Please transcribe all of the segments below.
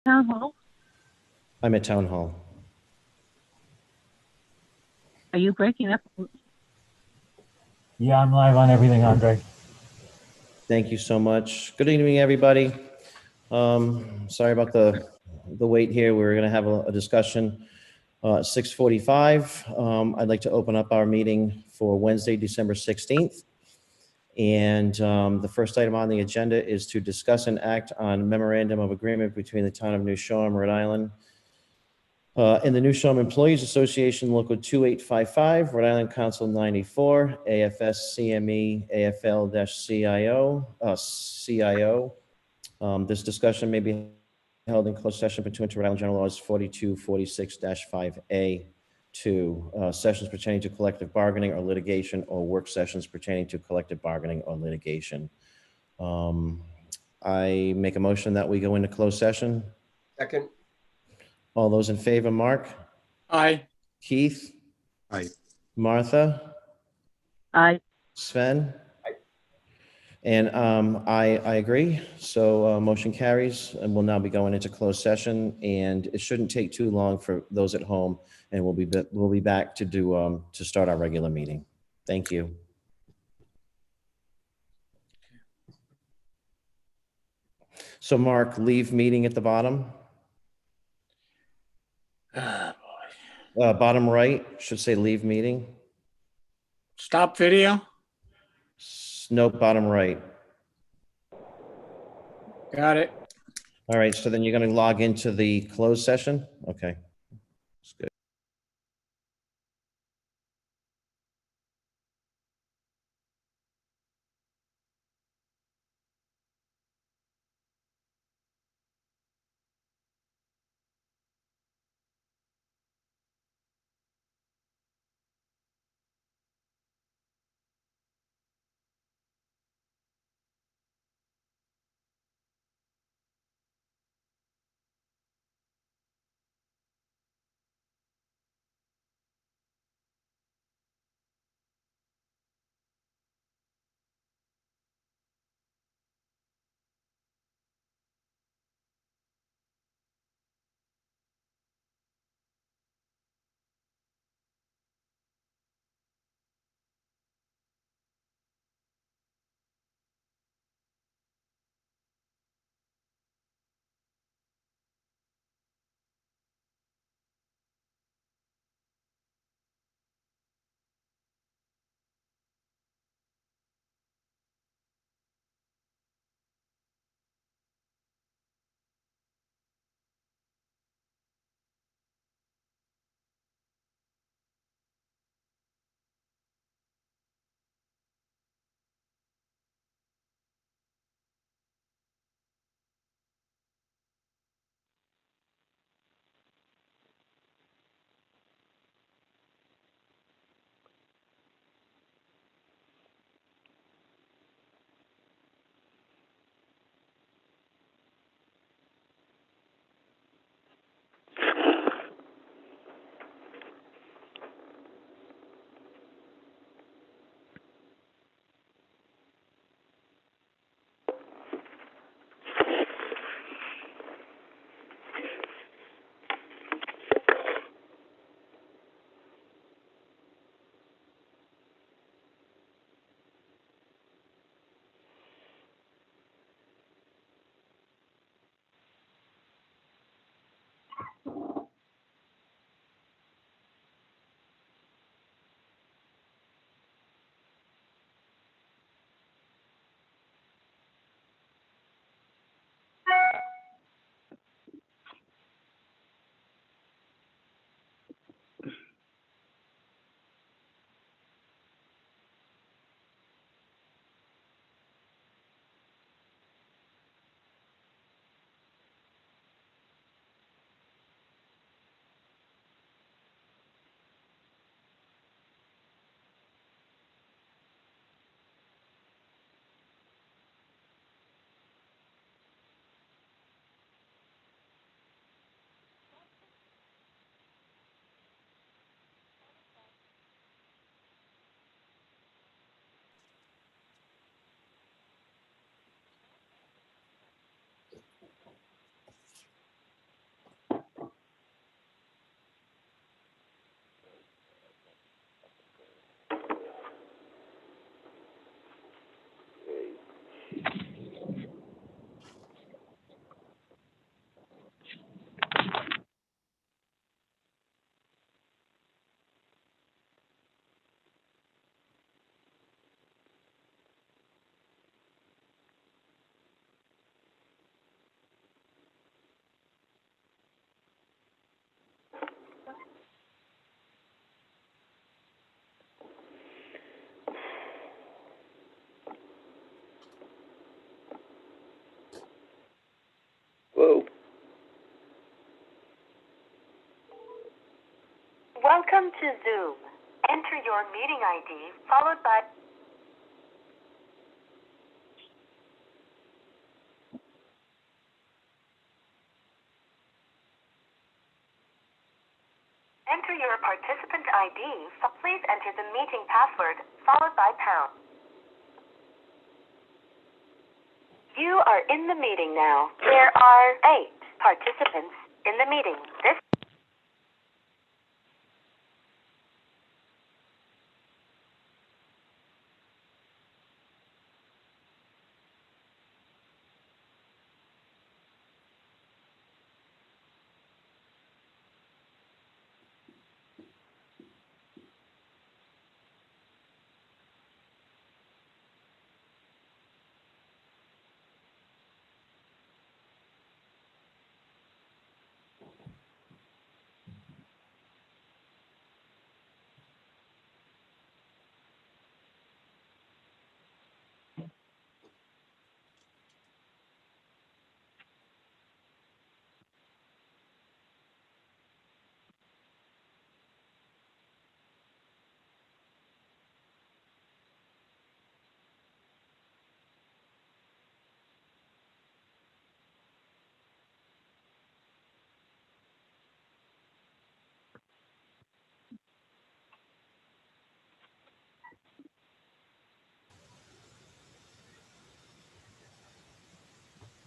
Town hall? I'm at Town Hall. Are you breaking up? Yeah, I'm live on everything, Andre. Thank you so much. Good evening, everybody. Sorry about the wait here. We're going to have a discussion at 6:45. I'd like to open up our meeting for Wednesday, December 16th. And the first item on the agenda is to discuss and act on memorandum of agreement between the town of New Shoreham, Rhode Island, and the New Shoreham Employees Association, Local 2855, Rhode Island Council 94, AFS CME, AFL-CIO. This discussion may be held in closed session pursuant to Rhode Island General Laws 4246-5A. Two, sessions pertaining to collective bargaining or litigation, or work sessions pertaining to collective bargaining or litigation. I make a motion that we go into closed session. Second. All those in favor, Mark? Aye. Keith? Aye. Martha? I, Sven? Aye. And I agree. So motion carries, and we'll now be going into closed session, and it shouldn't take too long for those at home, and we'll be back to do to start our regular meeting. Thank you. So Mark, leave meeting at the bottom. Bottom right should say leave meeting. Stop video. Nope, bottom right. Got it. All right, so then you're going to log into the closed session? Okay. That's good. Welcome to Zoom. Enter your meeting ID followed by Enter your participant ID. Please enter the meeting password followed by pound. You are in the meeting now. There are 8 participants in the meeting. This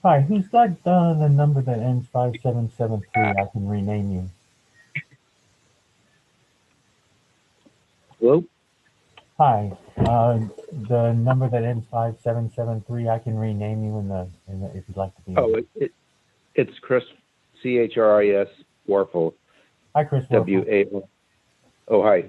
Hi, who's got the number that ends 5773? I can rename you. Hello? Hi, the number that ends 5773, I can rename you if you'd like to be. Oh, it's Chris, Chris Warfel, Hi, Chris. Warfel. W-A. Oh, hi.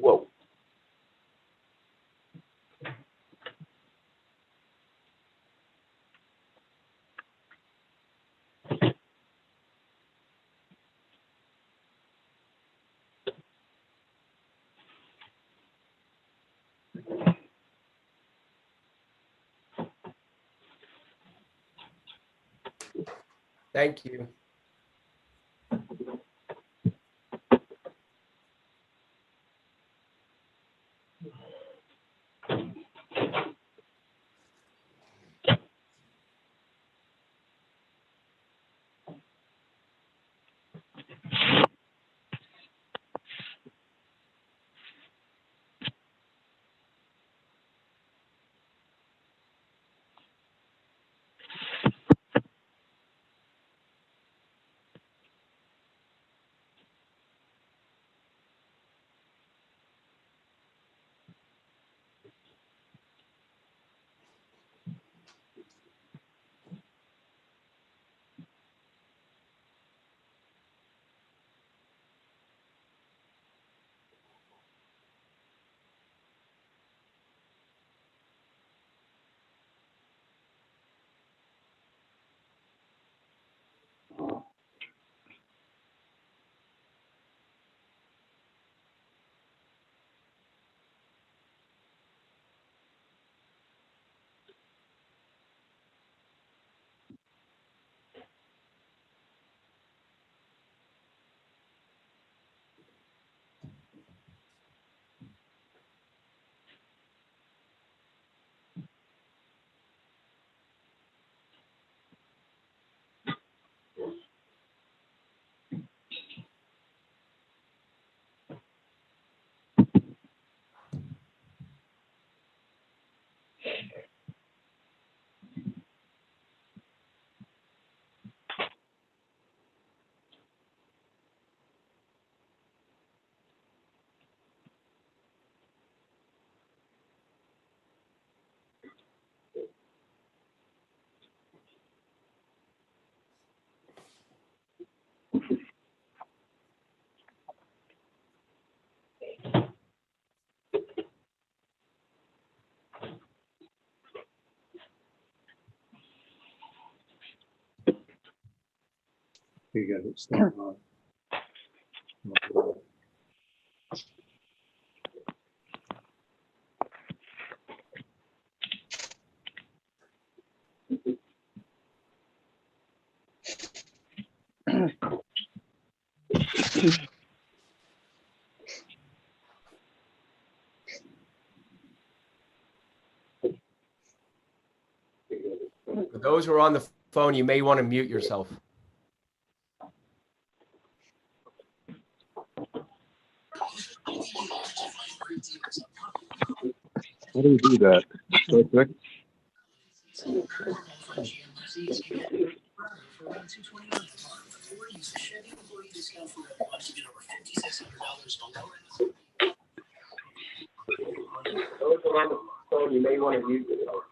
Whoa. Thank you. You got it. Start on. For those who are on the phone, you may want to mute yourself. How do we do that? So quick? Those who are on the phone, you may want to mute yourself.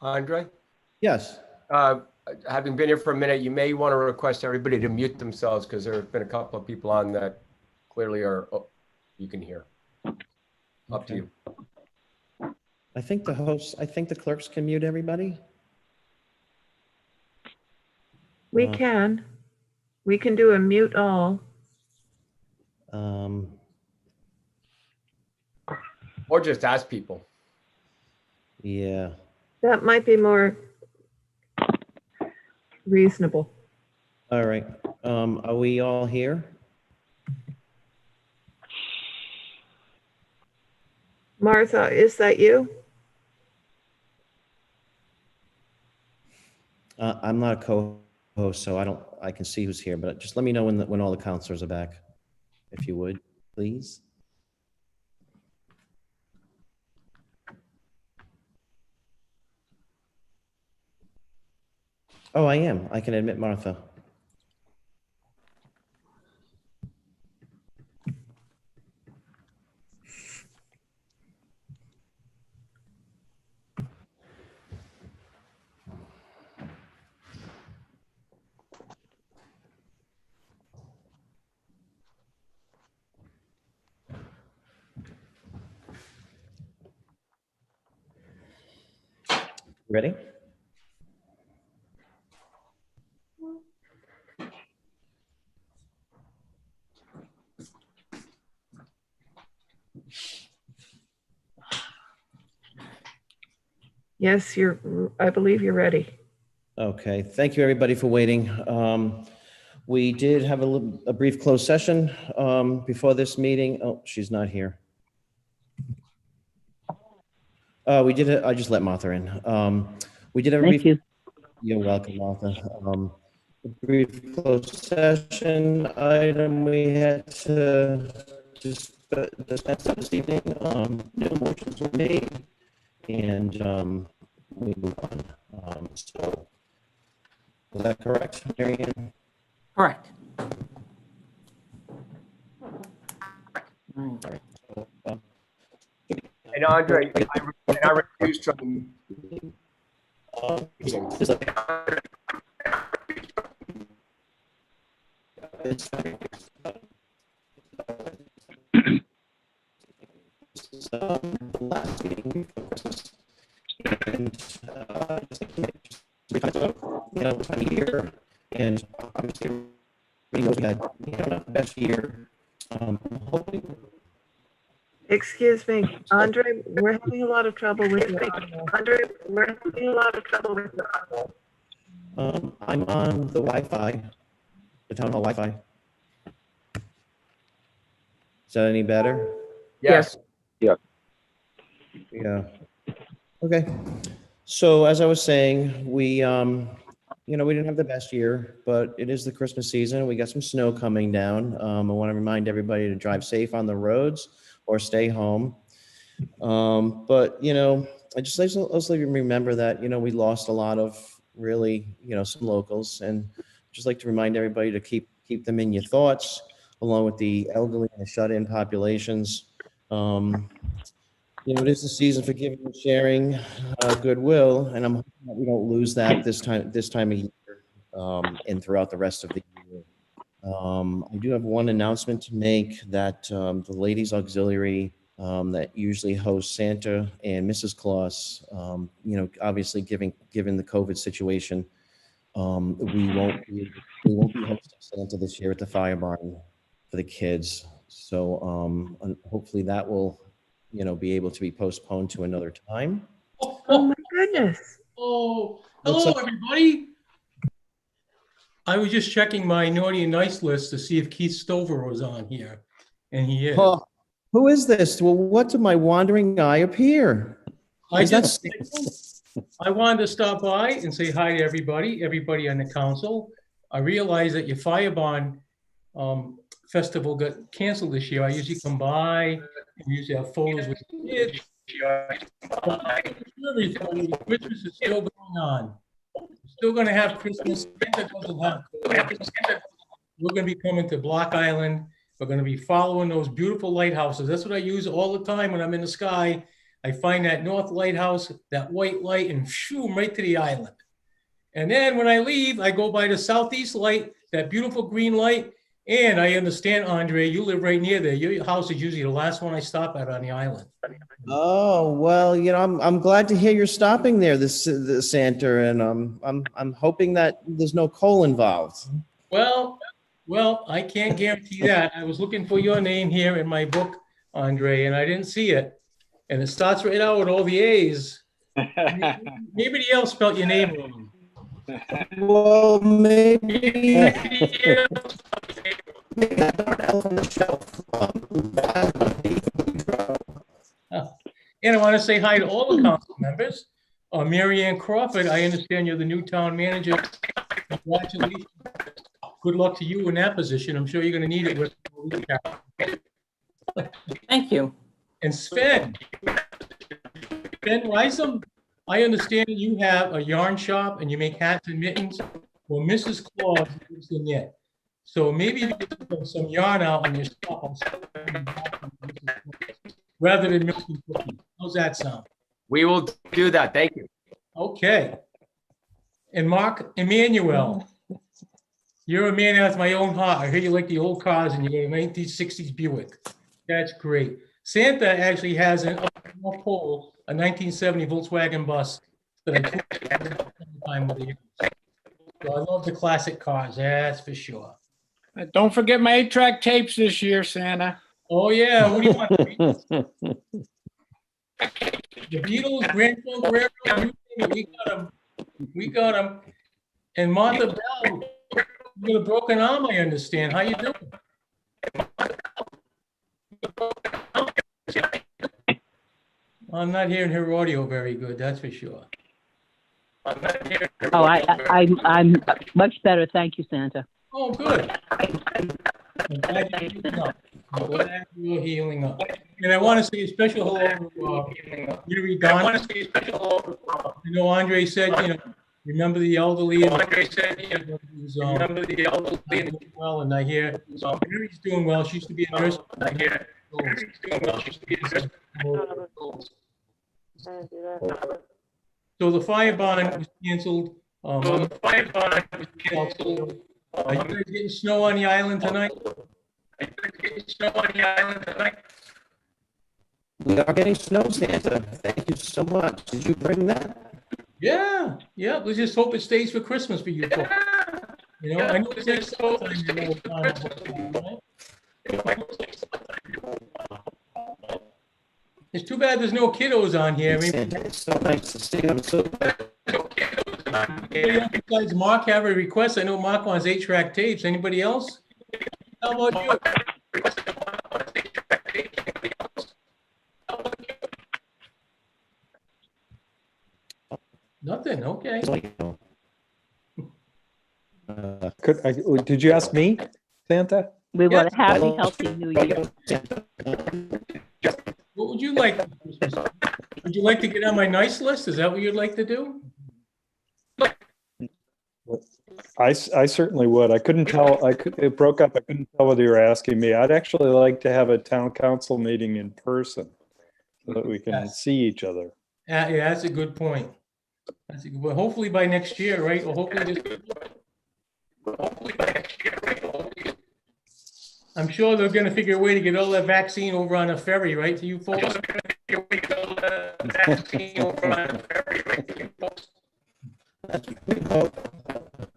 Andre, Yes. having been here for a minute, you may want to request everybody to mute themselves because there have been a couple of people on that clearly are, you can hear. Up to you. I think the clerks can mute everybody. We Uh, can. We can do a mute all. Or just ask people. Yeah. That might be more reasonable. All right. Are we all here? Martha, is that you? I'm not a co-host, so I can see who's here, but just let me know when all the counselors are back, if you would, please. Oh, I am. I can admit Martha. Ready? Yes, I believe you're ready. Okay, thank you, everybody, for waiting. We did have a brief closed session before this meeting. Oh, she's not here. I just let Martha in. We did have a Thank brief. you. You're welcome, Martha. A brief closed session item we had to discuss this evening. No motions were made, and we move on. So, is that correct, Marianne? Correct. And Andre, I refused from the meeting. The last meeting before Christmas, and time of year, and obviously we know we had not the best year. I'm hoping. Excuse me, Andre, we're having a lot of trouble with you. Andre, we're having a lot of trouble with you. I'm on the Wi-Fi, the town hall Wi-Fi. Is that any better? Yes. Yeah. Okay. So as I was saying, we didn't have the best year, but it is the Christmas season. We got some snow coming down. I want to remind everybody to drive safe on the roads or stay home. But, I just also remember that, we lost a lot of really, some locals, and just like to remind everybody to keep them in your thoughts, along with the elderly and the shut-in populations. It is the season for giving and sharing goodwill, and I'm hoping that we don't lose that this time of year and throughout the rest of the year. I do have one announcement to make that the Ladies Auxiliary that usually hosts Santa and Mrs. Claus, obviously given the COVID situation, we won't be hosting Santa this year at the fire barn for the kids. So hopefully that will be able to be postponed to another time. Oh my goodness. Oh, What's hello, up? everybody. I was just checking my naughty and nice list to see if Keith Stover was on here, and he is. Oh, who is this? Well, what did my wandering eye appear? I Is that just, I wanted to stop by and say hi to everybody on the council. I realized that your fire bond festival got canceled this year. I usually come by and usually have photos with the kids. Christmas is still going on. Still going to have Christmas. Santa doesn't have Christmas. We're going to be coming to Block Island. We're going to be following those beautiful lighthouses. That's what I use all the time when I'm in the sky. I find that North Lighthouse, that white light, and shoo, I'm right to the island. And then when I leave, I go by the southeast light, that beautiful green light. And I understand, Andre, you live right near there. Your house is usually the last one I stop at on the island. Oh, well, I'm glad to hear you're stopping there, this Santa, and I'm hoping that there's no coal involved. Well, I can't guarantee that. I was looking for your name here in my book, Andre, and I didn't see it. And it starts right out with all the A's. Maybe else spelled your name wrong. Well, maybe. And I want to say hi to all the council members. Mary Ann Crawford, I understand you're the new town manager. Congratulations. Good luck to you in that position. I'm sure you're going to need it with. Thank you. And Sven Weisum, I understand you have a yarn shop and you make hats and mittens. Well, Mrs. Claus is the knit. So maybe you could put some yarn out on your shop rather than milking cookies. How's that sound? We will do that. Thank you. Okay. And Mark Emanuel, you're a man after my own heart. I hear you like the old cars and you got a 1960s Buick. That's great. Santa actually has an up on the pole, a 1970 Volkswagen bus that I took time with you. So I love the classic cars, that's for sure. Don't forget my 8-track tapes this year, Santa. Oh yeah, what do you want? The Beatles, Grand Funk Railroad, you name it, we got them. And Martha Bell, you got a broken arm, I understand. How you doing? I'm not hearing her audio very good, that's for sure. Oh, I'm much better. Thank you, Santa. Oh, good. I'm glad you're healing up. I'm glad you're healing up. And I want to say a special hello to Yuri Don. You know, Andre said, remember the elderly. Andre said, remember the elderly. Well, and I hear Yuri's doing well. She used to be a nurse. I hear Yuri's doing well. She used to be a nurse. So the fire bond was canceled. Are you guys getting snow on the island tonight? We are getting snow, Santa. Thank you so much. Did you bring that? Yeah. Let's just hope it stays for Christmas for you folks. I know it's next time you know time. It's too bad there's no kiddos on here. I mean, It's so nice to see them. So besides Mark have a request. I know Mark wants 8-track tapes. Anybody else? How about you? Nothing. Okay. Did you ask me, Santa? We want a happy, healthy New Year. What would you like? Would you like to get on my nice list? Is that what you'd like to do? I certainly would. I couldn't tell. It broke up. I couldn't tell whether you were asking me. I'd actually like to have a town council meeting in person so that we can see each other. Yeah, that's a good point. Well, hopefully by next year, right? Or hopefully by next year, right? I'm sure they're going to figure a way to get all that vaccine over on a ferry, right? To you folks.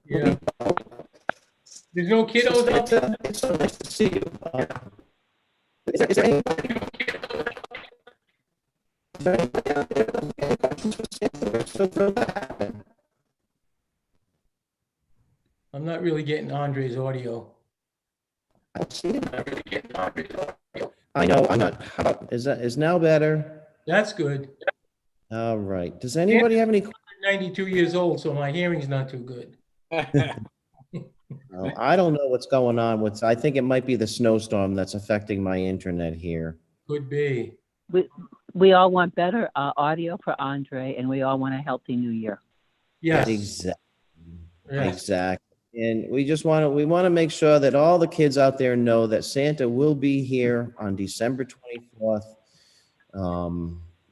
Yeah. There's no kiddos out there. It's so nice to see you. Is there anybody out there with any questions for Santa? We're so thrilled to have him. I'm not really getting Andre's audio. I know. I'm not. How about, is now better? That's good. All right. Does anybody have any? I'm 92 years old, so my hearing's not too good. I don't know what's going on with. I think it might be the snowstorm that's affecting my internet here. Could be. We all want better audio for Andre, and we all want a healthy New Year. Yes. Exactly. Yes. Exactly. And we want to make sure that all the kids out there know that Santa will be here on December 24th.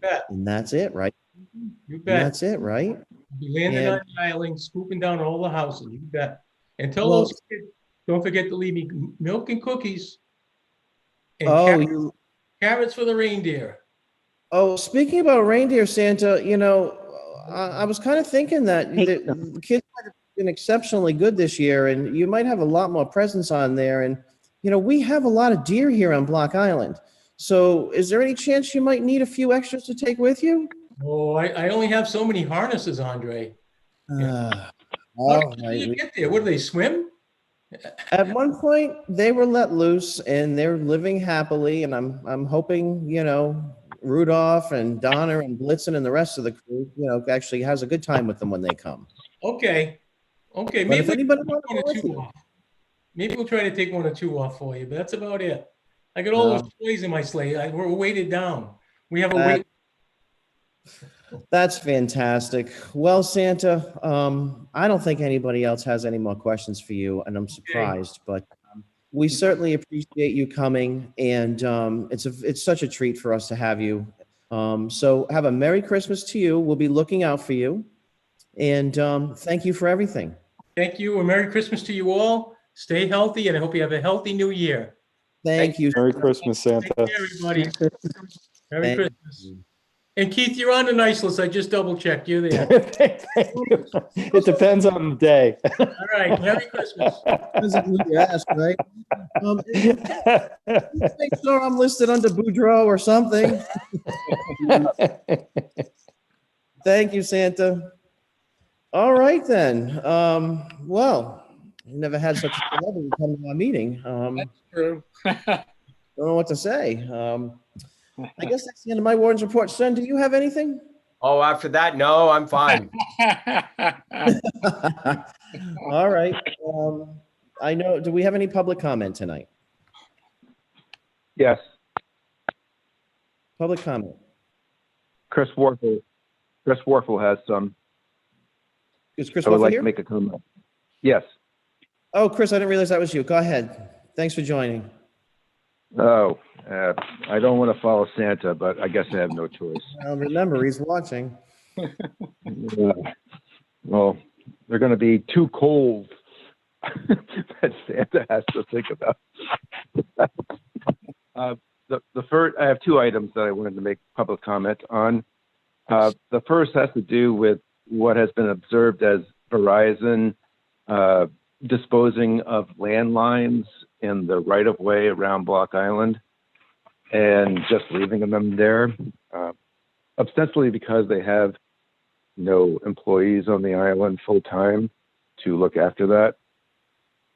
bet. And that's it, right? You And bet. that's it, right? Be landing And- on the island, scooping down all the houses. You bet. And tell Well- those kids, don't forget to leave me milk and cookies. And Oh, carrots, carrots for the reindeer. Oh, speaking about reindeer, Santa, I was kind of thinking that the kids might have been exceptionally good this year, and you might have a lot more presents on there. And, we have a lot of deer here on Block Island. So is there any chance you might need a few extras to take with you? Oh, I only have so many harnesses, Andre. How All do right. you get there? What do they swim? At one point, they were let loose and they're living happily. And I'm hoping, Rudolph and Donner and Blitzen and the rest of the crew, actually has a good time with them when they come. Okay. Okay. But if Maybe anybody we'll wants to take one or go with two you. off. Maybe we'll try to take one or two off for you, but that's about it. I got all those toys in my sleigh. We're weighted down. We have a weight. That's fantastic. Well, Santa, I don't think anybody else has any more questions for you, and I'm surprised, but we certainly appreciate you coming, and it's such a treat for us to have you. So have a Merry Christmas to you. We'll be looking out for you, and thank you for everything. Thank you. And Merry Christmas to you all. Stay healthy, and I hope you have a healthy new year. Thank you. Merry Christmas, Santa. Take care, everybody. Merry Thank Christmas. And Keith, you're on the nice list. I just double checked. You're there. It depends on the day. All right. Merry Christmas. Depends on who you ask, right? Make sure I'm listed under Boudreaux or something. Thank you, Santa. All right, then. Well, I never had such a celebrity come to my meeting. True. Don't know what to say. I guess that's the end of my warden's report. Son, do you have anything? Oh, after that, no, I'm fine. All right. Do we have any public comment tonight? Yes, Public comment. Chris Warfel. Chris Warfel has some. Is Chris I would Wolf like here? to make a comment. Yes. Oh, Chris, I didn't realize that was you. Go ahead. Thanks for joining. Oh, I don't want to follow Santa, but I guess I have no choice. Well, remember, he's watching. Well, they're going to be too cold that Santa has to think about. The first, I have two items that I wanted to make public comment on. The first has to do with what has been observed as Verizon disposing of landlines in the right-of-way around Block Island and just leaving them there, ostensibly because they have no employees on the island full-time to look after that.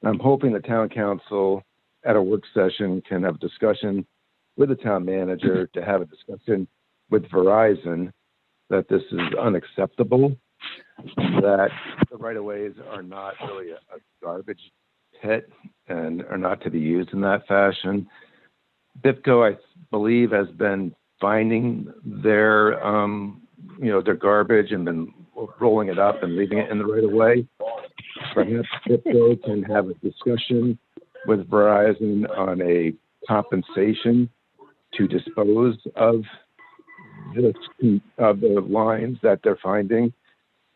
I'm hoping the town council at a work session can have a discussion with the town manager to have a discussion with Verizon that this is unacceptable, that the right-of-ways are not really a garbage pit and are not to be used in that fashion. BIPCO, I believe, has been finding their, their garbage and been rolling it up and leaving it in the right-of-way. Perhaps BIPCO can have a discussion with Verizon on a compensation to dispose of the lines that they're finding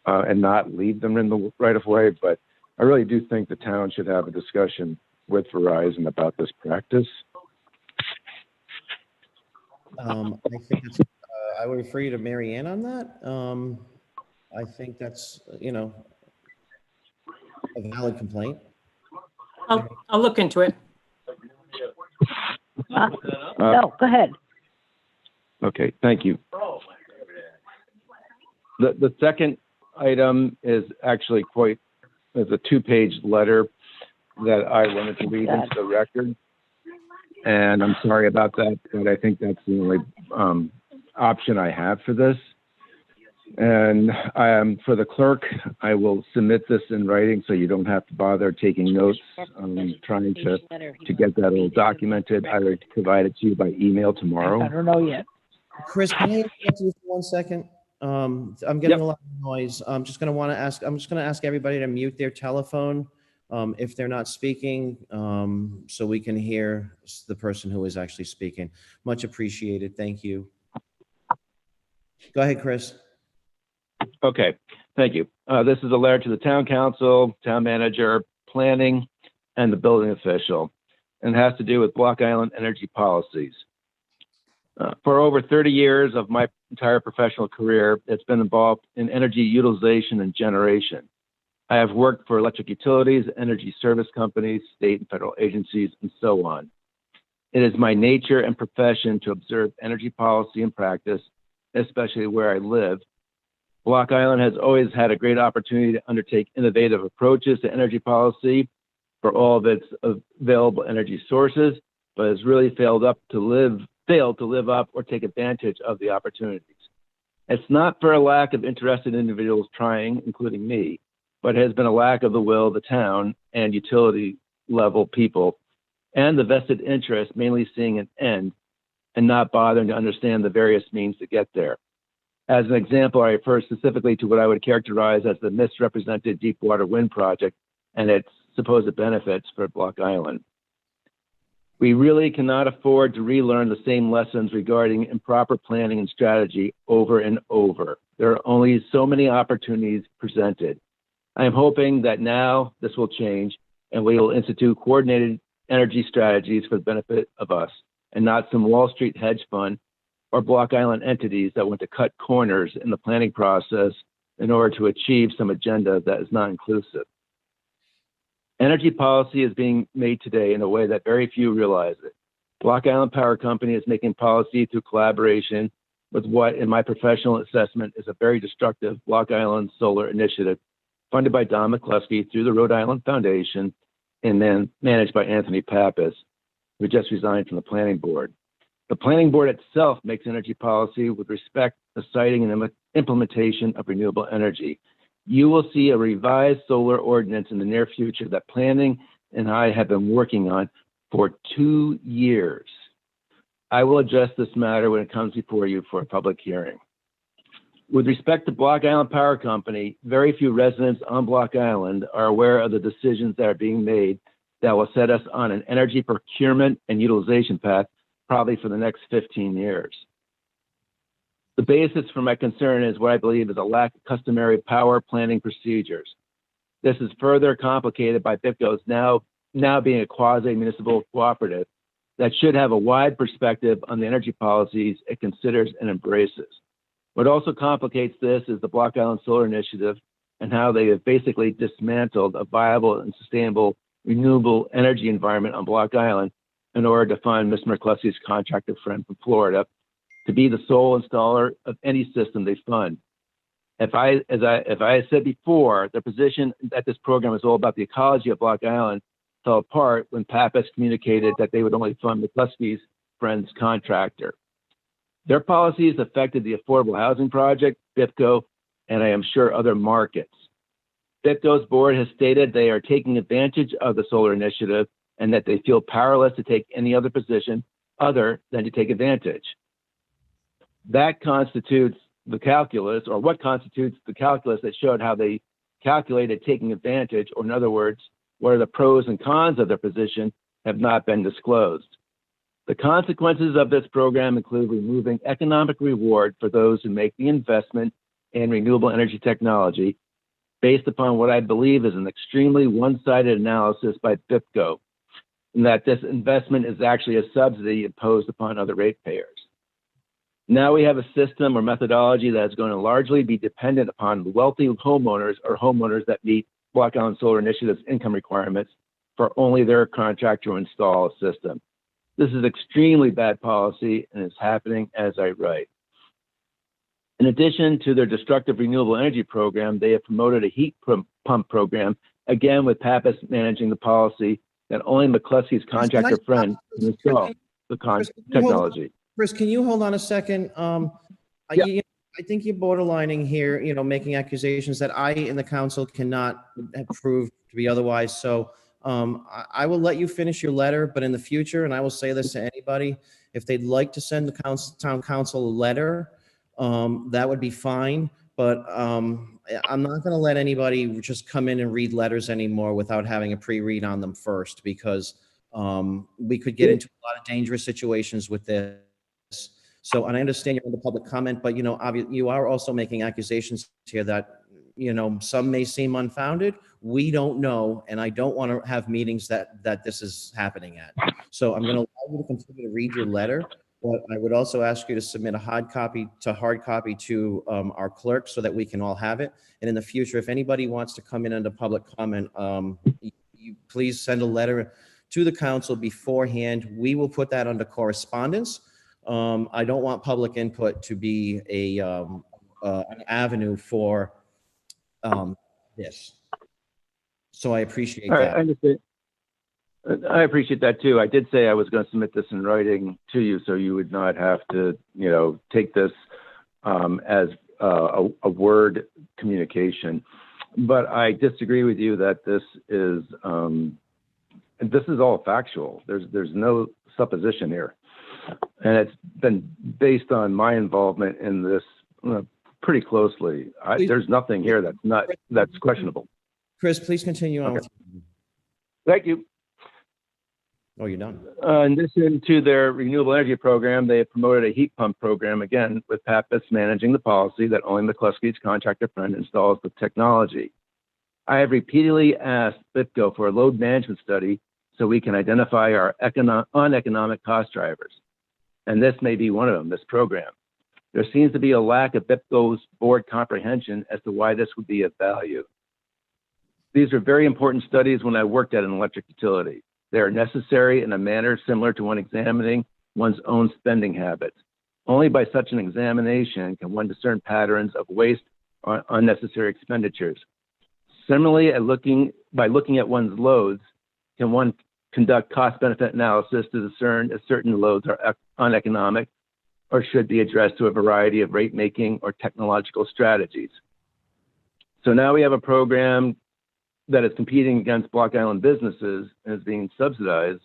and not leave them in the right-of-way. But I really do think the town should have a discussion with Verizon about this practice. I think it's, I would refer you to Mary Ann on that. I think that's, a valid complaint. I'll look into it. No, go ahead. Okay, thank you. The second item is actually is a 2-page letter that I wanted to read into the record. And I'm sorry about that, but I think that's the only option I have for this. And for the clerk, I will submit this in writing so you don't have to bother taking notes. I'm trying to get that all documented. I will provide it to you by email tomorrow. I don't know yet. Chris, can I interrupt you for 1 second? I'm getting a lot of noise. I'm just going to ask everybody to mute their telephone if they're not speaking, so we can hear the person who is actually speaking. Much appreciated. Thank you. Go ahead, Chris. Okay, thank you. This is a letter to the town council, town manager, planning, and the building official, and has to do with Block Island energy policies. For over 30 years of my entire professional career, it's been involved in energy utilization and generation. I have worked for electric utilities, energy service companies, state and federal agencies, and so on. It is my nature and profession to observe energy policy and practice, especially where I live. Block Island has always had a great opportunity to undertake innovative approaches to energy policy for all of its available energy sources, but has really failed to live up or take advantage of the opportunities. It's not for a lack of interested individuals trying, including me, but has been a lack of the will of the town and utility level people and the vested interest mainly seeing an end and not bothering to understand the various means to get there. As an example, I refer specifically to what I would characterize as the misrepresented Deepwater Wind project and its supposed benefits for Block Island. We really cannot afford to relearn the same lessons regarding improper planning and strategy over and over. There are only so many opportunities presented. I am hoping that now this will change and we will institute coordinated energy strategies for the benefit of us and not some Wall Street hedge fund or Block Island entities that want to cut corners in the planning process in order to achieve some agenda that is not inclusive. Energy policy is being made today in a way that very few realize it. Block Island Power Company is making policy through collaboration with what, in my professional assessment, is a very destructive Block Island solar initiative funded by Don McCluskey through the Rhode Island Foundation and then managed by Anthony Pappas, who just resigned from the planning board. The planning board itself makes energy policy with respect to siting and implementation of renewable energy. You will see a revised solar ordinance in the near future that planning and I have been working on for 2 years. I will address this matter when it comes before you for a public hearing. With respect to Block Island Power Company, very few residents on Block Island are aware of the decisions that are being made that will set us on an energy procurement and utilization path probably for the next 15 years. The basis for my concern is what I believe is a lack of customary power planning procedures. This is further complicated by BIPCO's now being a quasi-municipal cooperative that should have a wide perspective on the energy policies it considers and embraces. What also complicates this is the Block Island Solar Initiative and how they have basically dismantled a viable and sustainable renewable energy environment on Block Island in order to fund Mr. McCluskey's contractor friend from Florida to be the sole installer of any system they fund. As I said before, the position that this program is all about the ecology of Block Island fell apart when Pappas communicated that they would only fund McCluskey's friend's contractor. Their policies affected the Affordable Housing Project, BIPCO, and I am sure other markets. BIPCO's board has stated they are taking advantage of the solar initiative and that they feel powerless to take any other position other than to take advantage. That constitutes the calculus, or what constitutes the calculus that showed how they calculated taking advantage, or in other words, what are the pros and cons of their position, have not been disclosed. The consequences of this program include removing economic reward for those who make the investment in renewable energy technology based upon what I believe is an extremely one-sided analysis by BIPCO, and that this investment is actually a subsidy imposed upon other ratepayers. Now we have a system or methodology that is going to largely be dependent upon wealthy homeowners or homeowners that meet Block Island Solar Initiative's income requirements for only their contractor to install a system. This is extremely bad policy and is happening as I write. In addition to their destructive renewable energy program, they have promoted a heat pump program, again with Pappas managing the policy that only McCluskey's contractor friend can install the technology. Chris, can you hold on a second? I think you're borderlining here, making accusations that I in the council cannot have proved to be otherwise. So I will let you finish your letter, but in the future, and I will say this to anybody, if they'd like to send the town council a letter, that would be fine. But I'm not going to let anybody just come in and read letters anymore without having a pre-read on them first, because we could get into a lot of dangerous situations with this. So, and I understand you're in the public comment, but you are also making accusations here that, some may seem unfounded. We don't know, and I don't want to have meetings that this is happening at. So I'm going to allow you to continue to read your letter, but I would also ask you to submit a hard copy to our clerk so that we can all have it. And in the future, if anybody wants to come in under public comment, you please send a letter to the council beforehand. We will put that under correspondence. I don't want public input to be an avenue for this. So I appreciate All right, that. I understand. I appreciate that too. I did say I was going to submit this in writing to you, so you would not have to, take this as a word communication. But I disagree with you that this is all factual. There's no supposition here, and it's been based on my involvement in this pretty closely. There's nothing here that's questionable. Chris, please continue on. Okay. Thank you. Oh, you're done. In addition to their renewable energy program, they have promoted a heat pump program, again, with Pappas managing the policy that only McCluskey's contractor friend installs the technology. I have repeatedly asked BIPCO for a load management study so we can identify our uneconomic cost drivers. And this may be one of them, this program. There seems to be a lack of BIPCO's board comprehension as to why this would be of value. These are very important studies when I worked at an electric utility. They are necessary in a manner similar to when examining one's own spending habits. Only by such an examination can one discern patterns of waste or unnecessary expenditures. Similarly, by looking at one's loads, can one conduct cost-benefit analysis to discern if certain loads are uneconomic or should be addressed to a variety of rate-making or technological strategies. So now we have a program that is competing against Block Island businesses and is being subsidized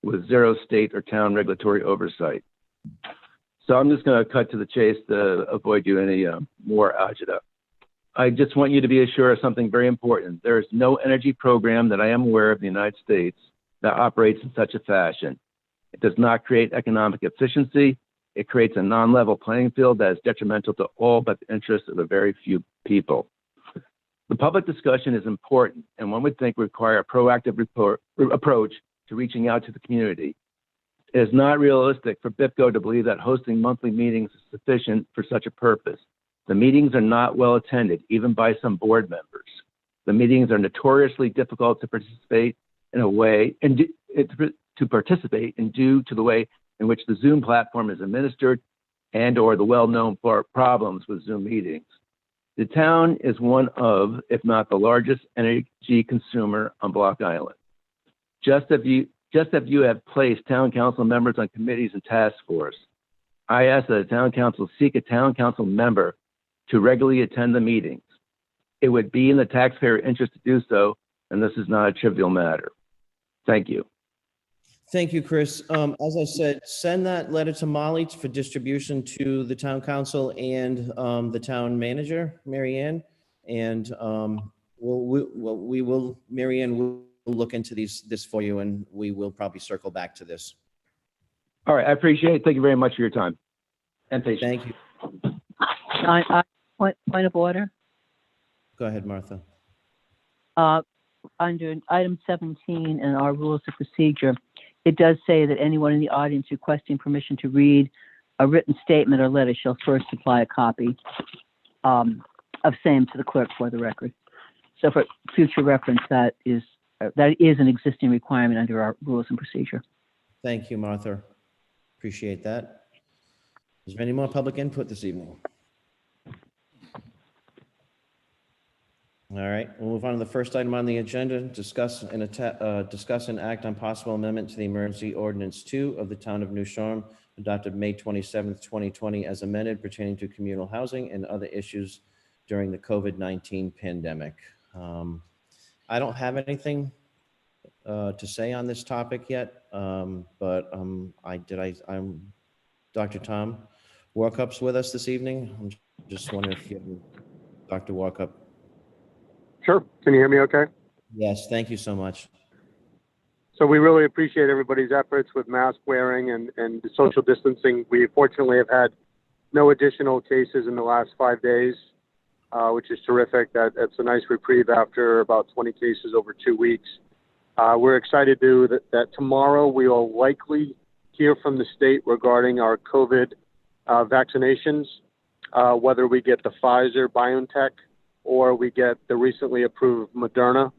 with zero state or town regulatory oversight. So I'm just going to cut to the chase to avoid doing any more agita. I just want you to be assured of something very important. There is no energy program that I am aware of in the United States that operates in such a fashion. It does not create economic efficiency. It creates a non-level playing field that is detrimental to all but the interests of a very few people. The public discussion is important, and one would think would require a proactive approach to reaching out to the community. It is not realistic for BIPCO to believe that hosting monthly meetings is sufficient for such a purpose. The meetings are not well attended, even by some board members. The meetings are notoriously difficult to participate in due to the way in which the Zoom platform is administered and or the well-known problems with Zoom meetings. The town is one of, if not the largest energy consumer on Block Island. Just as you have placed town council members on committees and task force, I ask that the town council seek a town council member to regularly attend the meetings. It would be in the taxpayer interest to do so, and this is not a trivial matter. Thank you. Thank you, Chris. As I said, send that letter to Molly for distribution to the town council and the town manager, Mary Ann. And Mary Ann will look into this for you, and we will probably circle back to this. All right, I appreciate it. Thank you very much for your time and patience. Thank you. Point of order. Go ahead, Martha. Under item 17 in our rules of procedure, it does say that anyone in the audience requesting permission to read a written statement or letter shall first supply a copy of same to the clerk for the record. So for future reference, that is an existing requirement under our rules and procedure. Thank you, Martha. Appreciate that. Is there any more public input this evening? All right, we'll move on to the first item on the agenda, discuss and act on possible amendment to the emergency ordinance 2 of the town of New Shoreham, adopted May 27th, 2020, as amended pertaining to communal housing and other issues during the COVID-19 pandemic. I don't have anything to say on this topic yet, but Dr. Tom Workup's with us this evening. I'm just wondering if you, Dr. Workup. Sure. Can you hear me okay? Yes, thank you so much. So we really appreciate everybody's efforts with mask wearing and social distancing. We fortunately have had no additional cases in the last 5 days, which is terrific. That's a nice reprieve after about 20 cases over 2 weeks. We're excited that tomorrow we will likely hear from the state regarding our COVID vaccinations, whether we get the Pfizer BioNTech or we get the recently approved Moderna,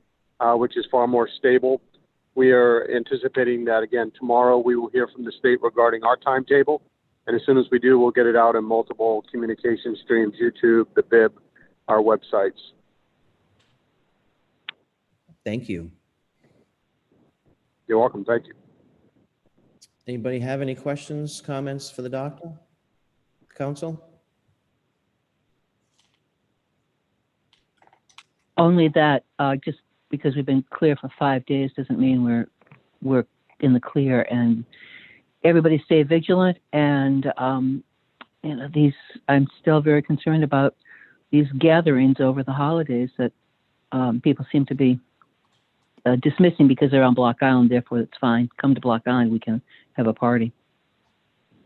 which is far more stable. We are anticipating that, again, tomorrow we will hear from the state regarding our timetable. And as soon as we do, we'll get it out in multiple communication streams, YouTube, the BIB, our websites. Thank you. You're welcome. Thank you. Anybody have any questions, comments for the doctor? Council? Only that, just because we've been clear for 5 days doesn't mean we're in the clear, and everybody stay vigilant. And I'm still very concerned about these gatherings over the holidays that people seem to be dismissing because they're on Block Island. Therefore, it's fine. Come to Block Island, we can have a party.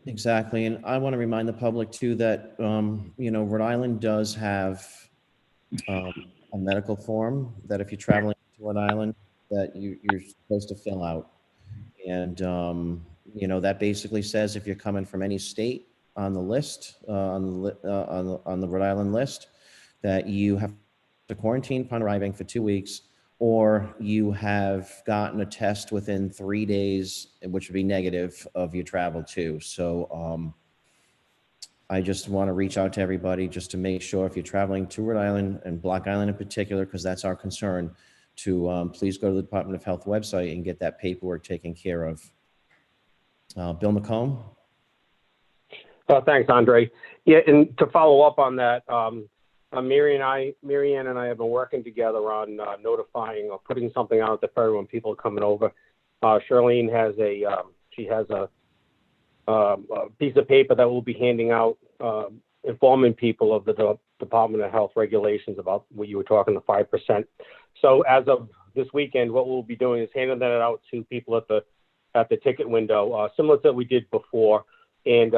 Exactly. And I want to remind the public too that, Rhode Island does have a medical form that if you're traveling to Rhode Island, that you're supposed to fill out. And, that basically says if you're coming from any state on the list, on the Rhode Island list, that you have to quarantine upon arriving for 2 weeks, or you have gotten a test within 3 days, which would be negative, of your travel too. So I just want to reach out to everybody just to make sure if you're traveling to Rhode Island and Block Island in particular, because that's our concern, to please go to the Department of Health website and get that paperwork taken care of. Bill McComb? Thanks, Andre. Yeah, and to follow up on that, Mary Ann and I have been working together on notifying or putting something out at the ferry when people are coming over. Charlene has a piece of paper that we'll be handing out, informing people of the Department of Health regulations about what you were talking, the 5%. So as of this weekend, what we'll be doing is handing that out to people at the ticket window, similar to what we did before. And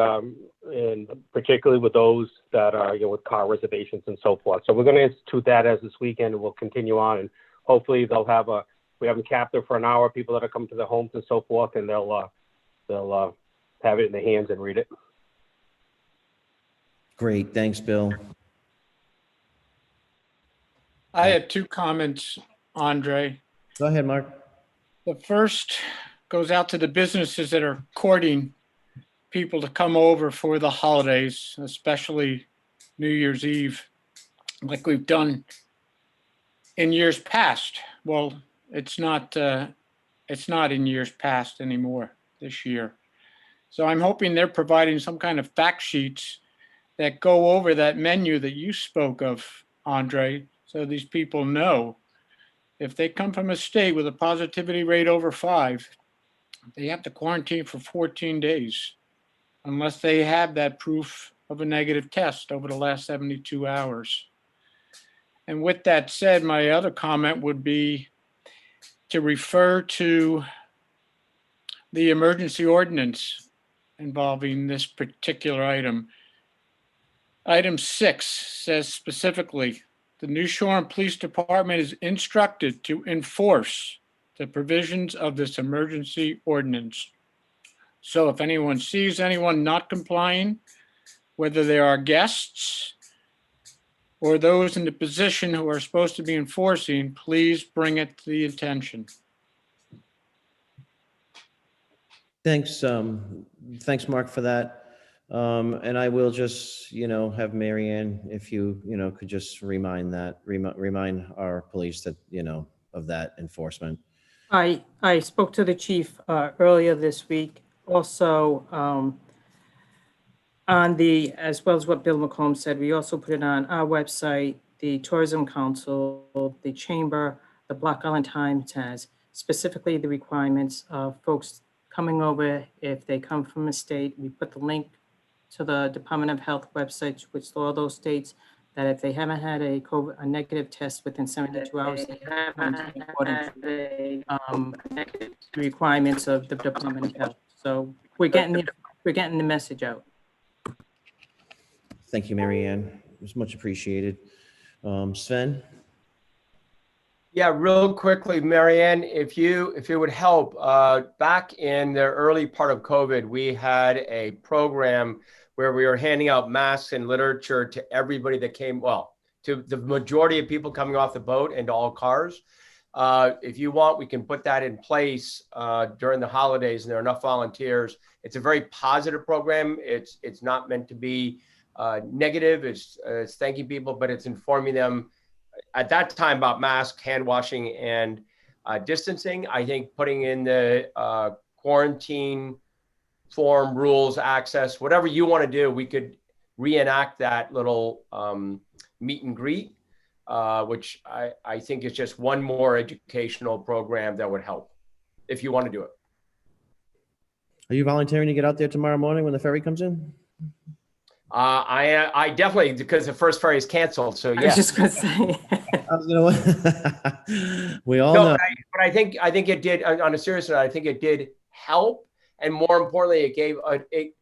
particularly with those that are, with car reservations and so forth. So we're going to institute that as this weekend, and we'll continue on. And hopefully we have them captive for an hour, people that are coming to their homes and so forth, and they'll have it in their hands and read it. Great. Thanks, Bill. I had 2 comments, Andre. Go ahead, Mark. The first goes out to the businesses that are courting people to come over for the holidays, especially New Year's Eve, like we've done in years past. Well, it's not in years past anymore this year. So I'm hoping they're providing some kind of fact sheets that go over that menu that you spoke of, Andre, so these people know if they come from a state with a positivity rate over 5, they have to quarantine for 14 days. Unless they have that proof of a negative test over the last 72 hours. And with that said, my other comment would be to refer to the emergency ordinance involving this particular item. Item 6 says specifically, the New Shore Police Department is instructed to enforce the provisions of this emergency ordinance. So if anyone sees anyone not complying, whether they are guests or those in the position who are supposed to be enforcing, please bring it to the attention. Thanks, Mark, for that. And I will just, have Mary Ann, if you, could just remind our police that, of that enforcement. I spoke to the chief earlier this week. Also, as well as what Bill McComb said, we also put it on our website. The Tourism Council, the Chamber, the Block Island Times has specifically the requirements of folks coming over. If they come from a state, we put the link to the Department of Health website, which all those states that if they haven't had a COVID, a negative test within 72 hours, they have to according to the requirements of the Department of Health. So we're getting the message out. Thank you, Mary Ann. It was much appreciated. Sven? Yeah, real quickly, Marianne, if it would help, back in the early part of COVID, we had a program where we were handing out masks and literature to everybody that came, well, to the majority of people coming off the boat and to all cars. If you want, we can put that in place during the holidays, and there are enough volunteers. It's a very positive program. It's not meant to be negative. It's thanking people, but it's informing them at that time about masks, hand washing, and distancing. I think putting in the quarantine form, rules, access, whatever you want to do, we could reenact that little meet and greet, which I think is just one more educational program that would help if you want to do it. Are you volunteering to get out there tomorrow morning when the ferry comes in? I definitely, because the first ferry is canceled. So yeah. I was just gonna say. We all know. But I think it did. On a serious note, I think it did help, and more importantly, it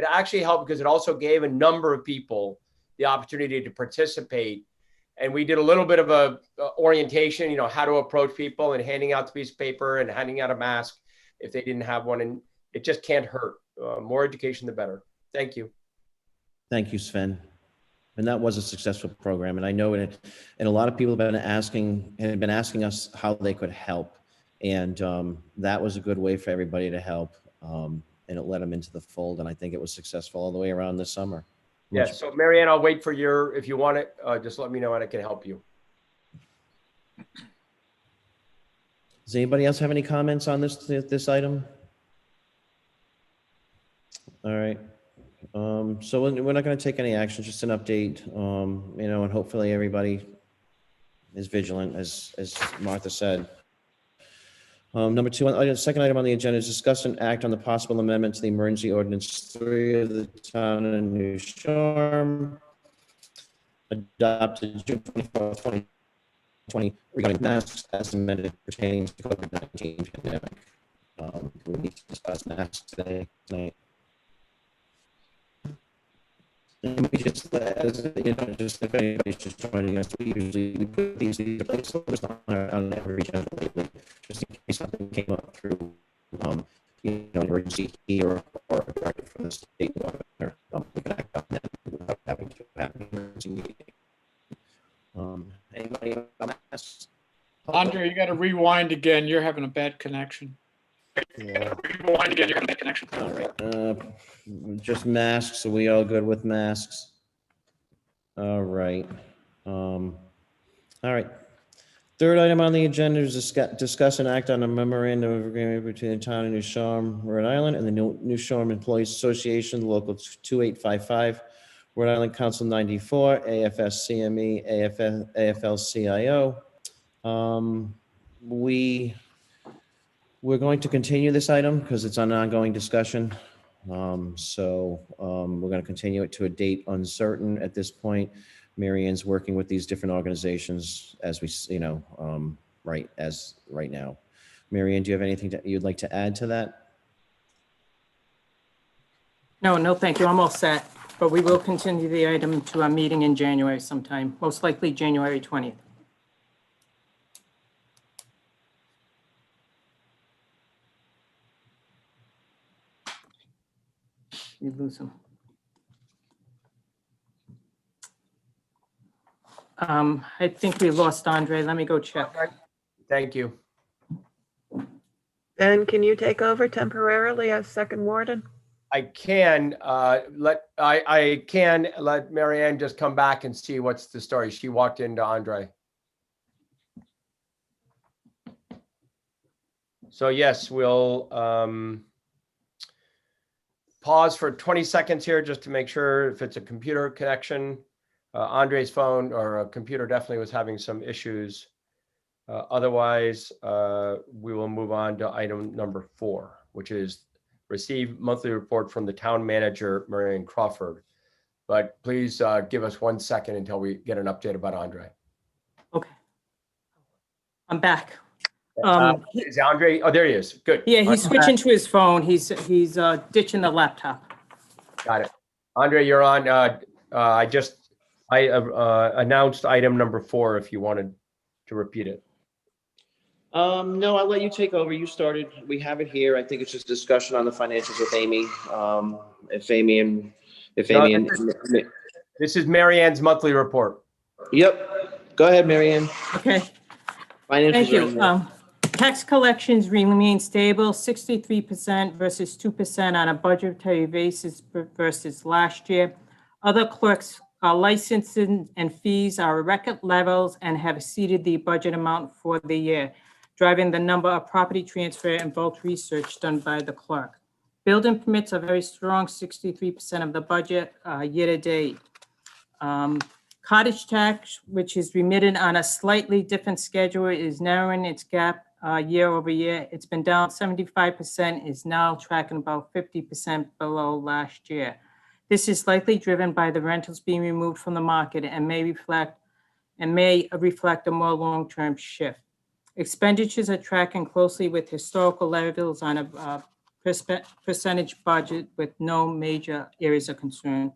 actually helped because it also gave a number of people the opportunity to participate. And we did a little bit of a orientation, you know, how to approach people and handing out the piece of paper and handing out a mask if they didn't have one. And it just can't hurt. More education, the better. Thank you. Thank you, Sven. And that was a successful program. And I know it, and a lot of people have been asking us how they could help. And that was a good way for everybody to help. And it let them into the fold. And I think it was successful all the way around this summer. Yeah. So Marianne, I'll wait for if you want it, just let me know and I can help you. Does anybody else have any comments on this item? All right. So we're not going to take any action, just an update, you know, and hopefully everybody is vigilant, as Martha said. Number two, second item on the agenda is discuss and act on the possible amendment to the emergency ordinance 3 of the town of New Shoreham, adopted June 24th, 2020, regarding masks as amended pertaining to COVID-19 pandemic. We need to discuss masks today, tonight. And we just, as you know, just if anybody's just joining us, we usually put these placeholders on every agenda lately, just in case something came up through, you know, emergency here or a directive from the state governor. We can act on that without having to have an emergency meeting. Anybody on that? Andre, you got to rewind again. You're having a bad connection. Yeah. Rewind again. You're having a bad connection. All right. Just masks. Are we all good with masks? All right. All right. Third item on the agenda is discuss and act on a memorandum of agreement between the town of New Shoreham, Rhode Island, and the New Shoreham Employees Association, Local 2855, Rhode Island Council 94, AFS-CME, AFL-CIO. We're going to continue this item because it's an ongoing discussion. So we're going to continue it to a date uncertain at this point. Mary Ann's working with these different organizations as we, you know, right now. Mary Ann, do you have anything you'd like to add to that? No, thank you. I'm all set. But we will continue the item to our meeting in January sometime, most likely January 20th. You lose him. I think we lost Andre. Let me go check. Thank you. Ben, can you take over temporarily as second warden? I can I can let Marianne just come back and see what's the story. She walked into Andre. So yes, we'll pause for 20 seconds here just to make sure if it's a computer connection. Andre's phone or a computer definitely was having some issues. Otherwise, we will move on to item number 4, which is receive monthly report from the town manager, Marianne Crawford. but please give us 1 second until we get an update about Andre. Okay. I'm back. Is Andre? Oh, there he is. Good. Yeah, he's switching to his phone. He's ditching the laptop. Got it. Andre, you're on. I announced item number 4 if you wanted to repeat it. No, I'll let you take over. You started. We have it here. I think it's just discussion on the financials with Amy. This is Mary Ann's monthly report. Yep. Go ahead, Mary Ann. Okay. Financials Thank are in you. there. Tax collections remain stable, 63% versus 2% on a budgetary basis versus last year. Other clerks' licensing and fees are at record levels and have exceeded the budget amount for the year, driving the number of property transfer and vault research done by the clerk. Building permits are very strong, 63% of the budget year to date. Cottage tax, which is remitted on a slightly different schedule, is narrowing its gap year over year. It's been down 75%, is now tracking about 50% below last year. This is likely driven by the rentals being removed from the market and may reflect a more long-term shift. Expenditures are tracking closely with historical levels on a percentage budget with no major areas of concern.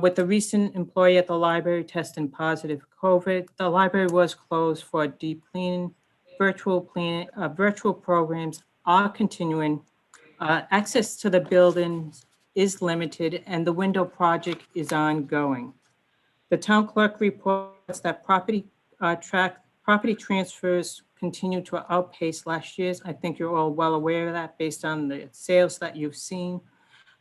With the recent employee at the library testing positive for COVID, the library was closed for deep cleaning. Virtual programs are continuing. Access to the buildings is limited and the window project is ongoing. The town clerk reports that property transfers continue to outpace last year's. I think you're all well aware of that based on the sales that you've seen.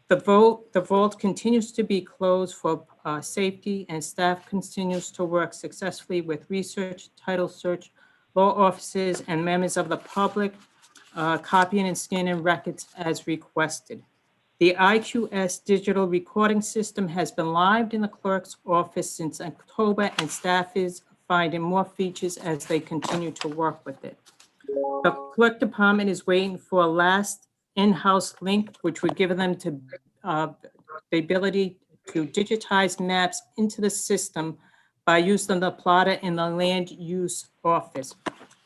The vault continues to be closed for safety, and staff continues to work successfully with research, title search, law offices, and members of the public, copying and scanning records as requested. The IQS digital recording system has been live in the clerk's office since October, and staff is finding more features as they continue to work with it. The clerk department is waiting for a last in-house link, which would give them the ability to digitize maps into the system by using the plotter in the land use office.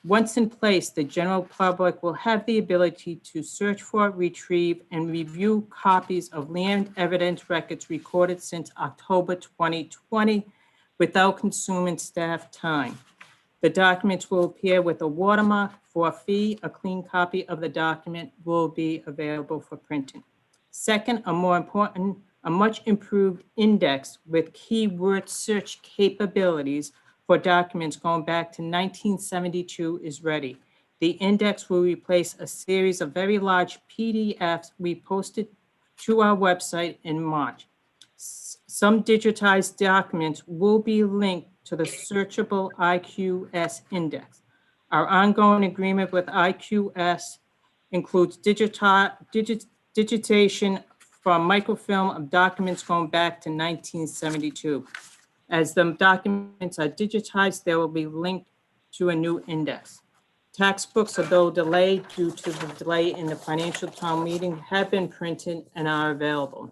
Once in place, the general public will have the ability to search for, retrieve, and review copies of land evidence records recorded since October 2020 without consuming staff time. The documents will appear with a watermark for a fee. A clean copy of the document will be available for printing. Second, a much improved index with keyword search capabilities for documents going back to 1972 is ready. The index will replace a series of very large PDFs we posted to our website in March. Some digitized documents will be linked to the searchable IQS index. Our ongoing agreement with IQS includes digitation from microfilm of documents going back to 1972. As the documents are digitized, they will be linked to a new index. Tax books, although delayed due to the delay in the financial town meeting, have been printed and are available.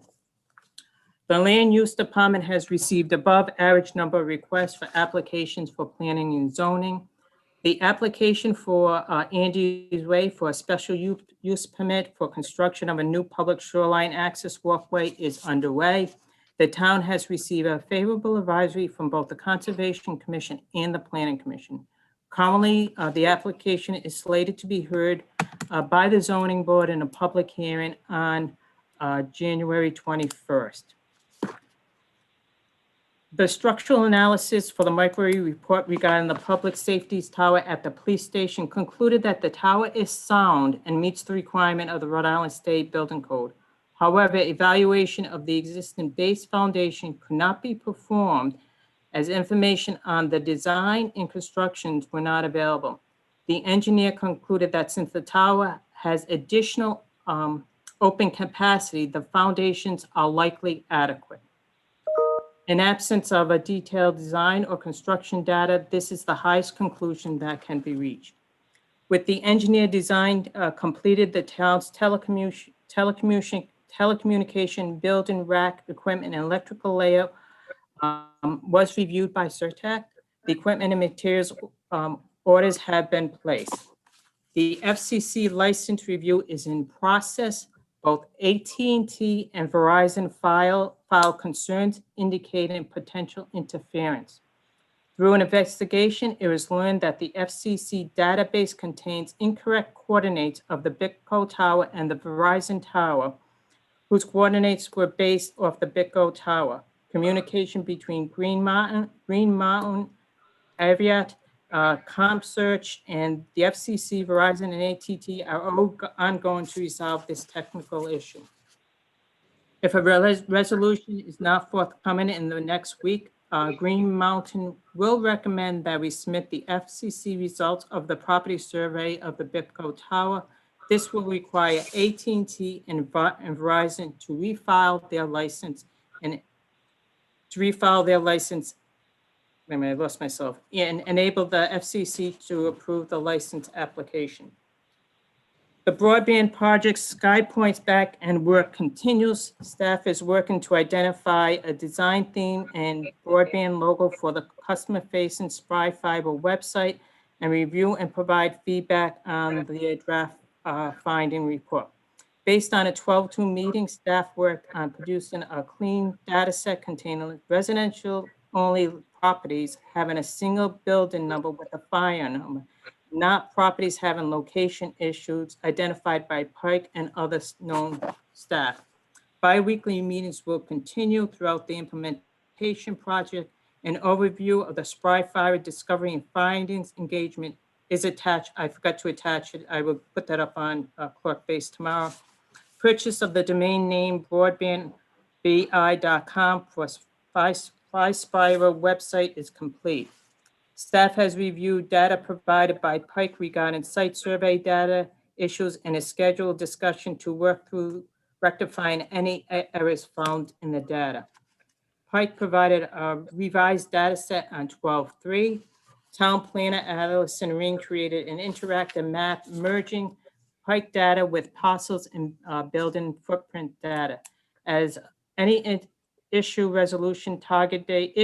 The Land Use Department has received above average number of requests for applications for planning and zoning. The application for Andy's Way for a special use permit for construction of a new public shoreline access walkway is underway. The town has received a favorable advisory from both the Conservation Commission and the Planning Commission. Currently, the application is slated to be heard by the zoning board in a public hearing on January 21st. The structural analysis for the microwave report regarding the public safety tower at the police station concluded that the tower is sound and meets the requirement of the Rhode Island State Building Code. However, evaluation of the existing base foundation could not be performed as information on the design and constructions were not available. The engineer concluded that since the tower has additional open capacity, the foundations are likely adequate. In absence of a detailed design or construction data, this is the highest conclusion that can be reached. With the engineer design completed, the town's telecommunication telecommunication, building rack, equipment, and electrical layout was reviewed by Surtec. The equipment and materials orders have been placed. The FCC license review is in process. Both AT&T and Verizon file concerns indicating potential interference. Through an investigation, it was learned that the FCC database contains incorrect coordinates of the BitGo Tower and the Verizon Tower, whose coordinates were based off the BitGo Tower. Communication between Green Mountain, Aviat, CompSearch, and the FCC, Verizon, and AT&T are all ongoing to resolve this technical issue. If a resolution is not forthcoming in the next week, Green Mountain will recommend that we submit the FCC results of the property survey of the BitGo Tower. This will require AT&T and Verizon to refile their license and wait a minute, I lost myself, and enable the FCC to approve the license application. The broadband project Sky Point's back and work continues. Staff is working to identify a design theme and broadband logo for the customer-facing Spry Fiber website and review and provide feedback on the draft finding report. Based on a 12-2 meeting, staff worked on producing a clean data set containing residential-only properties having a single building number with a fire number, not properties having location issues identified by Pike and other known staff. Bi-weekly meetings will continue throughout the implementation project. An overview of the Spry Fiber discovery and findings engagement is attached. I forgot to attach it. I will put that up on ClerkBase tomorrow. Purchase of the domain name broadbandbi.com for Spry Fiber website is complete. Staff has reviewed data provided by Pike regarding site survey data issues and a scheduled discussion to work through rectifying any errors found in the data. Pike provided a revised data set on 12/3. Town planner Allison Ring created an interactive map merging Pike data with parcels and building footprint data. As any issue resolution target date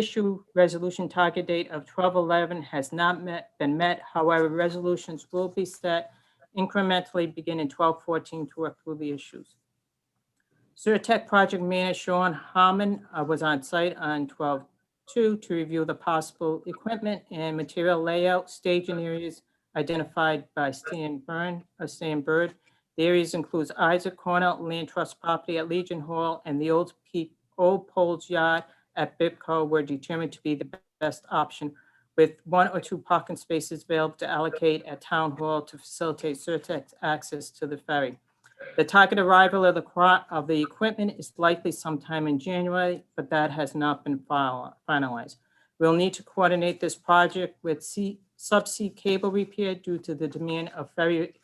of 12/11 has not been met. However, resolutions will be set incrementally beginning 12/14 to work through the issues. Surtec project manager Sean Harmon was on site on 12/2 to review the possible equipment and material layout, staging areas identified by Stan Bird. The areas includes Isaac Corner, Land Trust property at Legion Hall, and the Old Poles Yard at BitGo were determined to be the best option, with 1 or 2 parking spaces available to allocate at Town Hall to facilitate Surtec's access to the ferry. The target arrival of the equipment is likely sometime in January, but that has not been finalized. We'll need to coordinate this project with subsea cable repair due to the demand of ferry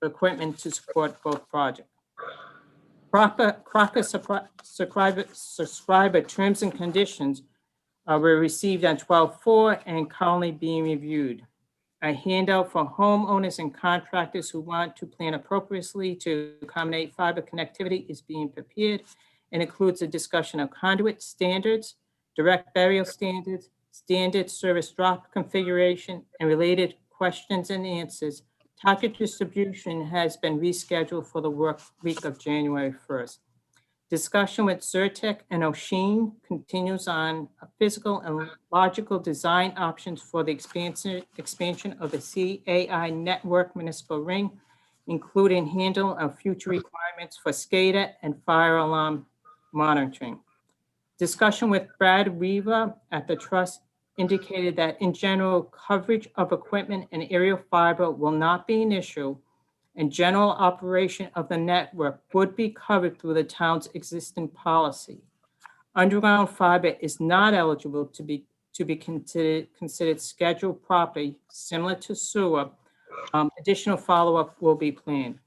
equipment to support both projects. Crocker subscriber terms and conditions were received on 12/4 and currently being reviewed. A handout for homeowners and contractors who want to plan appropriately to accommodate fiber connectivity is being prepared and includes a discussion of conduit standards, direct burial standards, standard service drop configuration, and related questions and answers. Target distribution has been rescheduled for the work week of January 1st. Discussion with Surtec and Oshin continues on physical and logical design options for the expansion of the CAI network municipal ring, including handle of future requirements for SCADA and fire alarm monitoring. Discussion with Brad Weaver at the Trust indicated that in general, coverage of equipment and aerial fiber will not be an issue, and general operation of the network would be covered through the town's existing policy. Underground fiber is not eligible to be considered scheduled property similar to sewer. Additional follow-up will be planned.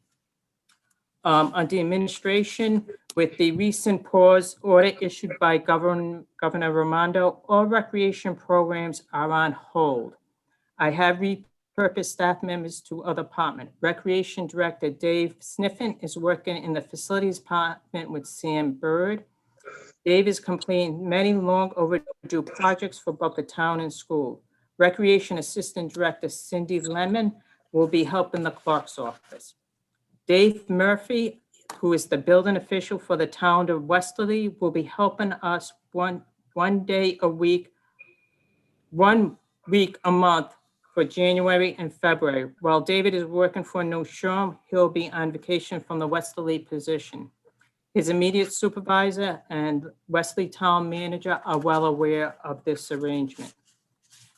On the administration, with the recent pause order issued by Governor Raimondo, all recreation programs are on hold. I have multi-purpose staff members to other department. Recreation Director Dave Sniffen is working in the facilities department with Sam Bird. Dave is completing many long overdue projects for both the town and school. Recreation Assistant Director Cindy Lemon will be helping the clerk's office. Dave Murphy, who is the building official for the town of Westerly, will be helping us one week a month for January and February. While David is working for New Shore, he'll be on vacation from the Westerly position. His immediate supervisor and Westerly town manager are well aware of this arrangement.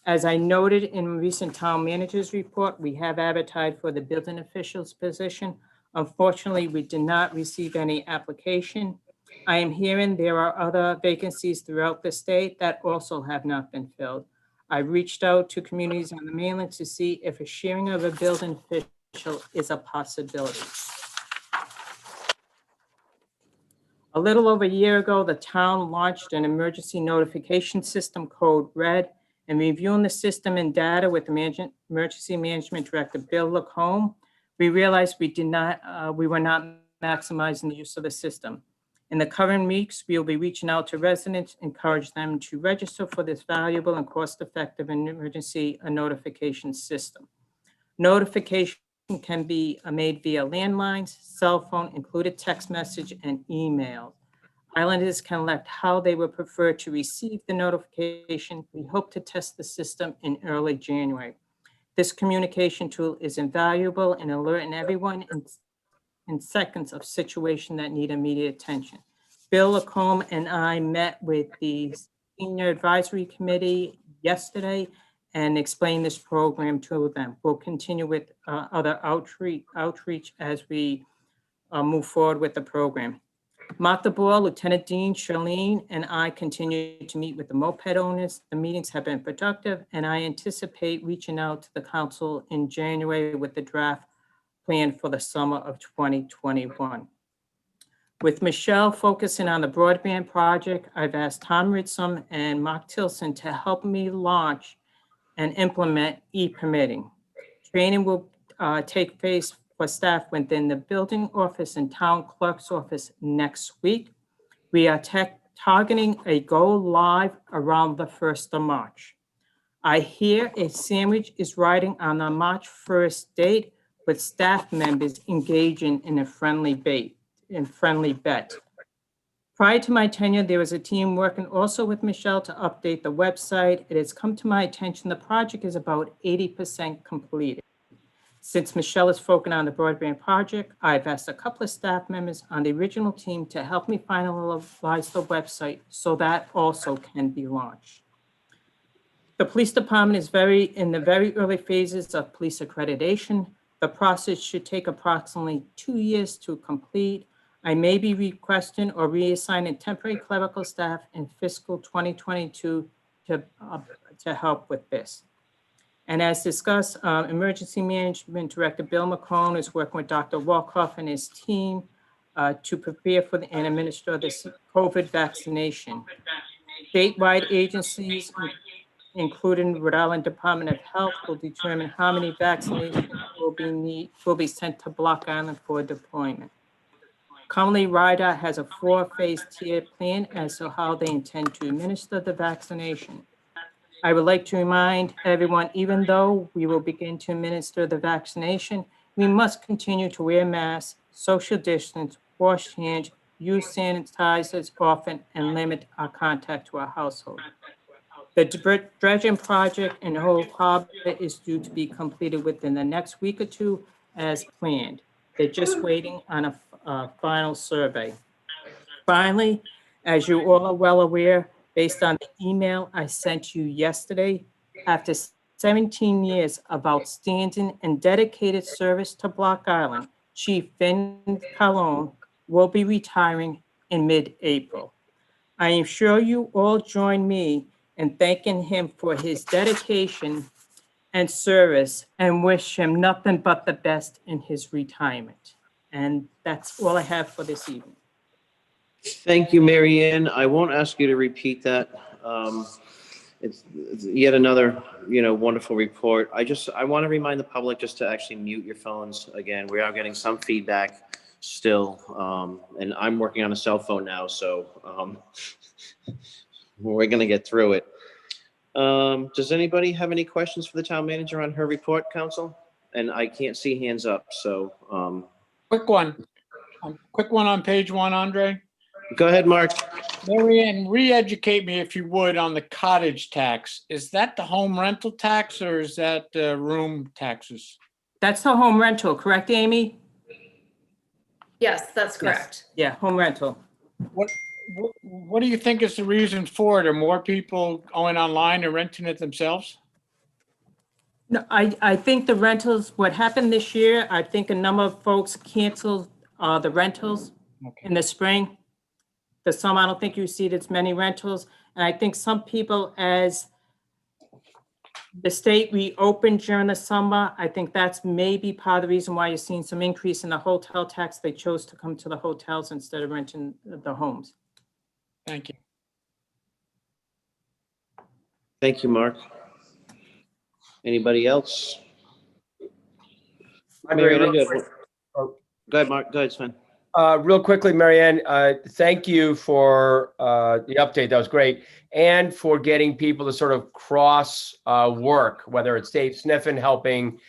As I noted in recent town manager's report, we have advertised for the building officials position. Unfortunately, we did not receive any application. I am hearing there are other vacancies throughout the state that also have not been filled. I reached out to communities on the mainland to see if a sharing of a building official is a possibility. A little over a year ago, the town launched an emergency notification system code RED, and reviewing the system and data with the Emergency Management Director, Bill Lacombe, we realized we were not maximizing the use of the system. In the current weeks, we will be reaching out to residents, encourage them to register for this valuable and cost-effective emergency notification system. Notification can be made via landlines, cell phone, included text message, and email. Islanders can elect how they would prefer to receive the notification. We hope to test the system in early January. This communication tool is invaluable in alerting everyone in seconds of situations that need immediate attention. Bill Lacombe and I met with the Senior Advisory Committee yesterday and explained this program to them. We'll continue with other outreach as we move forward with the program. Martha Boyle, Lieutenant Dean, Charlene, and I continue to meet with the moped owners. The meetings have been productive, and I anticipate reaching out to the council in January with the draft plan for the summer of 2021. With Michelle focusing on the broadband project, I've asked Tom Ritsom and Mark Tilson to help me launch and implement e-permitting. Training will take place for staff within the building office and town clerk's office next week. We are targeting a go live around the 1st of March. I hear a sandwich is riding on the March 1st date with staff members engaging in a friendly bet. Prior to my tenure, there was a team working also with Michelle to update the website. It has come to my attention the project is about 80% completed. Since Michelle is focusing on the broadband project, I've asked a couple of staff members on the original team to help me finalize the website so that also can be launched. The police department is in the very early phases of police accreditation. The process should take approximately 2 years to complete. I may be requesting or reassigning temporary clerical staff in fiscal 2022 to help with this. And as discussed, Emergency Management Director Bill McCone is working with Dr. Walkoff and his team to prepare for and administer this COVID vaccination. Statewide agencies, including Rhode Island Department of Health, will determine how many vaccinations will be sent to Block Island for deployment. Currently, RIDA has a 4-phase tiered plan as to how they intend to administer the vaccination. I would like to remind everyone, even though we will begin to administer the vaccination, we must continue to wear masks, social distance, wash hands, use sanitizers often, and limit our contact to our household. The dredging project in Old Harbor is due to be completed within the next week or two as planned. They're just waiting on a final survey. Finally, as you all are well aware, based on the email I sent you yesterday, after 17 years of outstanding and dedicated service to Block Island, Chief Vin Calone will be retiring in mid-April. I am sure you all join me in thanking him for his dedication and service and wish him nothing but the best in his retirement. And that's all I have for this evening. Thank you, Mary Ann. I won't ask you to repeat that. it's yet another, wonderful report. I want to remind the public just to actually mute your phones. Again, we are getting some feedback still. And I'm working on a cell phone now, so we're going to get through it. Does anybody have any questions for the town manager on her report, council? And I can't see hands up, so. Quick one on page 1, Andre. Go ahead, Mark. Mary Ann, re-educate me if you would on the cottage tax. Is that the home rental tax or is that room taxes? That's the home rental, correct, Amy? Yes, that's correct. Yeah, home rental. What do you think is the reason for it? Are more people going online and renting it themselves? No, I think the rentals, what happened this year, I think a number of folks canceled the rentals in the spring. The summer, I don't think you see as many rentals. And I think some people, as the state reopened during the summer, I think that's maybe part of the reason why you're seeing some increase in the hotel tax. They chose to come to the hotels instead of renting the homes. Thank you. Thank you, Mark. Anybody else? Go ahead, Mark. Go ahead, Sven. Real quickly, Marianne, thank you for the update. That was great. And for getting people to sort of cross work, whether it's Dave Sniffen helping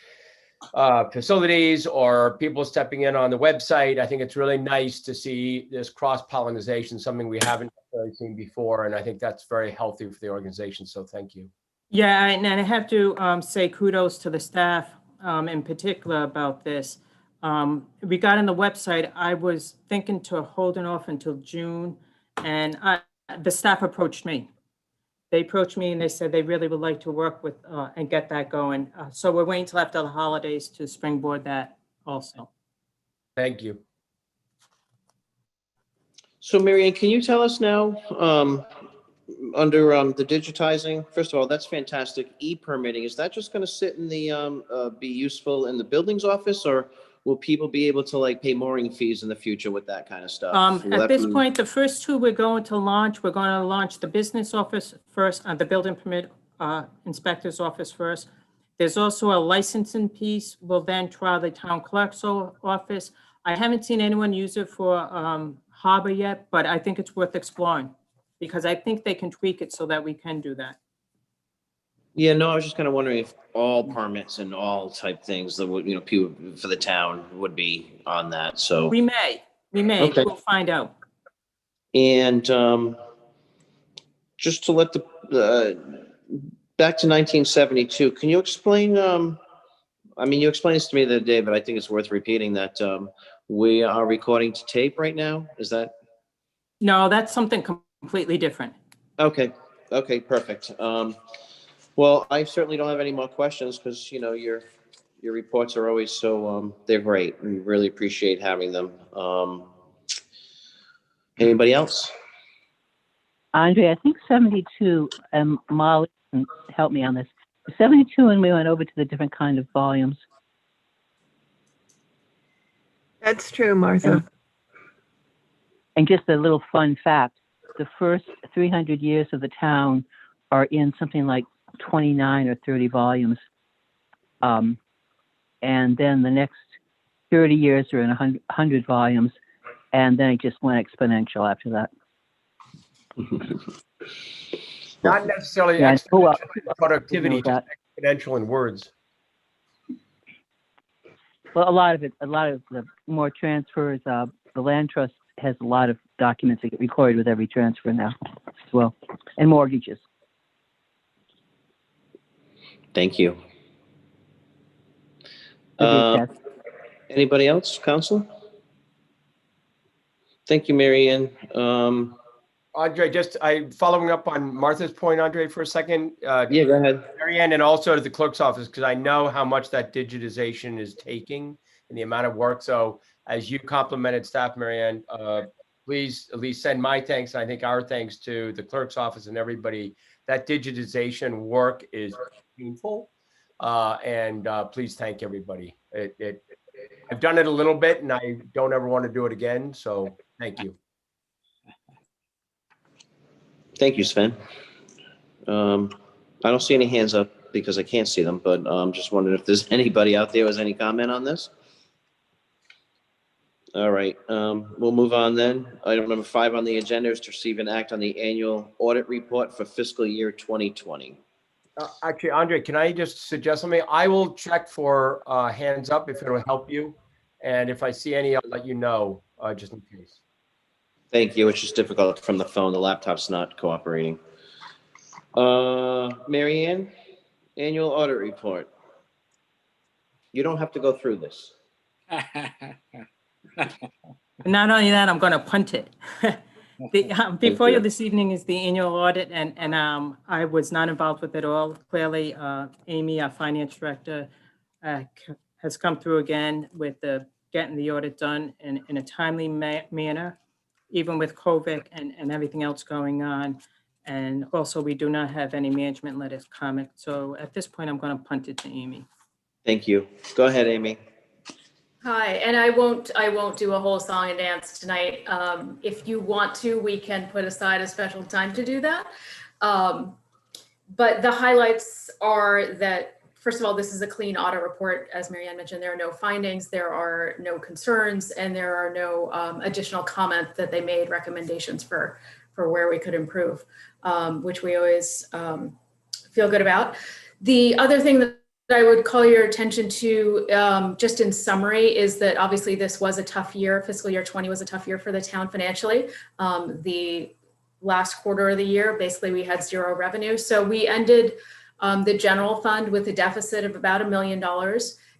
facilities or people stepping in on the website. I think it's really nice to see this cross-pollination, something we haven't really seen before. And I think that's very healthy for the organization. So thank you. Yeah, and I have to say kudos to the staff in particular about this. Regarding the website, I was thinking to holding off until June, and the staff approached me. They approached me and they said they really would like to work with and get that going. So we're waiting till after the holidays to springboard that also. Thank you. So, Marianne, can you tell us now, under the digitizing, first of all, that's fantastic. E-permitting, is that just going to sit in the, be useful in the buildings office, or will people be able to like pay mooring fees in the future with that kind of stuff? At this point, the first two we're going to launch the business office first, the building permit inspector's office first. There's also a licensing piece. We'll then try the town clerk's office. I haven't seen anyone use it for Harbor yet, but I think it's worth exploring because I think they can tweak it so that we can do that. Yeah, no, I was just kind of wondering if all permits and all type things that would, people for the town would be on that. So we may, Okay. We'll find out. And just to let back to 1972, can you explain? You explained this to me the other day, but I think it's worth repeating that we are recording to tape right now. Is that? No, that's something completely different. Okay, perfect. Well, I certainly don't have any more questions because, your reports are always so, they're great. We really appreciate having them. Anybody else? Andre, I think 72, and Molly can help me on this. 72 when we went over to the different kind of volumes. That's true, Martha. And just a little fun fact, the first 300 years of the town are in something like 29 or 30 volumes. And then the next 30 years are in 100 volumes. And then it just went exponential after that. Not necessarily Yeah, exponential in productivity, that. just exponential in words. Well, a lot of the more transfers, the land trust has a lot of documents that get recorded with every transfer now as well, and mortgages. Thank you. Yes. Anybody else, council? Thank you, Marianne. Andre, following up on Martha's point, Andre, for a second. Yeah, go ahead. Marianne, and also to the clerk's office, because I know how much that digitization is taking and the amount of work. So as you complimented staff, Marianne, please at least send my thanks, and I think our thanks to the clerk's office and everybody. That digitization work is painful, and please thank everybody. I've done it a little bit, and I don't ever want to do it again, so thank you. Thank you, Sven. I don't see any hands up because I can't see them, but just wondering if there's anybody out there who has any comment on this? All right, we'll move on then. Item number 5 on the agenda is to receive and act on the annual audit report for fiscal year 2020. Actually, Andre, can I just suggest something? I will check for hands up if it'll help you. And if I see any, I'll let you know, just in case. Thank you. It's just difficult from the phone. The laptop's not cooperating. Mary Ann, annual audit report. You don't have to go through this. Not only that, I'm going to punt it. Before you. you this evening is the annual audit, and I was not involved with it all. Clearly, Amy, our finance director, has come through again with getting the audit done in a timely manner, even with COVID and everything else going on. And also, we do not have any management letters comment. So at this point, I'm going to punt it to Amy. Thank you. Go ahead, Amy. Hi, and I won't do a whole song and dance tonight. If you want to, we can put aside a special time to do that. But the highlights are that, first of all, this is a clean audit report. As Mary Ann mentioned, there are no findings, there are no concerns, and there are no additional comment that they made recommendations for where we could improve, which we always feel good about. The other thing that I would call your attention to, just in summary, is that obviously this was a tough year. Fiscal year 20 was a tough year for the town financially. The last quarter of the year, basically we had zero revenue. So we ended the general fund with a deficit of about $1 million.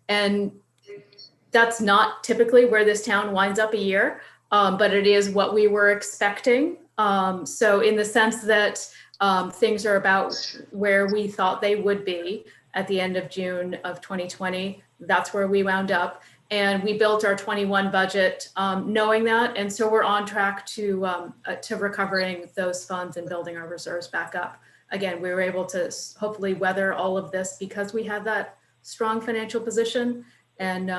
And that's not typically where this town winds up a year, but it is what we were expecting. So in the sense that things are about where we thought they would be at the end of June of 2020, that's where we wound up. And we built our 21 budget knowing that. And so we're on track to recovering those funds and building our reserves back up. Again, we were able to hopefully weather all of this because we had that strong financial position. And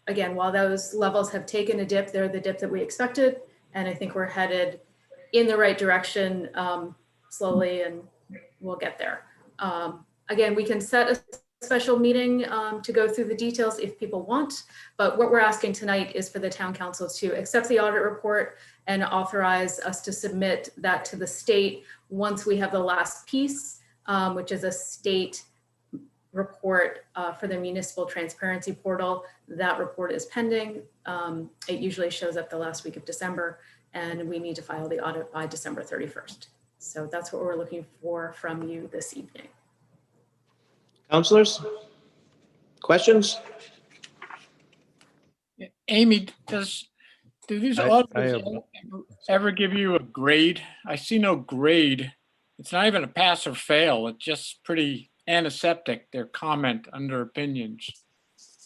again, while those levels have taken a dip, they're the dip that we expected. And I think we're headed in the right direction slowly, and we'll get there. Again, we can set a special meeting to go through the details if people want, but what we're asking tonight is for the town council to accept the audit report and authorize us to submit that to the state once we have the last piece, which is a state report for the municipal transparency portal. That report is pending. It usually shows up the last week of December, and we need to file the audit by December 31st. So that's what we're looking for from you this evening. Counselors? Questions? Amy, do these auditors ever give you a grade? I see no grade. It's not even a pass or fail. It's just pretty antiseptic, their comment under opinions.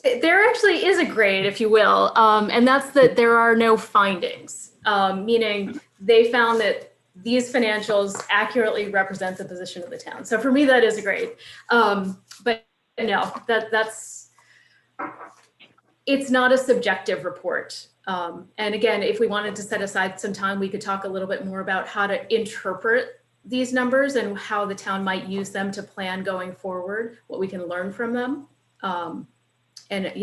There actually is a grade, if you will, and that's that there are no findings, meaning they found that these financials accurately represent the position of the town. So for me, that is a grade. But no, it's not a subjective report. And again, if we wanted to set aside some time, we could talk a little bit more about how to interpret these numbers and how the town might use them to plan going forward, what we can learn from them, and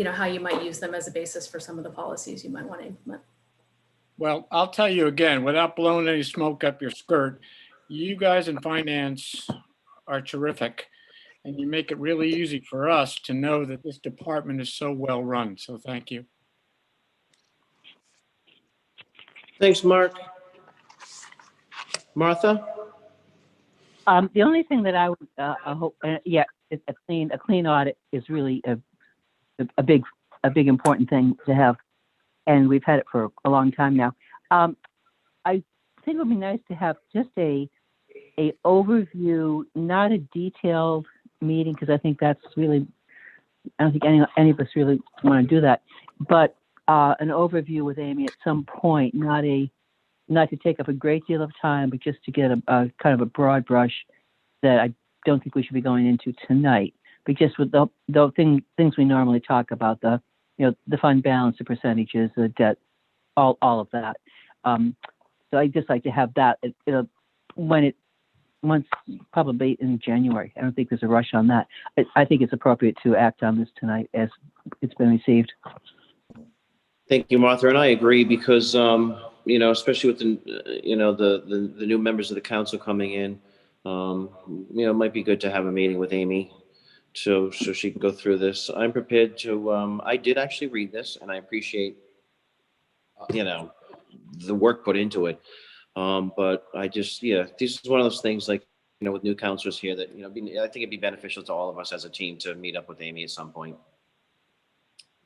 how you might use them as a basis for some of the policies you might want to implement. Well, I'll tell you again, without blowing any smoke up your skirt, you guys in finance are terrific. And you make it really easy for us to know that this department is so well run. So thank you. Thanks, Mark. Martha? The only thing that I would hope, a clean audit is really a big important thing to have, and we've had it for a long time now. I think it would be nice to have just a overview, not a detailed meeting, because I think that's really, I don't think any of us really want to do that, but an overview with Amy at some point, not to take up a great deal of time, but just to get a kind of a broad brush that I don't think we should be going into tonight, but just with the things we normally talk about, the fund balance, the percentages, the debt, all of that. So I'd just like to have that when it once, probably in January. I don't think there's a rush on that. I think it's appropriate to act on this tonight as it's been received. Thank you, Martha, and I agree because, especially with the new members of the council coming in, it might be good to have a meeting with Amy so she can go through this. I'm prepared to, I did actually read this and I appreciate, the work put into it. But I just, this is one of those things like, with new counselors here that, I think it'd be beneficial to all of us as a team to meet up with Amy at some point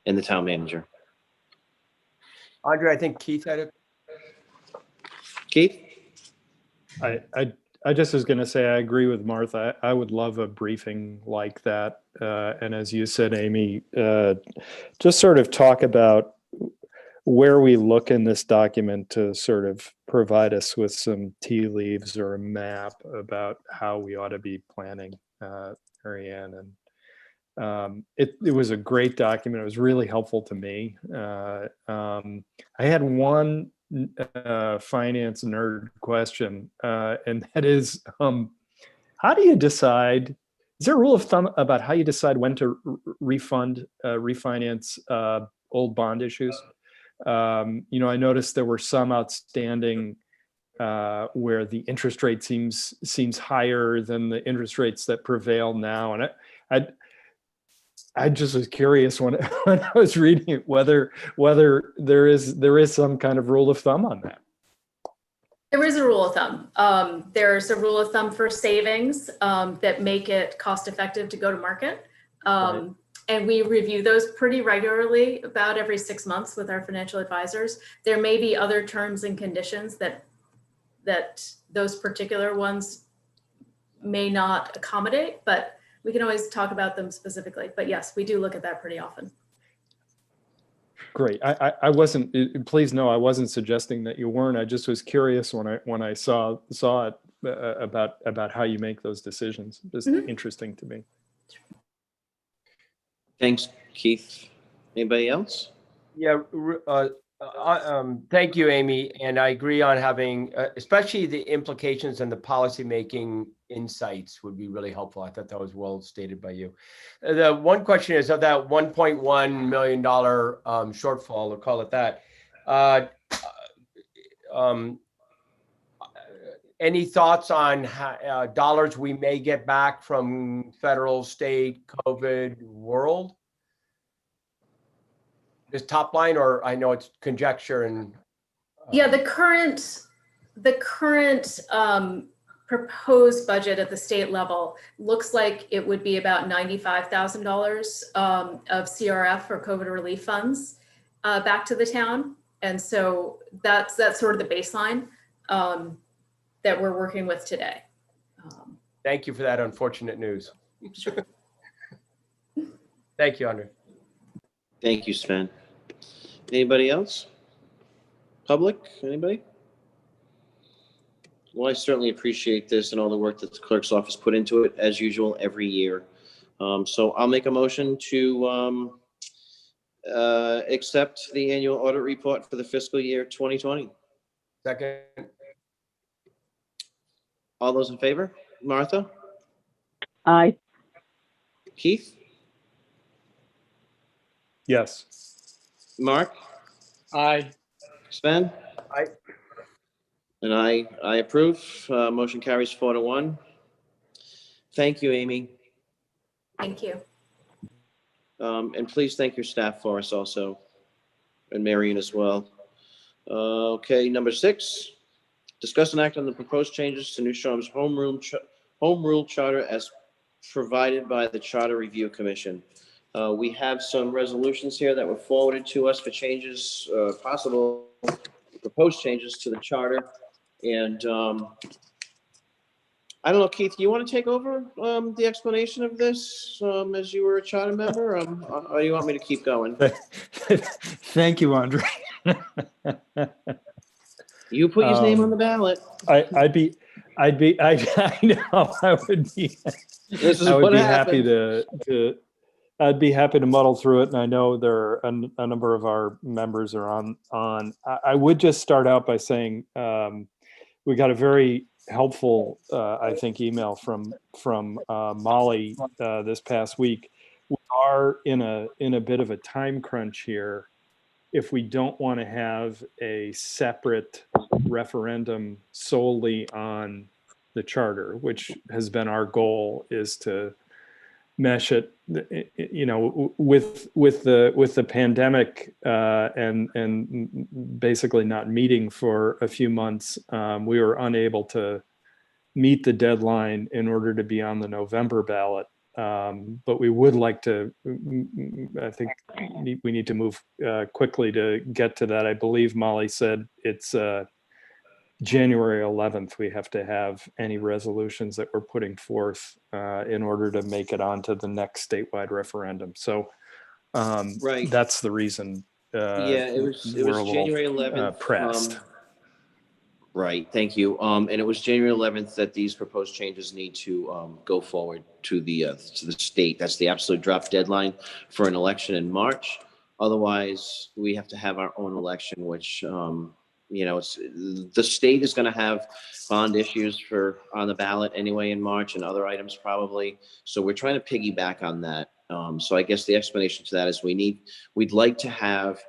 and the town manager. Andre, I think Keith had it. Keith? I just was going to say, I agree with Martha. I would love a briefing like that. And as you said, Amy, just sort of talk about where we look in this document to sort of provide us with some tea leaves or a map about how we ought to be planning, Marianne. And it was a great document. It was really helpful to me. I had one finance nerd question, and that is, how do you decide, is there a rule of thumb about how you decide when to refinance old bond issues? I noticed there were some outstanding where the interest rate seems higher than the interest rates that prevail now. And I just was curious when I was reading it, whether there is some kind of rule of thumb on that. There is a rule of thumb. There's a rule of thumb for savings that make it cost effective to go to market. Right. And we review those pretty regularly, about every 6 months with our financial advisors. There may be other terms and conditions that those particular ones may not accommodate, but we can always talk about them specifically. But yes, we do look at that pretty often. Great. I wasn't, please know, I wasn't suggesting that you weren't. I just was curious when I saw it about how you make those decisions. It's interesting to me. Thanks, Keith. Anybody else? Yeah, thank you, Amy. And I agree on having, especially the implications and the policymaking insights would be really helpful. I thought that was well stated by you. The one question is, of that $1.1 million shortfall, we'll call it that, any thoughts on dollars we may get back from federal, state, COVID world? Just top line, or I know it's conjecture and. Yeah, the current proposed budget at the state level looks like it would be about $95,000 of CRF or COVID relief funds back to the town. And so that's sort of the baseline that we're working with today. Thank you for that unfortunate news. Sure. Thank you, Andre. Thank you, Sven. Anybody else? Public? Anybody? Well, I certainly appreciate this and all the work that the clerk's office put into it, as usual, every year. So I'll make a motion to accept the annual audit report for the fiscal year 2020. Second. All those in favor? Martha? Aye. Keith? Yes. Mark? Aye. Sven? Aye. And I approve. Motion carries 4-1. Thank you, Amy. Thank you. And please thank your staff for us also, and Marion as well. Okay, number 6, discuss and act on the proposed changes to New Shorehams home rule charter as provided by the Charter Review Commission. We have some resolutions here that were forwarded to us for changes, possible proposed changes to the charter. And I don't know, Keith, you want to take over the explanation of this as you were a charter member, or you want me to keep going? Thank you, Andre. You put his name on the ballot. I know I would be. This is I would what be happened. happy I'd be happy to muddle through it, and I know there are a number of our members are on. I would just start out by saying we got a very helpful, I think, email from Molly this past week. We are in a bit of a time crunch here. If we don't want to have a separate referendum solely on the charter, which has been our goal, is to mesh it, with the pandemic and basically not meeting for a few months. We were unable to meet the deadline in order to be on the November ballot. But we would like to, I think we need to move quickly to get to that. I believe Molly said it's January 11th. We have to have any resolutions that we're putting forth in order to make it onto the next statewide referendum. So Right. that's the reason Yeah, it was we're a little January 11th. pressed. Right, thank you. And it was January 11th that these proposed changes need to go forward to the state. That's the absolute drop deadline for an election in March. Otherwise, we have to have our own election, which it's the state is going to have bond issues on the ballot anyway in March, and other items probably. So we're trying to piggyback on that. So I guess the explanation to that is we'd like to have.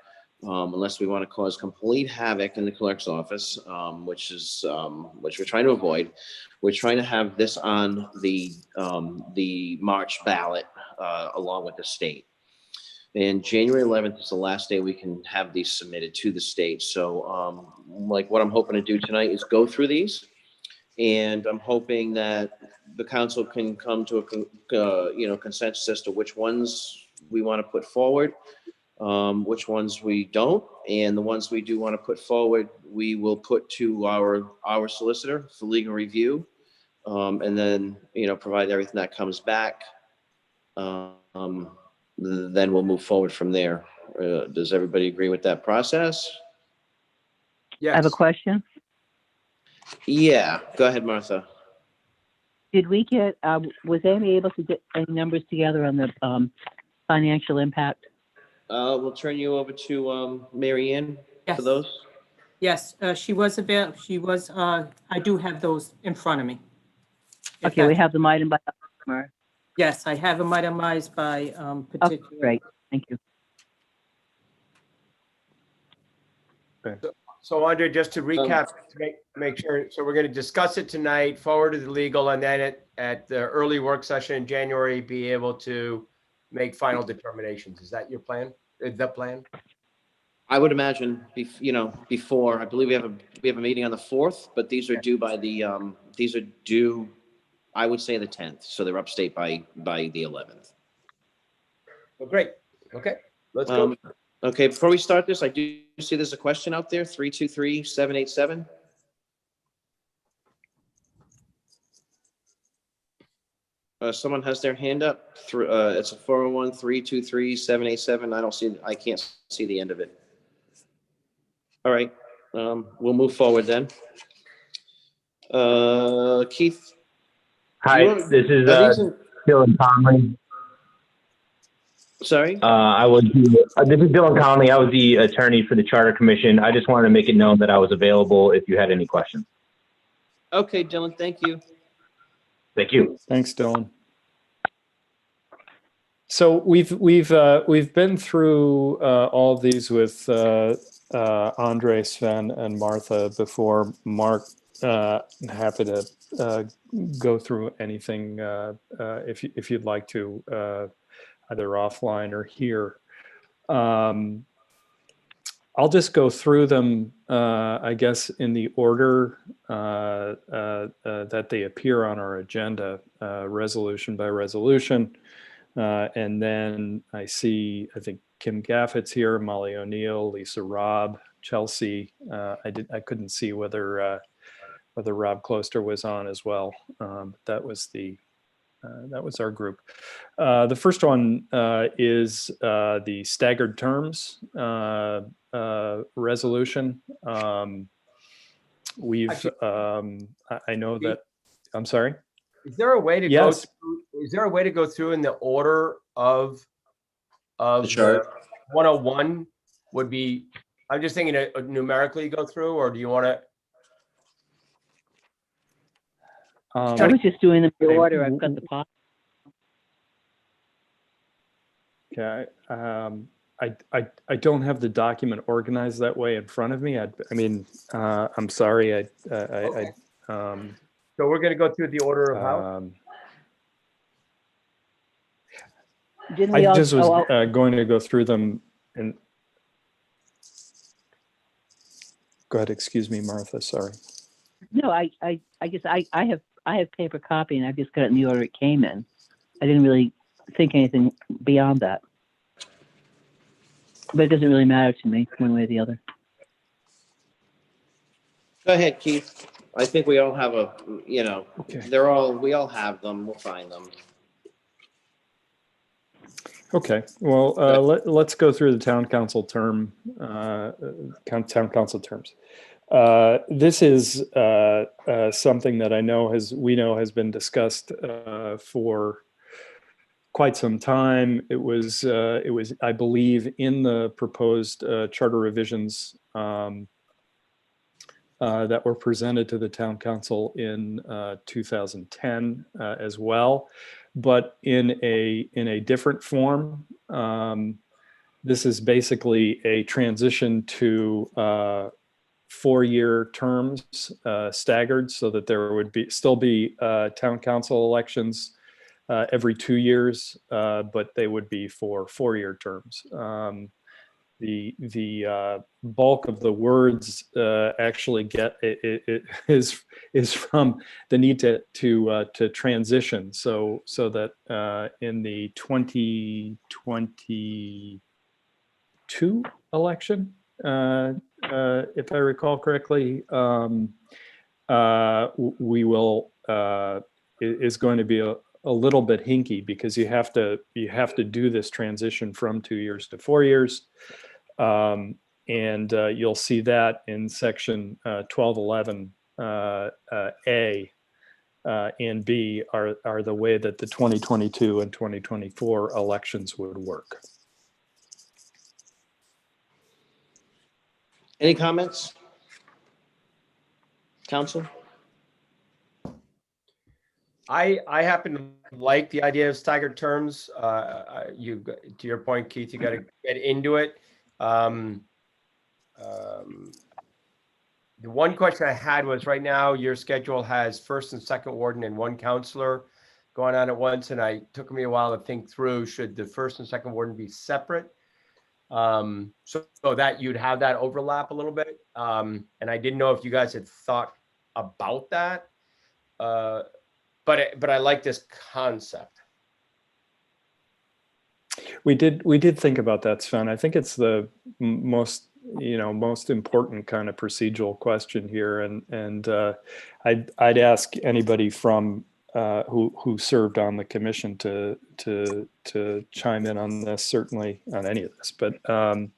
Unless we want to cause complete havoc in the clerk's office, which we're trying to avoid. We're trying to have this on the March ballot along with the state. And January 11th is the last day we can have these submitted to the state. So like what I'm hoping to do tonight is go through these. And I'm hoping that the council can come to a consensus as to which ones we want to put forward. Which ones we don't, and the ones we do want to put forward, we will put to our solicitor for legal review, and then provide everything that comes back. Then we'll move forward from there. Does everybody agree with that process? Yes. I have a question. Yeah, go ahead, Martha. Did we get, was Amy able to get any numbers together on the financial impact? We'll turn you over to Mary Ann Yes. for those. Yes, she was available. I do have those in front of me. If Okay, we that's- have them item by item. Yes, I have them itemized by Okay, particular. great, thank you. So Andre, just to recap, to make sure, so we're going to discuss it tonight, forward to the legal, and then at the early work session in January, be able to make final determinations. Is that your plan? The plan? I would imagine, before, I believe we have a meeting on the 4th, but these are due by I would say the 10th. So they're upstate by the 11th. Oh, great. Okay, let's go. Okay, before we start this, I do see there's a question out there, 323-787. Someone has their hand up. It's a 401-323-787. I can't see the end of it. All right, we'll move forward then. Keith. Hi, this is Dylan Conley. Sorry? This is Dylan Conley. I was the attorney for the Charter Commission. I just wanted to make it known that I was available if you had any questions. Okay, Dylan, thank you. Thank you. Thanks, Dylan. So we've been through all of these with Andre, Sven, and Martha before. Mark, happy to go through anything if you'd like to, either offline or here. I'll just go through them, I guess, in the order that they appear on our agenda, resolution by resolution. And then I think Kim Gaffett's here, Molly O'Neill, Lisa Robb, Chelsea. I couldn't see whether Rob Closter was on as well. That was our group. The first one is the staggered terms resolution. I know that. I'm sorry. Is there a way to Yes. go through? Is there a way to go through in the order of The chart? 101 would be? I'm just thinking numerically go through, or do you want to? I was just doing them in order. I've got the pot. Okay. I don't have the document organized that way in front of me. I'm sorry. So we're going to go through the order of how? Didn't we I all? just was going to go through them and go ahead. Excuse me, Martha. Sorry. No, I guess I have paper copy and I've just got it in the order it came in. I didn't really think anything beyond that. But it doesn't really matter to me one way or the other. Go ahead, Keith. I think we all have we all have them. We'll find them. Okay. Well, let's go through the town council term, town council terms. This is something that we know has been discussed for quite some time. It was, I believe, in the proposed charter revisions that were presented to the town council in 2010 as well, but in a different form. This is basically a transition to 4-year terms, staggered, so that there would still be town council elections every 2 years, but they would be for 4-year terms. The bulk of the words actually is from the need to transition, so that in the 2022 election, if I recall correctly, we will is going to be a little bit hinky, because you have to do this transition from 2 years to 4 years. And you'll see that in section 1211 A and B are the way that the 2022 and 2024 elections would work. Any comments, Council? I happen to like the idea of staggered terms. To your point, Keith, you got to get into it. The one question I had was, right now your schedule has first and second warden and one counselor going on at once, and it took me a while to think through, should the first and second warden be separate, so that you'd have that overlap a little bit, and I didn't know if you guys had thought about that, but I like this concept. We did think about that, Sven. I think it's the most important kind of procedural question here, and I'd ask anybody from who served on the commission to chime in on this, certainly on any of this. But I'm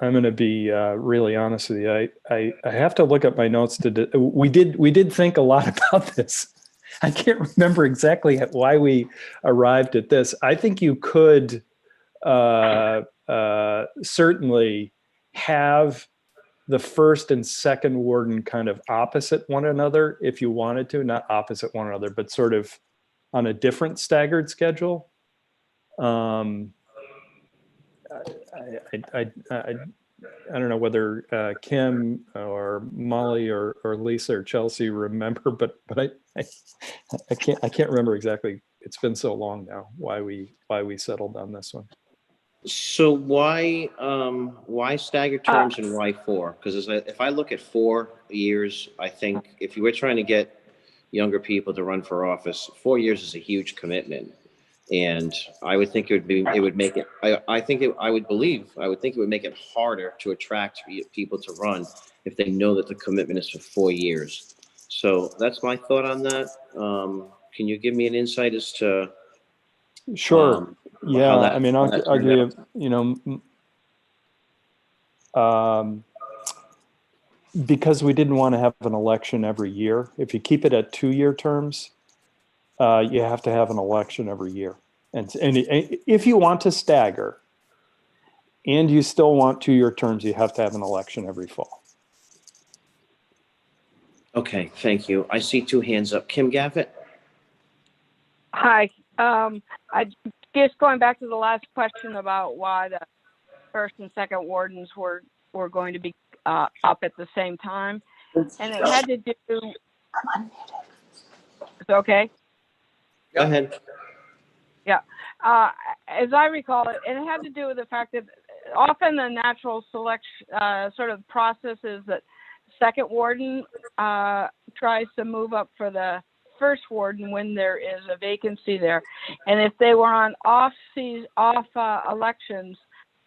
going to be really honest with you. I have to look at my notes we did think a lot about this. I can't remember exactly why we arrived at this. I think you could certainly have the first and second warden kind of opposite one another if you wanted to, not opposite one another, but sort of on a different staggered schedule. I don't know whether Kim or Molly or Lisa or Chelsea remember, but I can't remember exactly. It's been so long now why we settled on this one. So why staggered terms and why 4? Because if I look at 4 years, I think if you were trying to get younger people to run for office, 4 years is a huge commitment. And I would think it would make it harder to attract people to run if they know that the commitment is for 4 years. So that's my thought on that. Can you give me an insight as to? Sure. Yeah. I mean, I'll give because we didn't want to have an election every year. If you keep it at 2-year terms, you have to have an election every year. And if you want to stagger and you still want 2-year terms, you have to have an election every fall. Okay, thank you. I see two hands up. Kim Gavitt? Hi. I just going back to the last question about why the first and second wardens were going to be up at the same time, and it had to do. It's okay. Go ahead. Yeah. As I recall it, it had to do with the fact that often the natural selection sort of process is that second warden tries to move up for the first warden when there is a vacancy there. And if they were on off elections,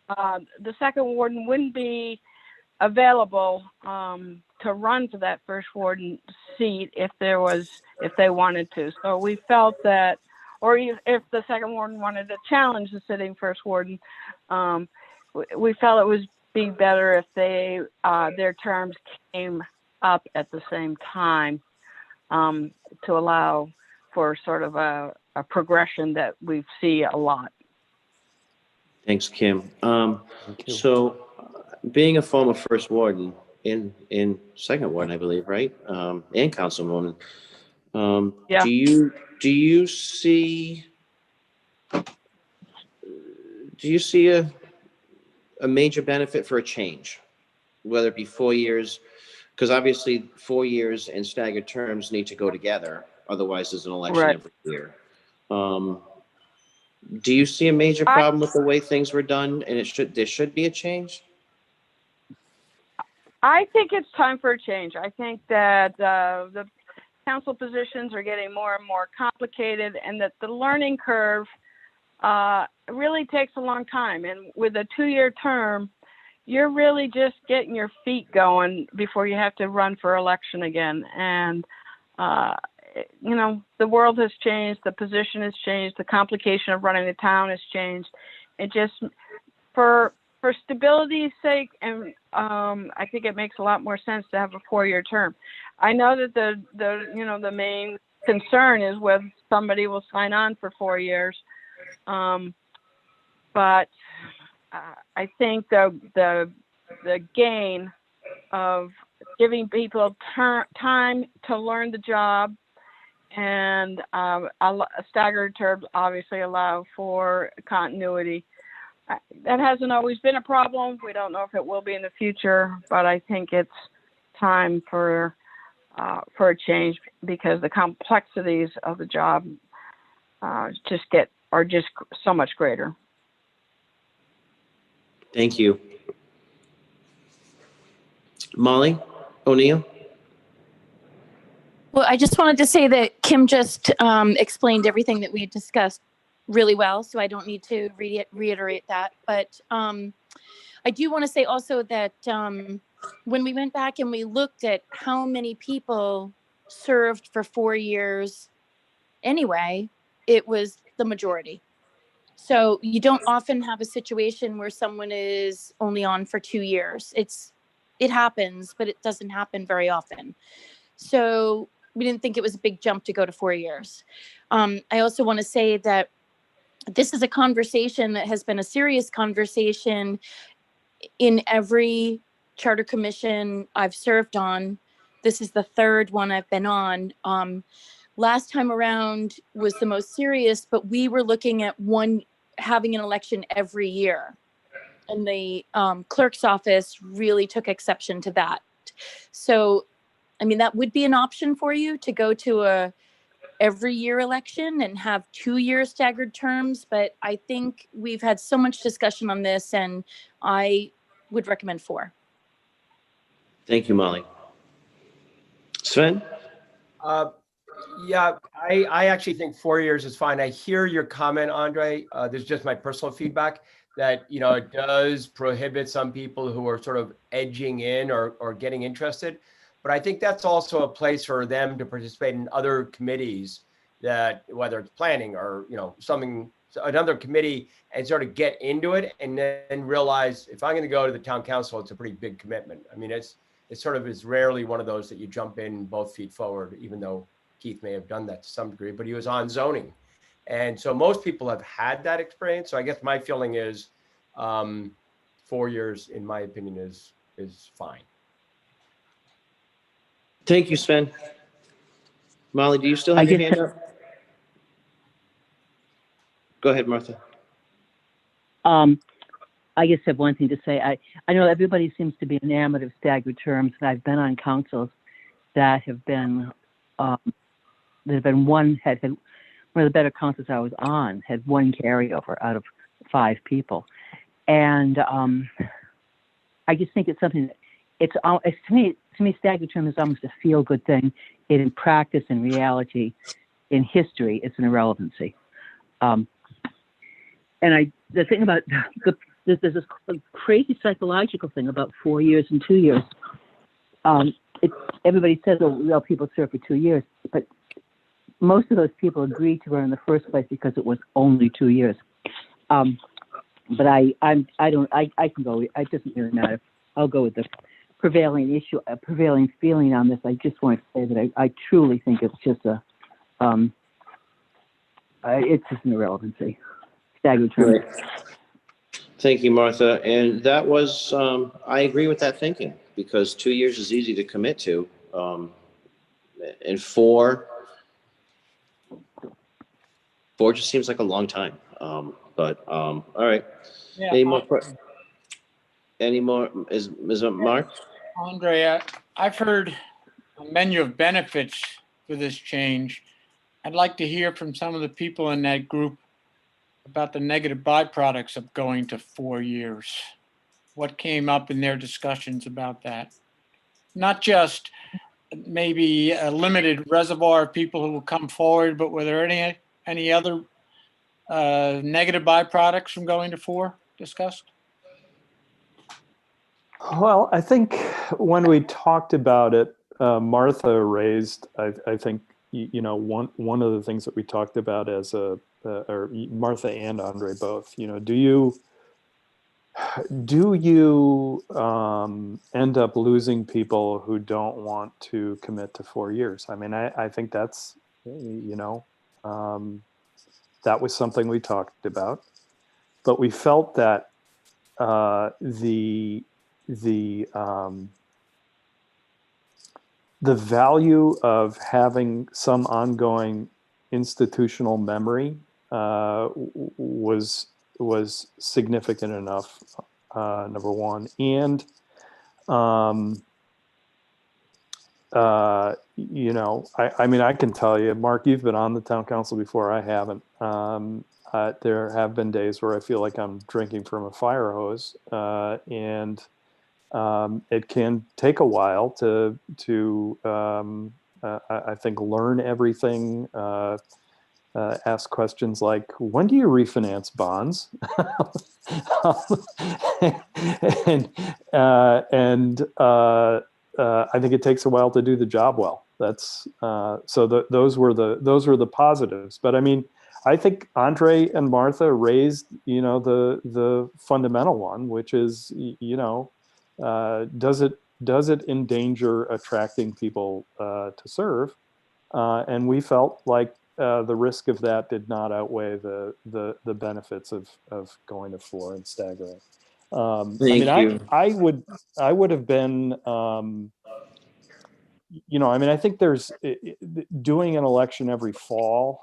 the second warden wouldn't be available to run for that first warden seat if they wanted to. So we felt that, or if the second warden wanted to challenge the sitting first warden, we felt it was be better if their terms came up at the same time, to allow for sort of a progression that we see a lot. Thanks, Kim. So being a former first warden in second warden, I believe, right? And councilwoman, Yeah. do you see a major benefit for a change, whether it be 4 years? Because obviously 4 years and staggered terms need to go together. Otherwise, there's an election Right. every year. Do you see a major problem with the way things were done, and there should be a change? I think it's time for a change. I think that the council positions are getting more and more complicated, and that the learning curve really takes a long time. And with a 2-year term, you're really just getting your feet going before you have to run for election again. And, the world has changed, the position has changed, the complication of running the town has changed. It just, for stability's sake, and I think it makes a lot more sense to have a 4-year term. I know that the main concern is whether somebody will sign on for 4 years. But I think the gain of giving people time to learn the job, and staggered terms obviously allow for continuity. That hasn't always been a problem. We don't know if it will be in the future, but I think it's time for a change, because the complexities of the job are just so much greater. Thank you. Molly O'Neill? Well, I just wanted to say that Kim just explained everything that we had discussed really well, so I don't need to reiterate that. But I do want to say also that when we went back and we looked at how many people served for 4 years anyway, it was the majority. So you don't often have a situation where someone is only on for 2 years. It happens, but it doesn't happen very often. So we didn't think it was a big jump to go to 4 years. I also want to say that this is a conversation that has been a serious conversation in every charter commission I've served on. This is the third one I've been on. Last time around was the most serious, but we were looking at having an election every year. And the clerk's office really took exception to that. So, I mean, that would be an option for you to go to a every year election and have 2-year staggered terms. But I think we've had so much discussion on this, and I would recommend 4. Thank you, Molly. Sven? Yeah, I actually think 4 years is fine. I hear your comment, Andre. This is just my personal feedback that, it does prohibit some people who are sort of edging in or getting interested. But I think that's also a place for them to participate in other committees, that whether it's planning or, another committee, and sort of get into it and then realize, if I'm going to go to the town council, it's a pretty big commitment. I mean, it sort of is rarely one of those that you jump in both feet forward, even though Keith may have done that to some degree, but he was on zoning. And so most people have had that experience. So I guess my feeling is 4 years, in my opinion, is fine. Thank you, Sven. Molly, do you still I have your just- hand up? Go ahead, Martha. I just have one thing to say. I know everybody seems to be enamored of staggered terms, and I've been on councils that have been one of the better councils I was on had one carryover out of 5 people, and I just think it's something that it's to me staggered term is almost a feel good thing. In practice, in reality, in history, it's an irrelevancy. And the thing about there's this crazy psychological thing about 4 years and 2 years. Everybody says, oh, well, people serve for 2 years, but most of those people agreed to run in the first place because it was only 2 years. But I can go. It doesn't really matter. I'll go with the prevailing feeling on this. I just want to say that I truly think it's just it's just an irrelevancy. Staggered term. Right. Thank you, Martha. And that was, I agree with that thinking, because 2 years is easy to commit to. And four just seems like a long time. All right. Yeah, Any more? Is Mark? Andre, I've heard a menu of benefits for this change. I'd like to hear from some of the people in that group about the negative byproducts of going to 4 years. What came up in their discussions about that? Not just maybe a limited reservoir of people who will come forward, but were there any other negative byproducts from going to 4 discussed? Well, I think when we talked about it, Martha raised, I think, one of the things that we talked about as or Martha and Andre both, do you end up losing people who don't want to commit to 4 years? I mean, I think that's, that was something we talked about, but we felt that the value of having some ongoing institutional memory was significant enough, number one. And, I mean, I can tell you, Mark, you've been on the town council before, I haven't. There have been days where I feel like I'm drinking from a fire hose, and it can take a while to I think, learn everything, ask questions like, when do you refinance bonds? I think it takes a while to do the job well. That's those were the positives. But I mean, I think Andre and Martha raised, the fundamental one, which is, does it endanger attracting people to serve? And we felt like the risk of that did not outweigh the benefits of going to 4 and staggering. I would have been, I think there's doing an election every fall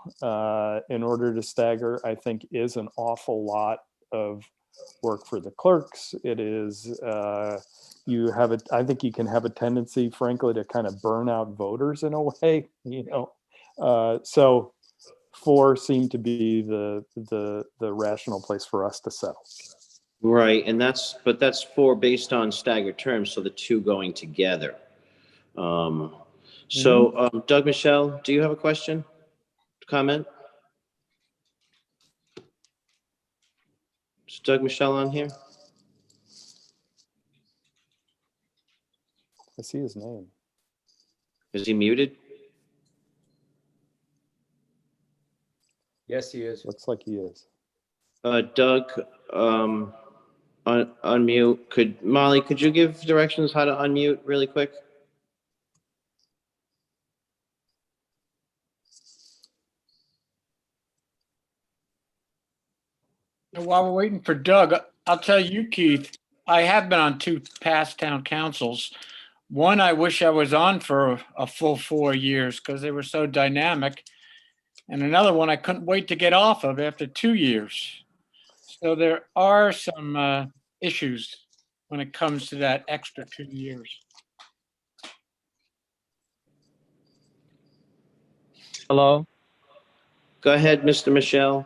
in order to stagger, I think, is an awful lot of work for the clerks. It is, I think you can have a tendency, frankly, to kind of burn out voters in a way, so 4 seemed to be the rational place for us to settle. Right, and that's 4 based on staggered terms, so the 2 going together. Doug Michelle, do you have a question, comment? Is Doug Michelle on here? I see his name. Is he muted? Yes, he is. Looks like he is. Doug, unmute. Molly, could you give directions how to unmute really quick? And while we're waiting for Doug, I'll tell you, Keith, I have been on 2 past town councils. One, I wish I was on for a full 4 years because they were so dynamic. And another one I couldn't wait to get off of after 2 years. So there are some issues when it comes to that extra 2 years. Hello? Go ahead, Mr. Michelle.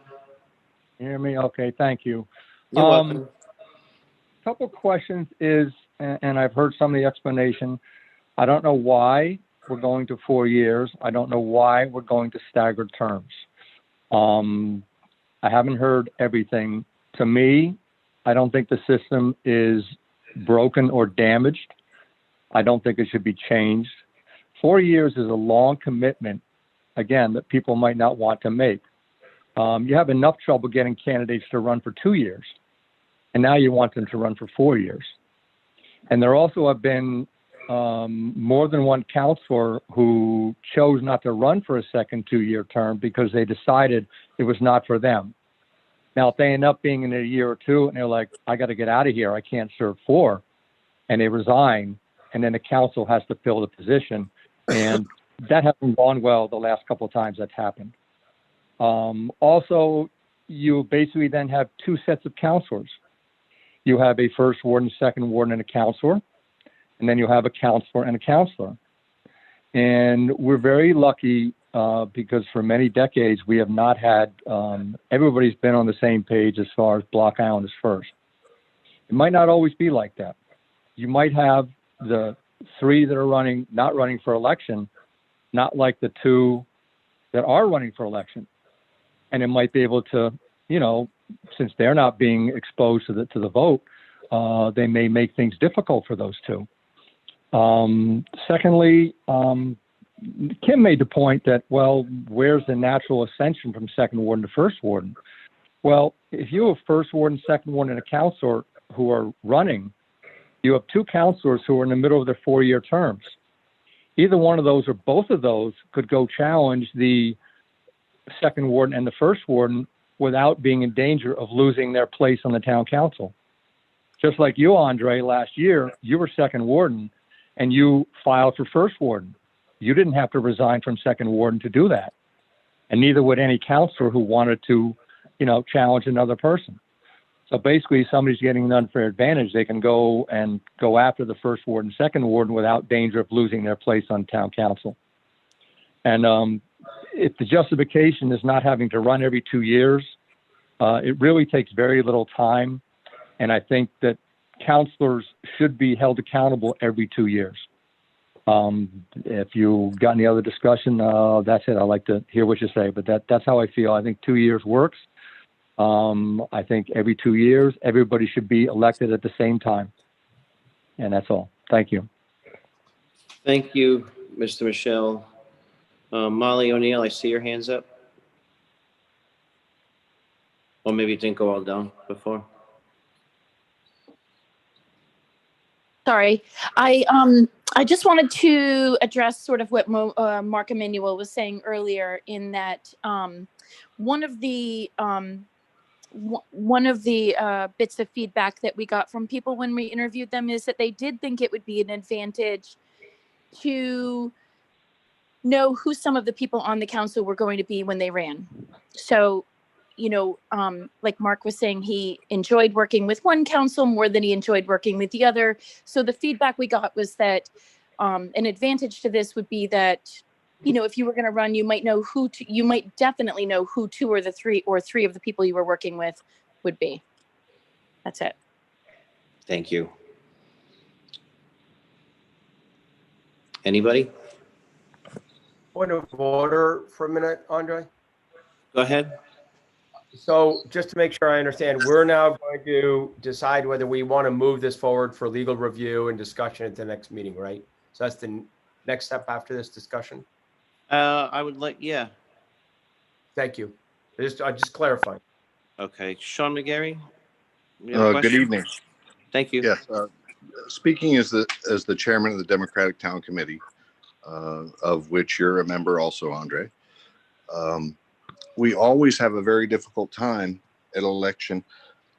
You hear me? Okay, thank you. You're welcome. Couple questions is, and I've heard some of the explanation. I don't know why we're going to 4 years. I don't know why we're going to staggered terms. I haven't heard everything. To me, I don't think the system is broken or damaged. I don't think it should be changed. 4 years is a long commitment, again, that people might not want to make. You have enough trouble getting candidates to run for 2 years, and now you want them to run for 4 years. And there also have been more than one counselor who chose not to run for a second 2-year term because they decided it was not for them. Now, if they end up being in a year or two and they're like, I got to get out of here, I can't serve 4, and they resign, and then the council has to fill the position. And that hasn't gone well the last couple of times that's happened. Also, you basically then have 2 sets of counselors. You have a first warden, second warden, and a counselor, and then you have a counselor and a counselor. And we're very lucky because for many decades we have not had, everybody's been on the same page as far as Block Island is first. It might not always be like that. You might have the 3 that are not running for election, not like the 2 that are running for election. And it might be able to, you know, since they're not being exposed to the vote, they may make things difficult for those 2. Secondly, Kim made the point that, well, where's the natural ascension from second warden to first warden? Well, if you have first warden, second warden, and a counselor who are running, you have 2 counselors who are in the middle of their 4-year terms. Either one of those or both of those could go challenge the second warden and the first warden without being in danger of losing their place on the town council. Just like you, Andre, last year, you were second warden and you filed for first warden. You didn't have to resign from second warden to do that. And neither would any counselor who wanted to, you know, challenge another person. So basically, somebody's getting an unfair advantage. They can go after the first warden, second warden without danger of losing their place on town council. And if the justification is not having to run every 2 years, it really takes very little time. And I think that counselors should be held accountable every 2 years. If you got any other discussion, that's it. I'd like to hear what you say, but that's how I feel. I think 2 years works. I think every 2 years, everybody should be elected at the same time. And that's all. Thank you. Thank you, Mr. Michelle. Molly O'Neill, I see your hands up. Or maybe it didn't go all down before. Sorry, I just wanted to address sort of what Mark Emanuel was saying earlier, in that one of the bits of feedback that we got from people when we interviewed them is that they did think it would be an advantage to know who some of the people on the council were going to be when they ran. So, you know, like Mark was saying, he enjoyed working with one council more than he enjoyed working with the other. So the feedback we got was that an advantage to this would be that, you know, if you were going to run, you might know you might definitely know who 2 or 3 of the people you were working with would be. That's it. Thank you. Anybody? Point of order for a minute, Andre. Go ahead. So just to make sure I understand, we're now going to decide whether we want to move this forward for legal review and discussion at the next meeting, right? So that's the next step after this discussion? I would like, yeah. Thank you. Just clarifying. Okay. Sean McGarry? Good evening. Thank you. Yes. Speaking as the chairman of the Democratic Town Committee, of which you're a member also, Andre, we always have a very difficult time at election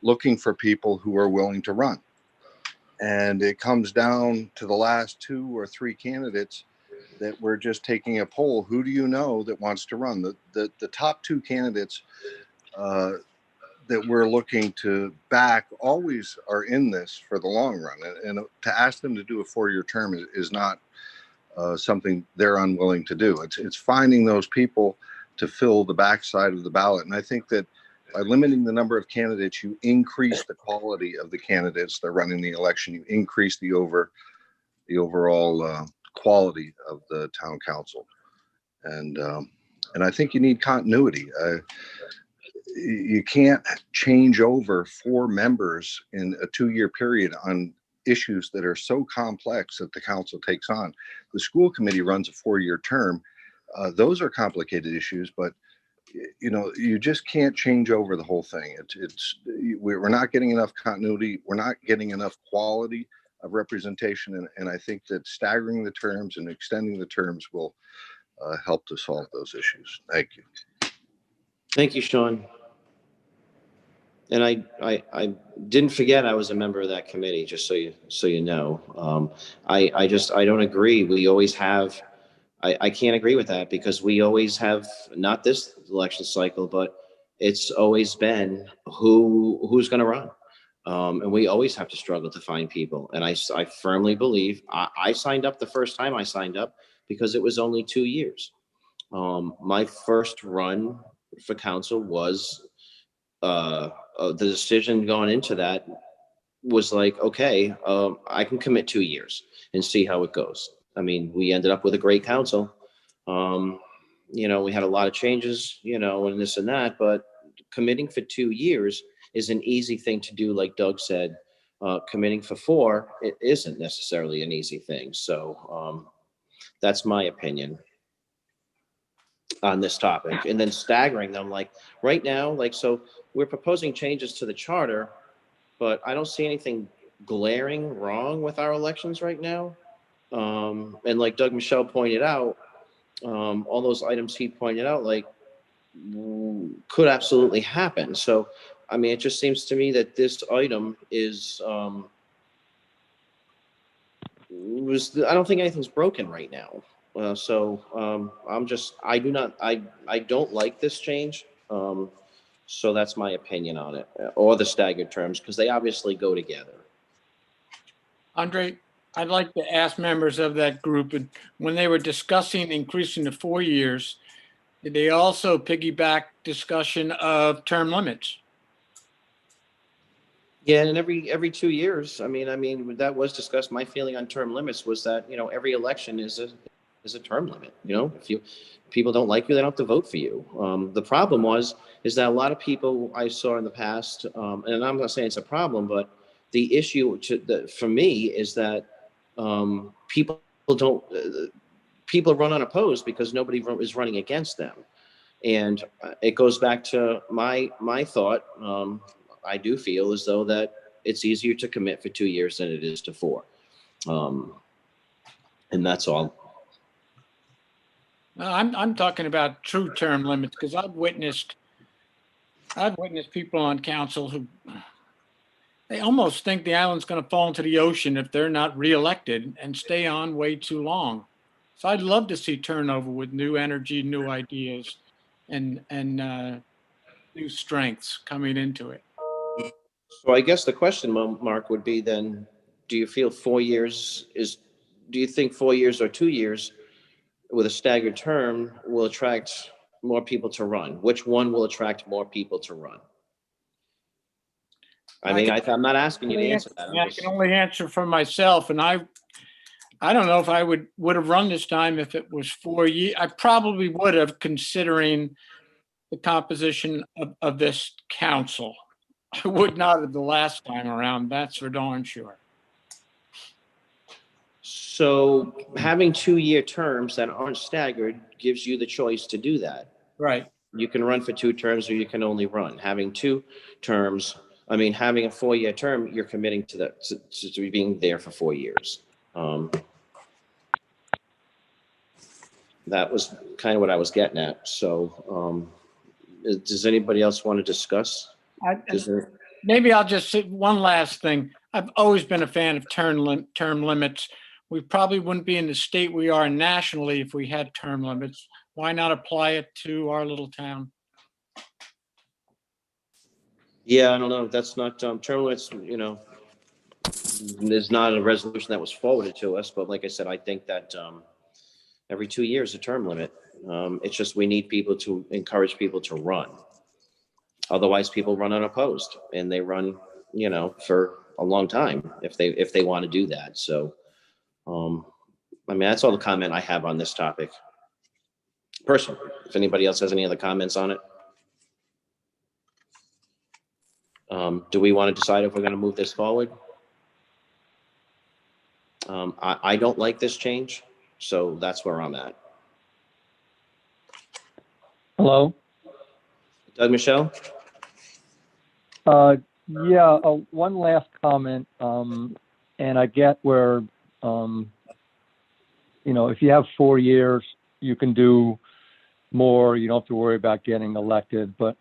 looking for people who are willing to run. And it comes down to the last 2 or 3 candidates that we're just taking a poll. Who do you know that wants to run? The top 2 candidates that we're looking to back always are in this for the long run. And to ask them to do a 4-year term is not something they're unwilling to do. It's finding those people to fill the backside of the ballot. And I think that by limiting the number of candidates, you increase the quality of the candidates that are running the election. You increase the overall quality of the town council. And I think you need continuity. You can't change over 4 members in a 2-year period on issues that are so complex that the council takes on. The school committee runs a 4-year term. Those are complicated issues, but you just can't change over the whole thing. We're not getting enough continuity. We're not getting enough quality of representation. And I think that staggering the terms and extending the terms will help to solve those issues. Thank you. Thank you, Sean. And I didn't forget I was a member of that committee, just so you know. I don't agree. We always have, I can't agree with that, because we always have, not this election cycle, but it's always been who's going to run. And we always have to struggle to find people. And I firmly believe, I signed up the first time I signed up because it was only 2 years. My first run for council was, the decision going into that was like, okay, I can commit 2 years and see how it goes. I mean, we ended up with a great council. We had a lot of changes, and this and that, but committing for 2 years is an easy thing to do. Like Doug said, committing for 4, it isn't necessarily an easy thing. So that's my opinion on this topic. And then staggering them, like right now, so we're proposing changes to the charter, but I don't see anything glaring wrong with our elections right now. And like Doug Michelle pointed out, all those items he pointed out, could absolutely happen. So, I mean, it just seems to me that this item is, I don't think anything's broken right now. I don't like this change. So that's my opinion on it, or the staggered terms, because they obviously go together. Andre, I'd like to ask members of that group, when they were discussing increasing to 4 years, did they also piggyback discussion of term limits? Yeah, and every 2 years, I mean, that was discussed. My feeling on term limits was that, every election is a term limit. If people don't like you, they don't have to vote for you. The problem is that a lot of people I saw in the past, and I'm not saying it's a problem, but the issue for me is that people run unopposed because nobody is running against them. And it goes back to my thought. I do feel as though that it's easier to commit for 2 years than it is to 4. And that's all. No, I'm talking about true term limits, because I've witnessed people on council who, they almost think the island's going to fall into the ocean if they're not reelected and stay on way too long. So I'd love to see turnover with new energy, new ideas, and new strengths coming into it. So I guess the question mark would be then, do you feel 4 years do you think 4 years or 2 years with a staggered term will attract more people to run? Which one will attract more people to run? I'm not asking you to answer that. I can only answer for myself, and I don't know if I would have run this time if it was 4 years. I probably would have, considering the composition of this council. I would not have the last time around. That's for darn sure. So having 2-year terms that aren't staggered gives you the choice to do that. Right. You can run for 2 terms, or you can only run. Having 2 terms, having a 4-year term, you're committing to that, to being there for 4 years. That was kind of what I was getting at. So does anybody else want to discuss? Maybe I'll just say one last thing. I've always been a fan of term limits. We probably wouldn't be in the state we are nationally if we had term limits. Why not apply it to our little town? Yeah, I don't know. That's not, term limits, there's not a resolution that was forwarded to us, but like I said, I think that, every 2 years, a term limit. It's just, we need people to encourage people to run. Otherwise, people run unopposed and they run, for a long time if they want to do that. So, that's all the comment I have on this topic. Personally, if anybody else has any other comments on it. Do we want to decide if we're going to move this forward? I don't like this change, so that's where I'm at. Hello? Doug Michelle? Yeah, one last comment. And I get where, if you have 4 years, you can do more. You don't have to worry about getting elected. But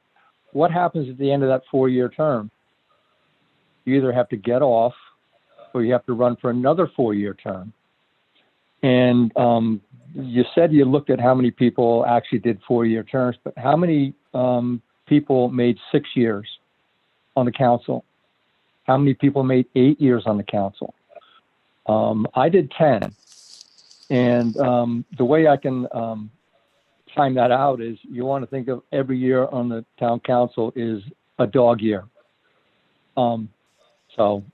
what happens at the end of that 4-year term? You either have to get off or you have to run for another 4-year term. And you said you looked at how many people actually did 4-year terms, but how many people made 6 years on the council? How many people made 8 years on the council? I did 10. And the way I can time that out is you want to think of every year on the town council is a dog year. So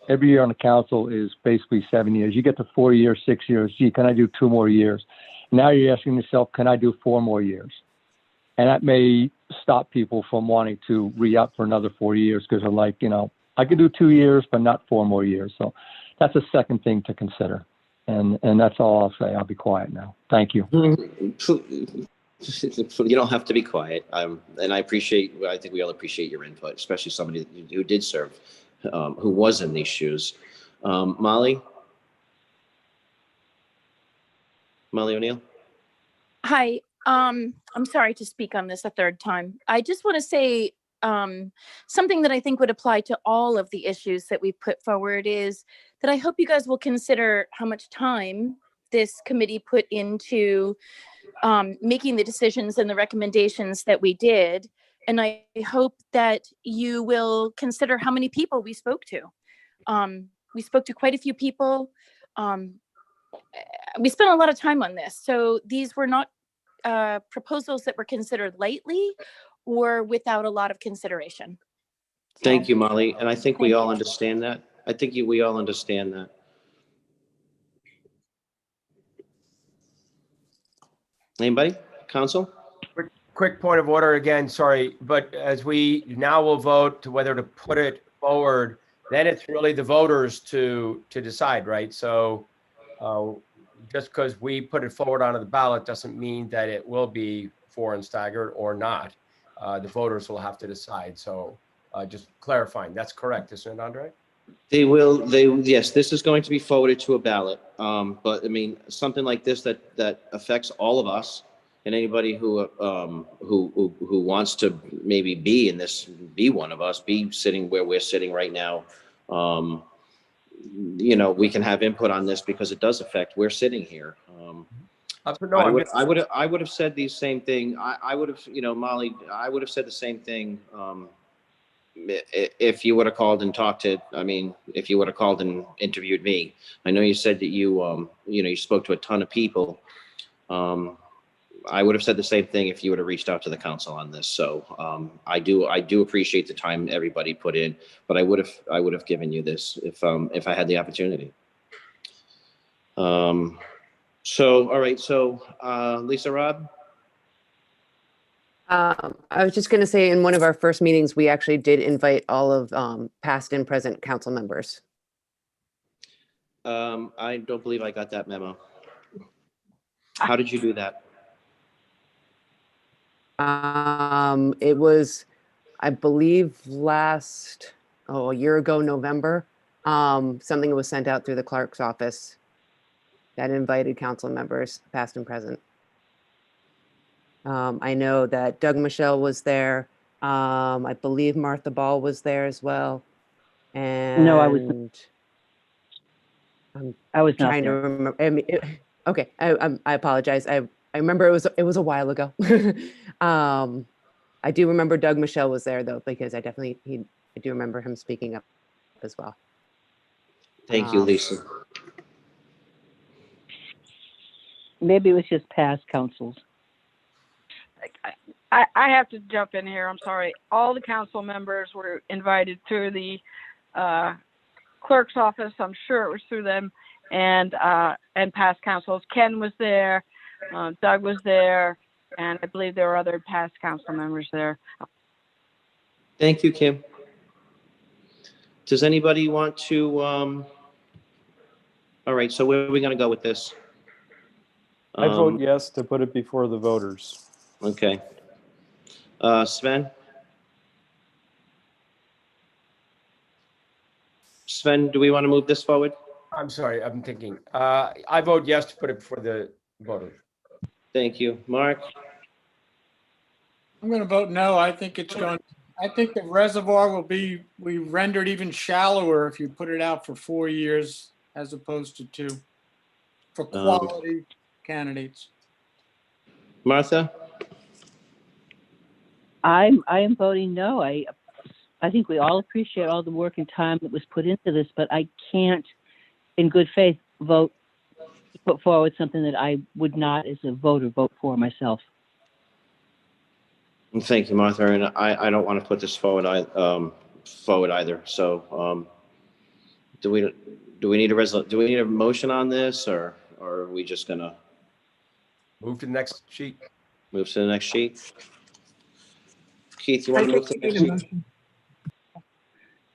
every year on the council is basically 7 years. You get to 4 years, 6 years. Gee, can I do 2 more years? Now you're asking yourself, can I do 4 more years? And that may stop people from wanting to re-up for another 4 years because they're like, I could do 2 years, but not 4 more years. So that's a second thing to consider. And that's all I'll say. I'll be quiet now. Thank you. You don't have to be quiet. And I think we all appreciate your input, especially somebody who did serve, who was in these shoes. Molly O'Neill? Hi, I'm sorry to speak on this a third time. I just want to say something that I think would apply to all of the issues that we've put forward is that I hope you guys will consider how much time this committee put into making the decisions and the recommendations that we did. And I hope that you will consider how many people we spoke to. We spoke to quite a few people. We spent a lot of time on this. So these were not proposals that were considered lightly or without a lot of consideration. Thank you, Molly. And I think we all understand that. We all understand that. Anybody? Council? Quick point of order again, sorry, but as we now will vote to whether to put it forward, then it's really the voters to decide, right? So just because we put it forward onto the ballot doesn't mean that it will be for and staggered or not. The voters will have to decide. So just clarifying, that's correct, isn't it, Andre? Yes, this is going to be forwarded to a ballot. But something like this that affects all of us and anybody who wants to maybe be one of us, be sitting where we're sitting right now. We can have input on this because it does affect. We're sitting here. I would have said the same thing. I would have, Molly, I would have said the same thing. If you would have called and talked to, if you would have called and interviewed me. I know you said that you spoke to a ton of people. I would have said the same thing if you would have reached out to the council on this. So I do appreciate the time everybody put in, but I would have given you this if I had the opportunity. So, all right. So Lisa Robb. I was just going to say in one of our first meetings, we actually did invite all of past and present council members. I don't believe I got that memo. How did you do that? It was, I believe, a year ago, November. Something was sent out through the clerk's office that invited council members, past and present. I know that Doug Michelle was there, I believe Martha Ball was there as well. And No, I was not trying to there. remember. I mean, okay, I apologize. I remember it was a while ago. I do remember Doug Michelle was there though, because I do remember him speaking up as well. Thank you, Lisa. Maybe it was just past councils. I have to jump in here. I'm sorry. All the council members were invited through the clerk's office. I'm sure it was through them, and past councils. Ken was there, Doug was there, and I believe there were other past council members there. Thank you, Kim. Does anybody want to, all right, so where are we going to go with this? I vote yes to put it before the voters. Okay. Sven? Sven, do we want to move this forward? I'm sorry, I'm thinking. I vote yes to put it before the voters. Thank you. Mark? I'm going to vote no. I think the reservoir will be rendered even shallower if you put it out for 4 years as opposed to 2 for quality candidates. Martha? I am voting no. I think we all appreciate all the work and time that was put into this, but I can't, in good faith, put forward something that I would not, as a voter, vote for myself. Thank you, Martha. And I don't want to put this forward either. So, do we need a motion on this, or are we just gonna move to the next sheet? Move to the next sheet. Keith, you want to move to the next sheet?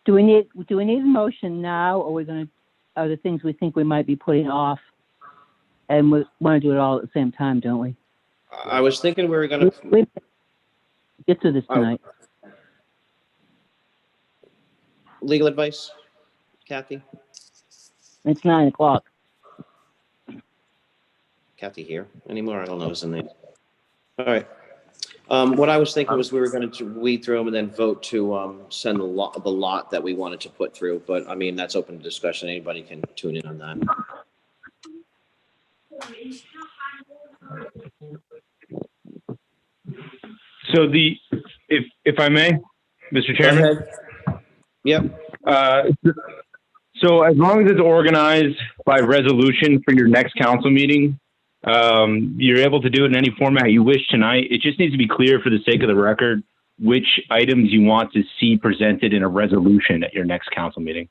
Do we need a motion now, or are the things we think we might be putting off, and we want to do it all at the same time, don't we? I was thinking we were going to get through this tonight. Legal advice, Kathy? It's 9:00. Kathy here anymore? I don't know his name. All right. What I was thinking was we were going to weed through them and then vote to send the lot that we wanted to put through. But I mean, that's open to discussion. Anybody can tune in on that. So if I may, Mr. Chairman. Yep. So as long as it's organized by resolution for your next council meeting, you're able to do it in any format you wish tonight. It just needs to be clear for the sake of the record which items you want to see presented in a resolution at your next council meeting.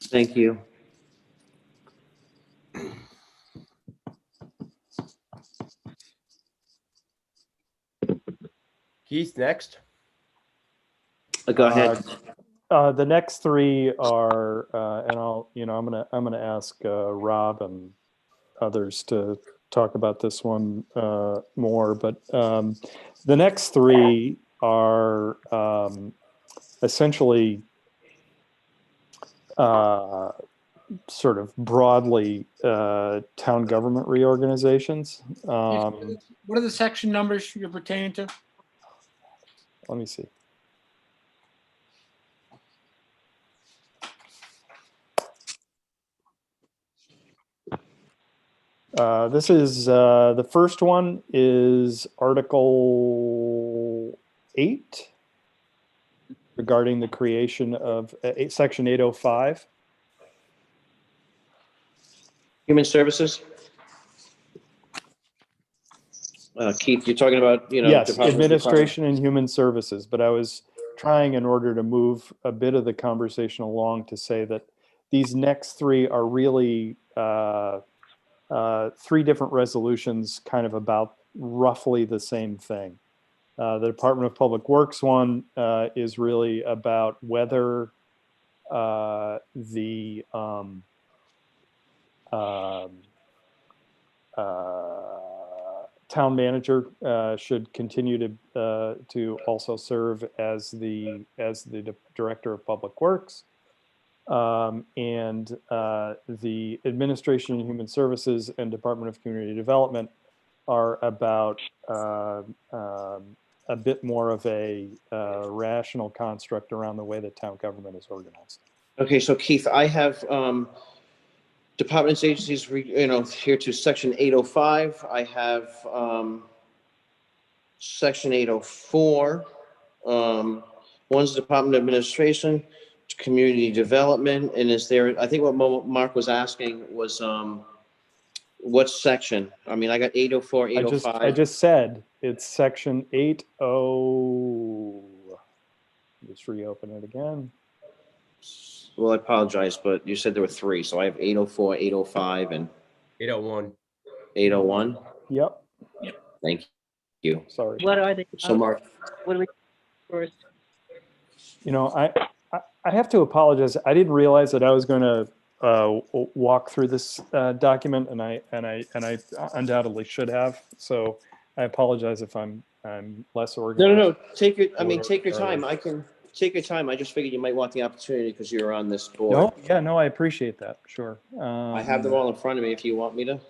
Thank you. Keith, next. Go ahead. The next 3 are, and I'm gonna ask Rob and others to talk about this one more, but the next 3 are essentially sort of broadly town government reorganizations. What are the section numbers you're pertaining to? Let me see. This is the first one is Article 8 regarding the creation of Section 805. Human Services. Keith, you're talking about, yes, Administration and Human Services, but I was trying, in order to move a bit of the conversation along, to say that these next 3 are really 3 different resolutions kind of about roughly the same thing. The Department of Public Works one is really about whether the town manager should continue to also serve as the Director of Public Works. And the Administration and Human Services and Department of Community Development are about a bit more of a rational construct around the way that town government is organized. Okay, so Keith, I have departments, agencies, here to section 805. I have section 804. One's Department of Administration, Community Development, and is there, I think what Mark was asking was what section? I mean, I got 804, 805. I just said it's section 80. Just reopen it again. Well, I apologize, but you said there were three, so I have 804, 805, and 801. 801. Yep. Thank you. Sorry. What are they? So, Mark, What do we first? You know, I have to apologize. I didn't realize that I was going to walk through this document, and I undoubtedly should have. So I apologize if I'm less organized. No. Take your time. I can take your time. I just figured you might want the opportunity because you're on this board. No, I appreciate that. Sure. I have them all in front of me if you want me to.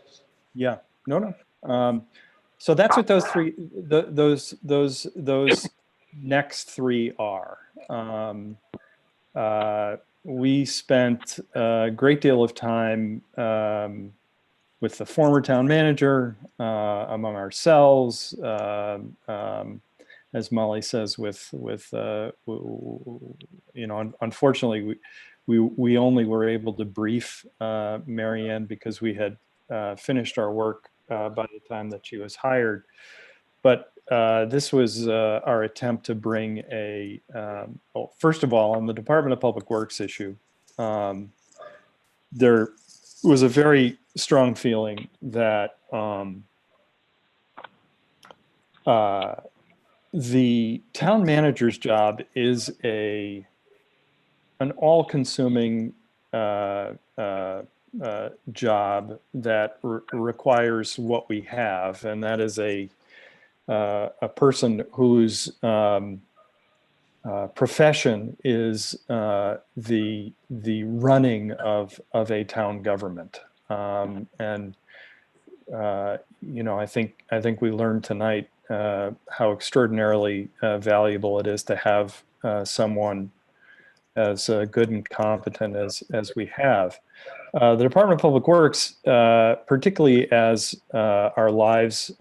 Yeah. No. So that's what those three, those next three are. We spent a great deal of time with the former town manager, among ourselves, as Molly says, unfortunately, we only were able to brief Mary Ann because we had finished our work by the time that she was hired. But this was our attempt to bring first of all, on the Department of Public Works issue, there was a very strong feeling that the town manager's job is an all-consuming job that requires what we have, and that is a person whose profession is the running of a town government, and I think we learned tonight how extraordinarily valuable it is to have someone as good and competent as we have. The Department of Public Works, particularly as our lives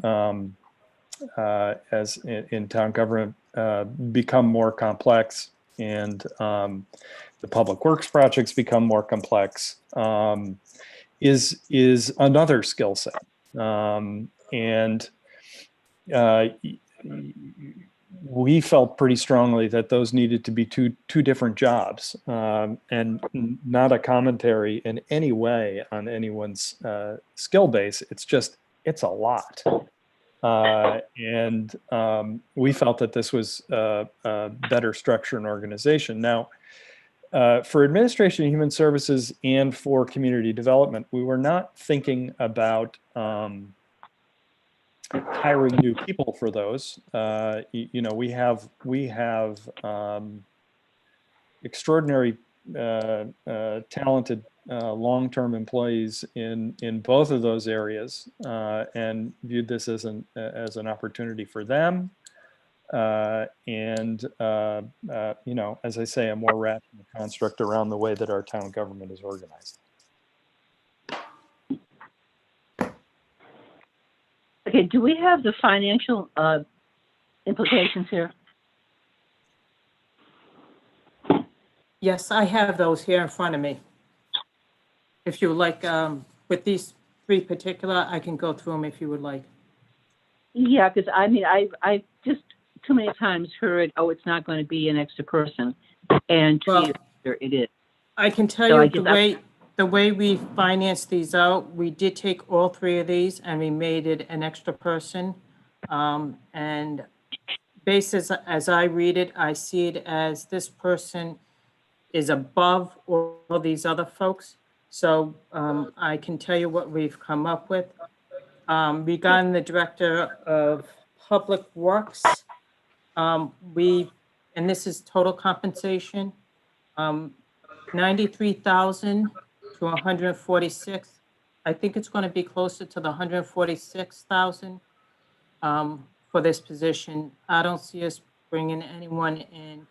as in town government become more complex, and the public works projects become more complex, is another skill set, and we felt pretty strongly that those needed to be two different jobs, and not a commentary in any way on anyone's skill base. It's a lot. And we felt that this was a better structure and organization. Now, for Administration and Human Services and for Community Development, we were not thinking about hiring new people for those. We have extraordinary talented long-term employees in both of those areas, and viewed this as an opportunity for them, and as I say, a more rational construct around the way that our town government is organized. Okay, do we have the financial implications here? Yes, I have those here in front of me. If you would like, with these three particular, I can go through them if you would like. Yeah, because I just too many times heard, oh, it's not going to be an extra person, and 2 years later it is. I can tell So you the way we financed these out, we did take all three of these and we made it an extra person. And based as I read it, I see it as this person is above all these other folks. So I can tell you what we've come up with. Regarding the Director of Public Works, and this is total compensation, 93,000 to 146. I think it's going to be closer to the 146,000 for this position. I don't see us bringing anyone in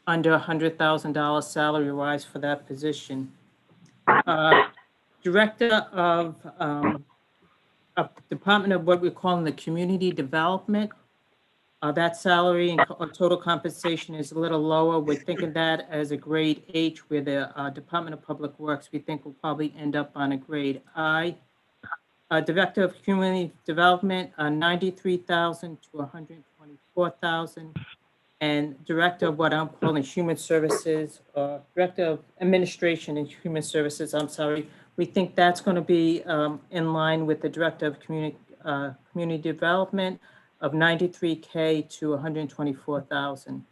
under $100,000 salary-wise for that position. Director of Department of what we're calling the Community Development. That salary and total compensation is a little lower. We're thinking that as a grade H, where the Department of Public Works, we think will probably end up on a grade I. Director of Community Development, 93,000 to 124,000. And Director of what I'm calling Human Services, Director of Administration and Human Services, I'm sorry. We think that's going to be in line with the Director of Community Development of 93K to 124,000.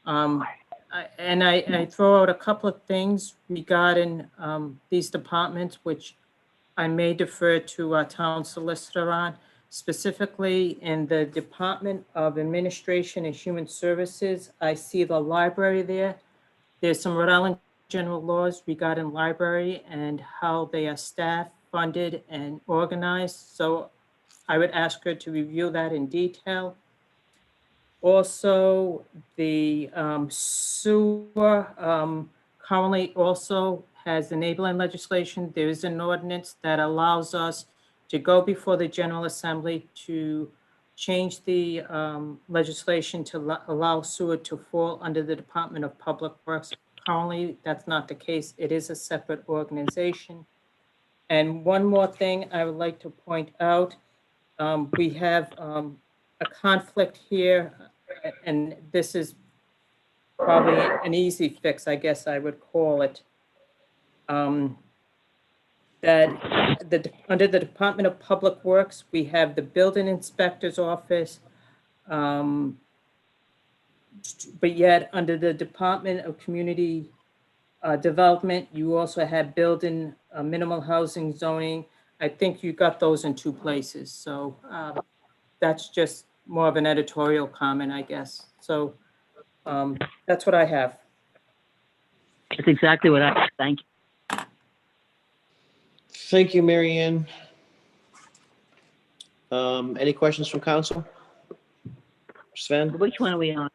I throw out a couple of things regarding these departments, which I may defer to our town solicitor on. Specifically in the Department of Administration and Human Services, I see the library there. There's some Rhode Island general laws regarding library and how they are staffed, funded, and organized. So I would ask her to review that in detail. Also, the sewer currently also has enabling legislation. There is an ordinance that allows us to go before the General Assembly to change the legislation to allow sewer to fall under the Department of Public Works. Currently, that's not the case. It is a separate organization. And one more thing I would like to point out, we have a conflict here, and this is probably an easy fix, I guess I would call it. That under the Department of Public Works, we have the Building Inspector's Office, but yet under the Department of Community Development, you also have building, minimal housing zoning. I think you got those in two places. So that's just more of an editorial comment, I guess. So that's what I have. That's exactly what I thank you. Thank you, Mary Ann. Any questions from council? Sven? Which one are we on?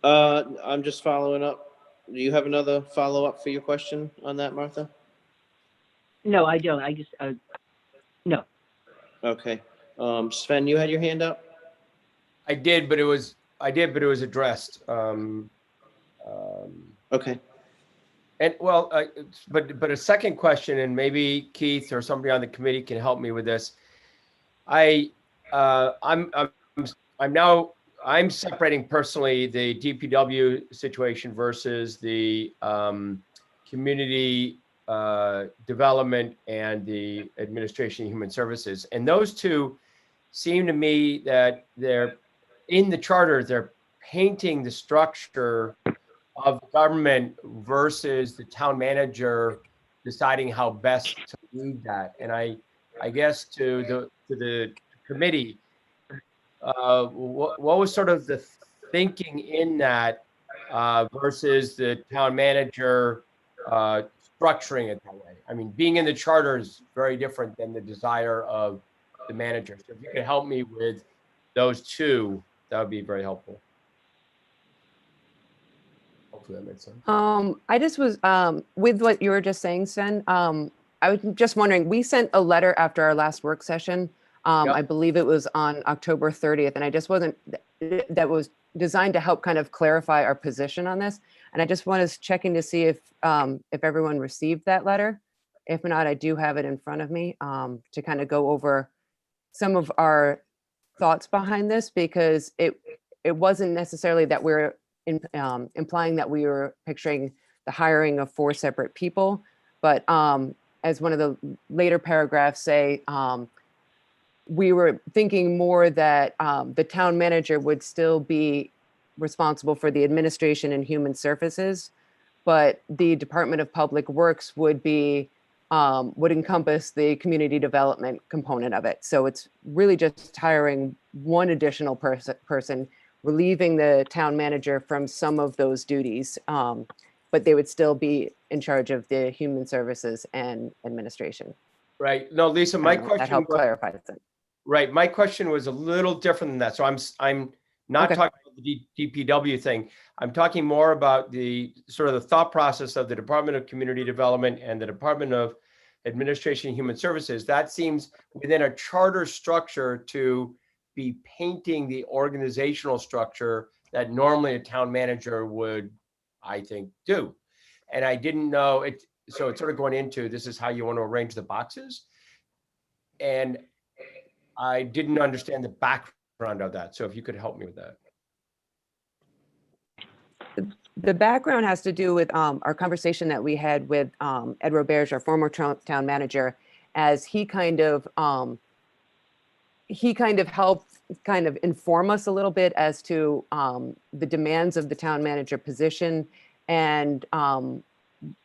I'm just following up. Do you have another follow-up for your question on that, Martha? No, I don't. I just, no. Okay. Sven, you had your hand up? I did, but it was addressed. Okay. And well, but a second question, and maybe Keith or somebody on the committee can help me with this. I'm separating personally the DPW situation versus the community development and the administration of human services. And those two seem to me that they're in the charter, they're painting the structure of government versus the town manager deciding how best to lead that. And I guess to the committee, what was sort of the thinking in that versus the town manager structuring it that way? I mean, being in the charter is very different than the desire of the manager. So if you could help me with those two, that would be very helpful. Hopefully that makes sense. I just was, with what you were just saying, Sven, I was just wondering, we sent a letter after our last work session. I believe it was on October 30th, and I just wasn't, that was designed to help kind of clarify our position on this. And I just was checking to see if everyone received that letter. If not, I do have it in front of me to kind of go over some of our thoughts behind this, because it wasn't necessarily that we're implying that we were picturing the hiring of 4 separate people, but as one of the later paragraphs say, we were thinking more that the town manager would still be responsible for the administration and human services, but the Department of Public Works would be would encompass the community development component of it. So it's really just hiring one additional person, relieving the town manager from some of those duties, but they would still be in charge of the human services and administration. Right. No, Lisa, my question that helped clarify it. Right. My question was a little different than that. So I'm not Okay. talking about the DPW thing. I'm talking more about the sort of the thought process of the Department of Community Development and the Department of Administration and Human Services. That seems within a charter structure to be painting the organizational structure that normally a town manager would, I think, do. And I didn't know it. So it's sort of going into, this is how you want to arrange the boxes. And I didn't understand the background of that. So if you could help me with that. The background has to do with our conversation that we had with Ed Roberge, our former town manager, as he kind of helped kind of inform us a little bit as to the demands of the town manager position and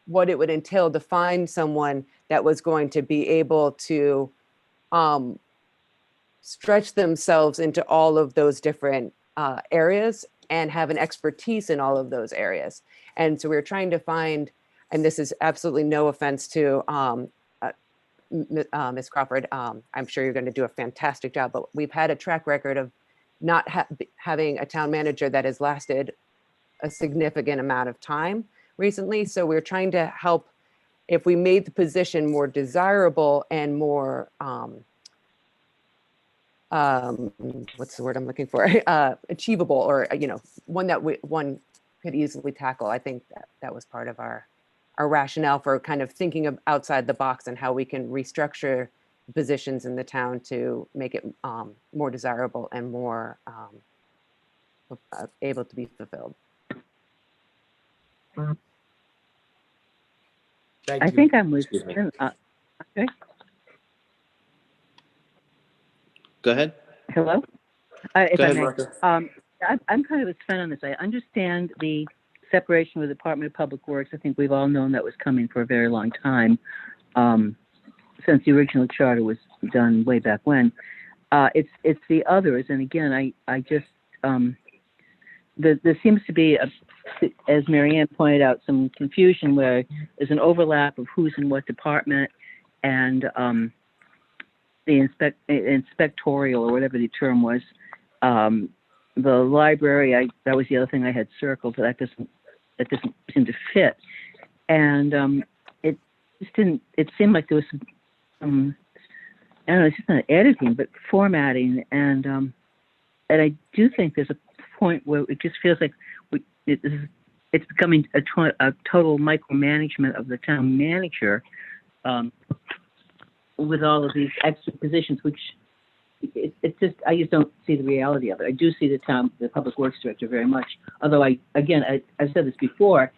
what it would entail to find someone that was going to be able to stretch themselves into all of those different areas and have an expertise in all of those areas. And so we were trying to find, and this is absolutely no offense to Ms. Crawford, I'm sure you're going to do a fantastic job, but we've had a track record of not having a town manager that has lasted a significant amount of time recently. So we're trying to help, if we made the position more desirable and more, what's the word I'm looking for? Achievable, or, you know, one that one could easily tackle. I think that was part of our rationale for kind of thinking of outside the box and how we can restructure positions in the town to make it more desirable and more able to be fulfilled. I think I'm with you. Okay. Go ahead. Hello? If Go I ahead, may. Martha. I'm kind of a fan on this. I understand the separation with the Department of Public Works. I think we've all known that was coming for a very long time, since the original charter was done way back when. It's the others, and again, I just there seems to be, as Marianne pointed out, some confusion where there's an overlap of who's in what department, and the inspectorial, or whatever the term was. The library, that was the other thing I had circled, but that doesn't seem to fit. And it just didn't, it seemed like there was some, I don't know, it's just not editing, but formatting. And I do think there's a point where it just feels like it's becoming a total micromanagement of the town manager, with all of these extra positions, which it just, I just don't see the reality of it. I do see the public works director very much. Although I've said this before,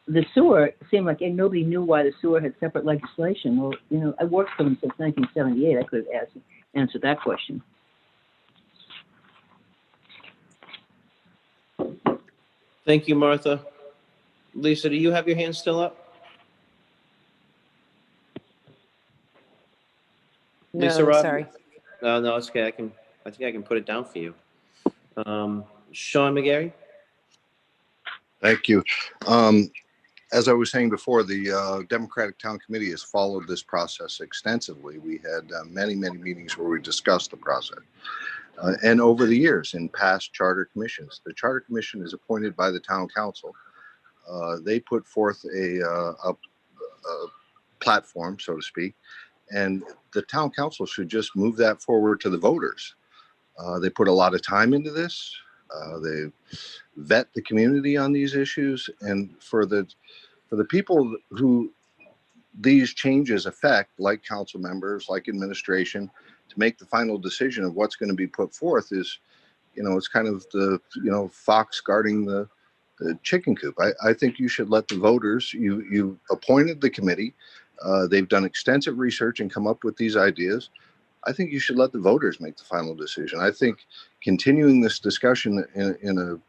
the sewer seemed like nobody knew why the sewer had separate legislation. Well, you know, I worked for them since 1978. I could have answered that question. Thank you, Martha. Lisa, do you have your hand still up? No, Lisa, Rob? sorry. No, it's okay. I think I can put it down for you. Sean McGarry? Thank you. As I was saying before, the Democratic Town Committee has followed this process extensively. We had many meetings where we discussed the process. And over the years in past charter commissions, the charter commission is appointed by the town council. They put forth a platform, so to speak, and the town council should just move that forward to the voters. They put a lot of time into this. They vet the community on these issues, and for the people who these changes affect, like council members, like administration, to make the final decision of what's going to be put forth is, you know, it's kind of the, you know, fox guarding the chicken coop. I think you should let the voters, you appointed the committee. They've done extensive research and come up with these ideas. I think you should let the voters make the final decision. I think continuing this discussion in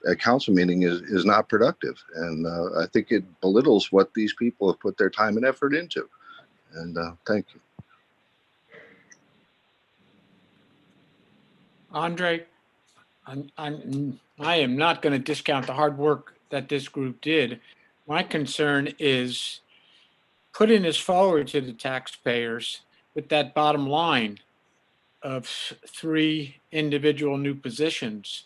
a council meeting is not productive. And I think it belittles what these people have put their time and effort into. And thank you. Andre, I am not going to discount the hard work that this group did. My concern is putting this forward to the taxpayers with that bottom line of 3 individual new positions.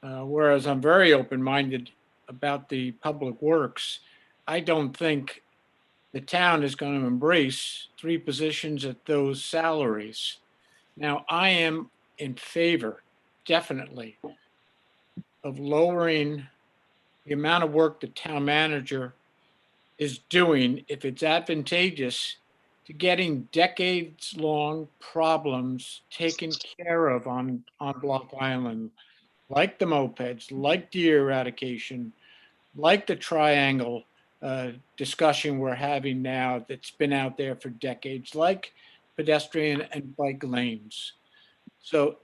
Whereas I'm very open-minded about the public works, I don't think the town is going to embrace 3 positions at those salaries. Now, I am in favor, definitely, of lowering the amount of work the town manager is doing if it's advantageous to getting decades-long problems taken care of on Block Island, like the mopeds, like deer eradication, like the triangle discussion we're having now that's been out there for decades, like pedestrian and bike lanes. So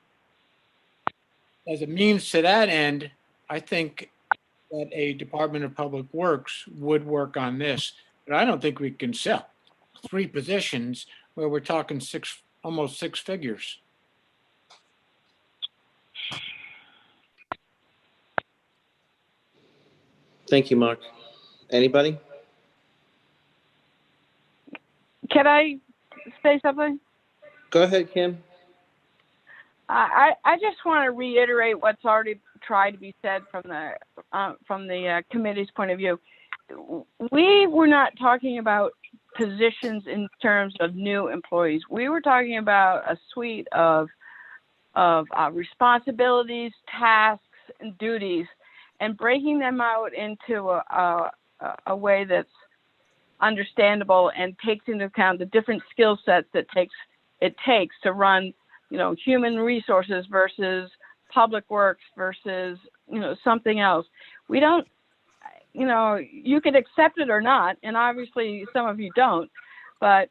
as a means to that end, I think that a Department of Public Works would work on this, but I don't think we can sell 3 positions where we're talking almost 6 figures. Thank you, Mark. Anybody? Can I say something? Go ahead, Kim. I just want to reiterate what's already tried to be said from the committee's point of view. We were not talking about positions in terms of new employees. We were talking about a suite of responsibilities, tasks, and duties, and breaking them out into a way that's understandable and takes into account the different skill sets that it takes to run, human resources versus public works versus, something else. We don't, you could accept it or not, and obviously some of you don't, but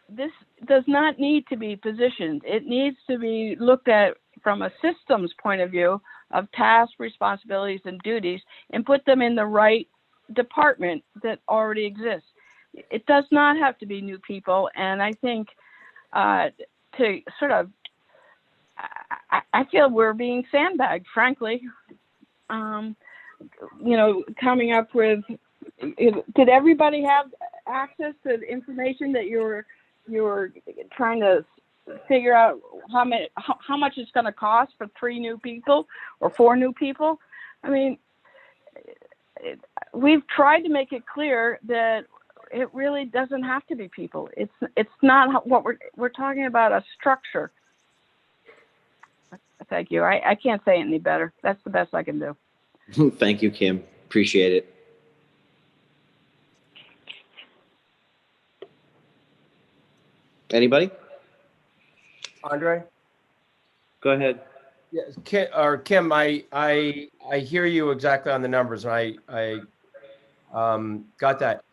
this does not need to be positioned. It needs to be looked at from a systems point of view of tasks, responsibilities, and duties, and put them in the right department that already exists. It does not have to be new people, and I think to sort of, I feel we're being sandbagged, frankly. Coming up with, did everybody have access to the information that you were trying to figure out how much it's going to cost for 3 new people or 4 new people? I mean, we've tried to make it clear that it really doesn't have to be people. It's not what we're talking about, a structure. Thank you. I can't say it any better. That's the best I can do. Thank you, Kim. Appreciate it. Anybody? Andre? Go ahead. Yes, Kim, I hear you exactly on the numbers, and I got that.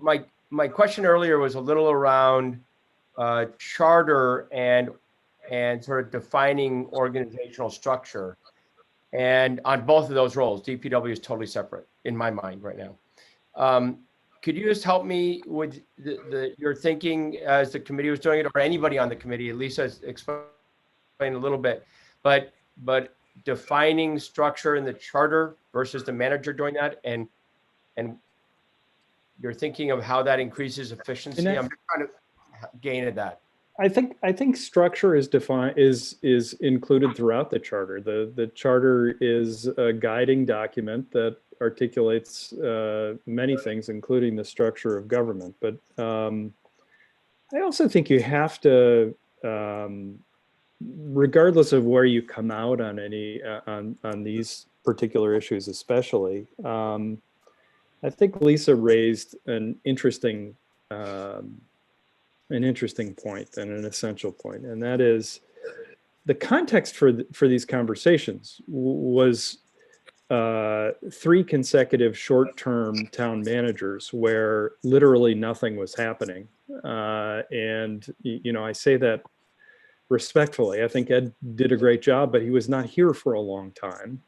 My question earlier was a little around charter and sort of defining organizational structure. And on both of those roles, DPW is totally separate in my mind right now. Could you just help me with your thinking as the committee was doing it, or anybody on the committee, at least explain a little bit, but defining structure in the charter versus the manager doing that, and you're thinking of how that increases efficiency. I'm trying to gain at that. I think structure is defined is included throughout the charter. The charter is a guiding document that articulates many things, including the structure of government. But I also think you have to, regardless of where you come out on any on these particular issues, especially, I think Lisa raised an interesting point and an essential point, and that is the context for these conversations was 3 consecutive short-term town managers where literally nothing was happening, and I say that respectfully. I think Ed did a great job, but he was not here for a long time,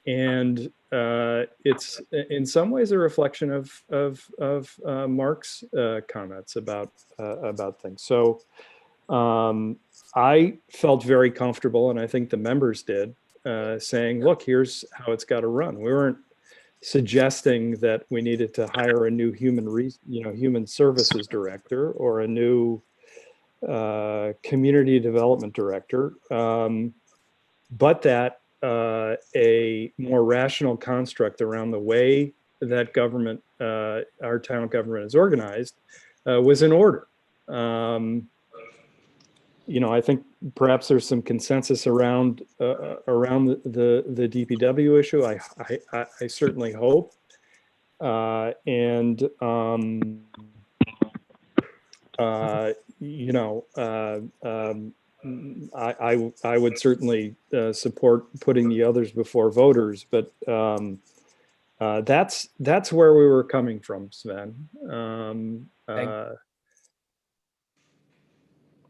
and it's in some ways a reflection of Mark's comments about things. So I felt very comfortable, and I think the members did, saying, "Look, here's how it's got to run." We weren't suggesting that we needed to hire a new human services director or a new community development director, but that a more rational construct around the way that government, our town government is organized, was in order. You know, I think perhaps there's some consensus around the DPW issue. I certainly hope, you know, I would certainly support putting the others before voters, but that's where we were coming from, Sven.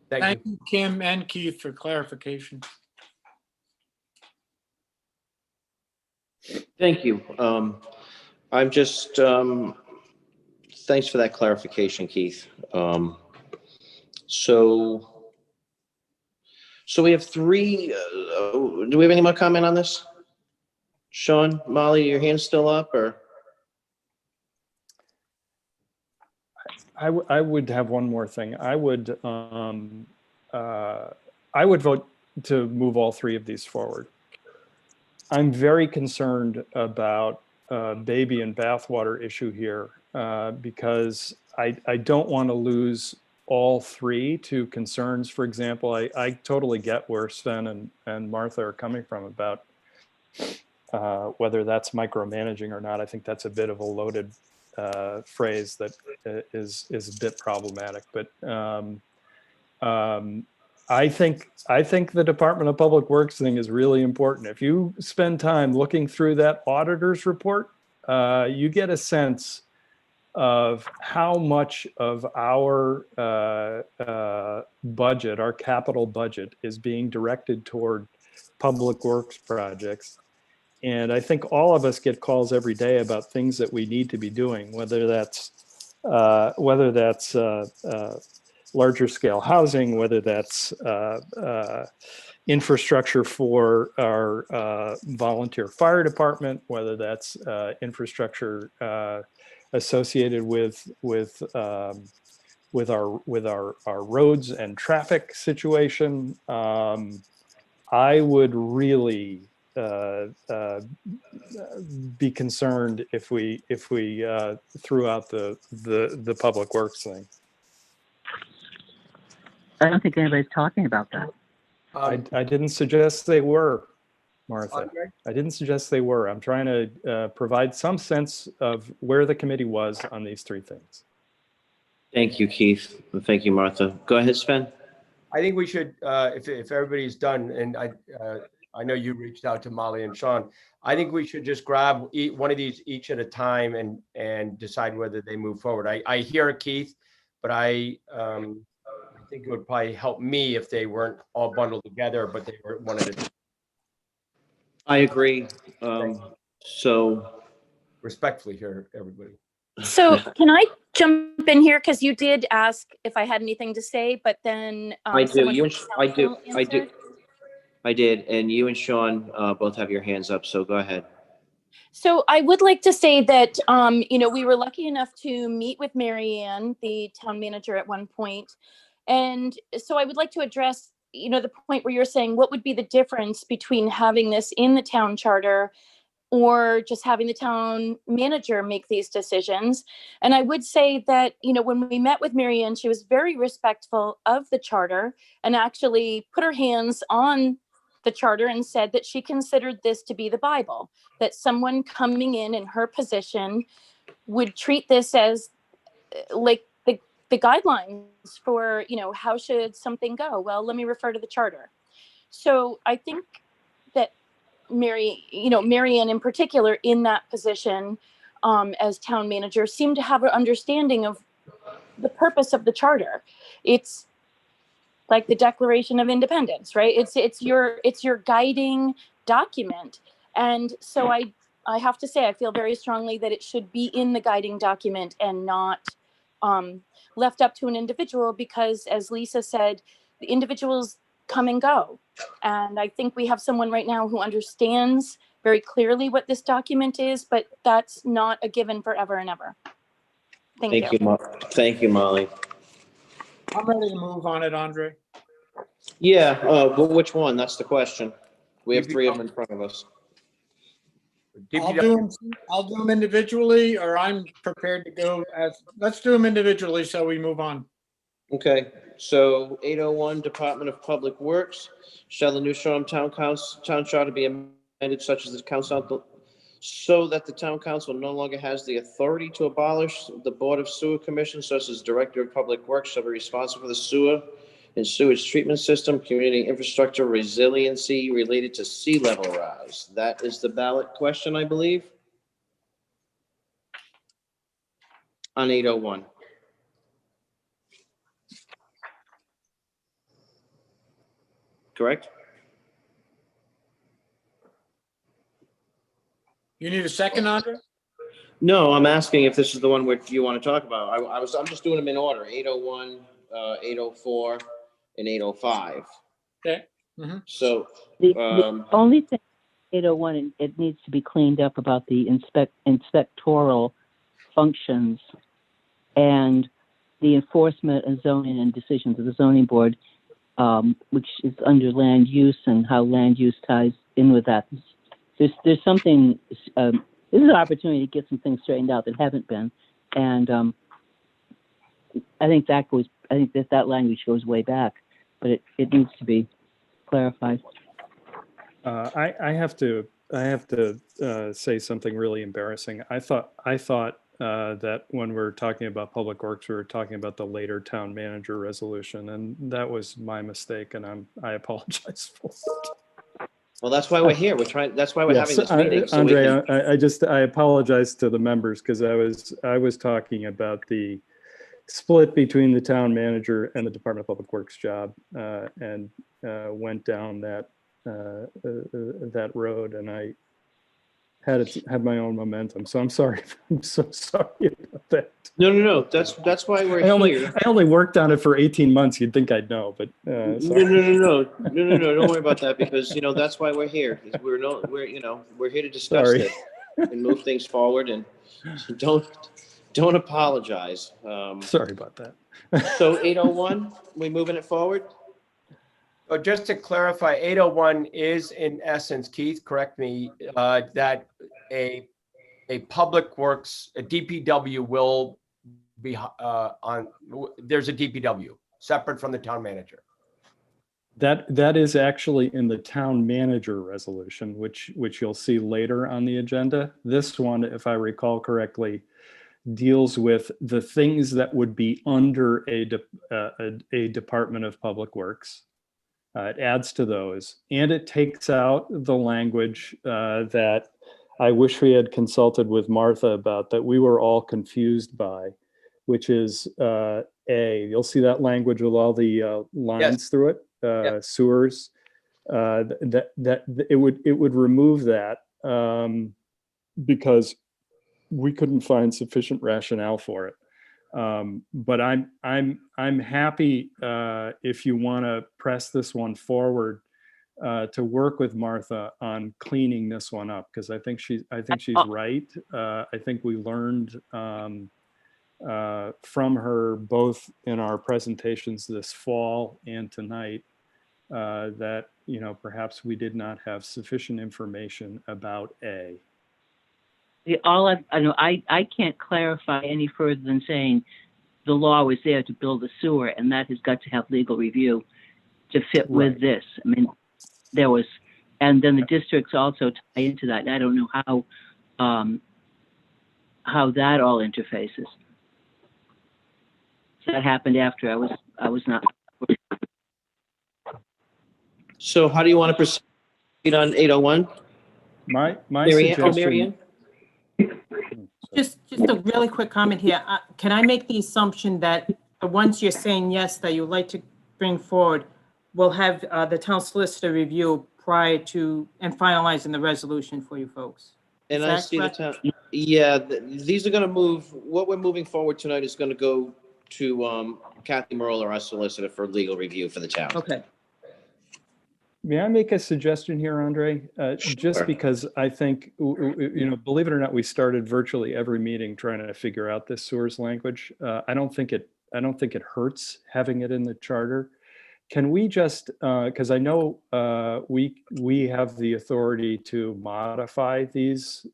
Thank you, Kim and Keith, for clarification. Thank you. I'm just, thanks for that clarification, Keith. So we have three, do we have any more comment on this? Sean, Molly, your hand's still up, or? I would have one more thing. I would vote to move all three of these forward. I'm very concerned about baby and bathwater issue here because I don't want to lose all three to concerns. For example, I totally get where Sven and Martha are coming from about whether that's micromanaging or not. I think that's a bit of a loaded phrase that is a bit problematic, but I think the Department of Public Works thing is really important. If you spend time looking through that auditor's report, you get a sense of how much of our budget, our capital budget, is being directed toward public works projects. And I think all of us get calls every day about things that we need to be doing, whether that's larger scale housing, whether that's infrastructure for our volunteer fire department, whether that's infrastructure associated with our roads and traffic situation. I would really be concerned if we threw out the public works thing. I don't think anybody's talking about that. I didn't suggest they were, Martha. Andre? I didn't suggest they were. I'm trying to provide some sense of where the committee was on these three things. Thank you, Keith. Thank you, Martha. Go ahead, Sven. I think we should, if everybody's done, and I know you reached out to Molly and Sean, I think we should just grab one of these each at a time and decide whether they move forward. I hear Keith, but I think it would probably help me if they weren't all bundled together, but they were one at a time. I agree. So respectfully here, everybody. So can I jump in here? Because you did ask if I had anything to say, but then I do. answered. I did. And you and Sean both have your hands up. So go ahead. So I would like to say that, we were lucky enough to meet with Mary Ann, the town manager, at one point. And so I would like to address, the point where you're saying what would be the difference between having this in the town charter or just having the town manager make these decisions. And I would say that, when we met with Mary Ann, she was very respectful of the charter and actually put her hands on the charter and said that she considered this to be the Bible, that someone coming in her position would treat this as like the guidelines for, how should something go? Well, let me refer to the charter. So I think that Mary Ann in particular in that position as town manager seemed to have an understanding of the purpose of the charter. It's like the Declaration of Independence, right? It's your guiding document. And so I have to say, I feel very strongly that it should be in the guiding document and not left up to an individual, because as Lisa said, the individuals come and go. And I think we have someone right now who understands very clearly what this document is, but that's not a given forever and ever. Thank you. Thank you, Molly. I'm ready to move on it, Andre. Yeah, well, which one? That's the question. We have three of them in front of us. I'll do them individually, or I'm prepared to go let's do them individually so we move on. Okay, so 801, Department of Public Works. Shall the New Shoreham Town Charter be amended such as the council, so that the town council no longer has the authority to abolish the Board of Sewer Commission, such as Director of Public Works shall be responsible for the sewer and sewage treatment system, community infrastructure resiliency related to sea level rise? That is the ballot question, I believe, on 801. Correct? You need a second, Andre? No, I'm asking if this is the one which you want to talk about. I'm just doing them in order: 801, 804, and 805. Okay. So The only thing, 801, it needs to be cleaned up about the inspectoral functions and the enforcement and zoning and decisions of the zoning board, which is under land use and how land use ties in with that. There's something, this is an opportunity to get some things straightened out that haven't been. And I think that language goes way back, but it needs to be clarified. I have to say something really embarrassing. I thought that when we're talking about Public Works, we were talking about the later town manager resolution, and that was my mistake, and I apologize for it. Well, that's why we're here. That's why we're having this meeting. So Andre, I apologize to the members because I was talking about the split between the town manager and the Department of Public Works job, and went down that road, and I had my own momentum. So I'm sorry. I'm so sorry about that. No. That's why we're here. I only worked on it for 18 months. You'd think I'd know, but No. Don't worry about that, because that's why we're here. We're here to discuss Sorry. it and move things forward. And don't apologize. Sorry about that. So 801, we moving it forward? So just to clarify, 801 is in essence, Keith, correct me, that a Public Works, a DPW will be there's a DPW separate from the town manager. That is actually in the town manager resolution, which you'll see later on the agenda. This one, if I recall correctly, deals with the things that would be under a Department of Public Works. It adds to those, and it takes out the language that I wish we had consulted with Martha about, that we were all confused by, which is you'll see that language with all the lines through it, sewers. That it would remove that because we couldn't find sufficient rationale for it. But I'm happy if you want to press this one forward to work with Martha on cleaning this one up, because I think she's right. I think we learned from her both in our presentations this fall and tonight that perhaps we did not have sufficient information about A. I can't clarify any further than saying the law was there to build a sewer, and that has got to have legal review to fit with this. I mean, and then the districts also tie into that. I don't know how that all interfaces. So that happened after I was not. So how do you want to proceed on 801? My Marianne? suggestion. Marianne? Just a really quick comment here. Can I make the assumption that the ones you're saying yes, that you'd like to bring forward, will have the town solicitor review prior to and finalizing the resolution for you folks? And Is I that see correct? the town. Yeah, these are going to move. What we're moving forward tonight is going to go to Kathy Marola, our solicitor, for legal review for the town. Okay. May I make a suggestion here, Andre? Just Sure. because I think, believe it or not, we started virtually every meeting trying to figure out this sewers language. I don't think it it hurts having it in the charter. Can we just, because I know we have the authority to modify these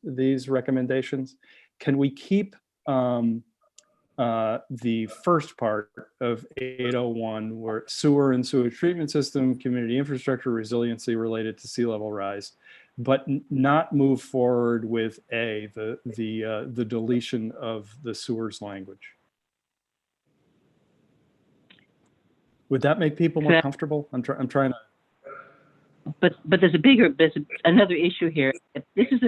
recommendations. Can we keep the first part of 801, where sewer and sewage treatment system, community infrastructure resiliency related to sea level rise, but not move forward with the deletion of the sewers language? Would that make people more comfortable? I'm trying to. But there's another issue here. If this is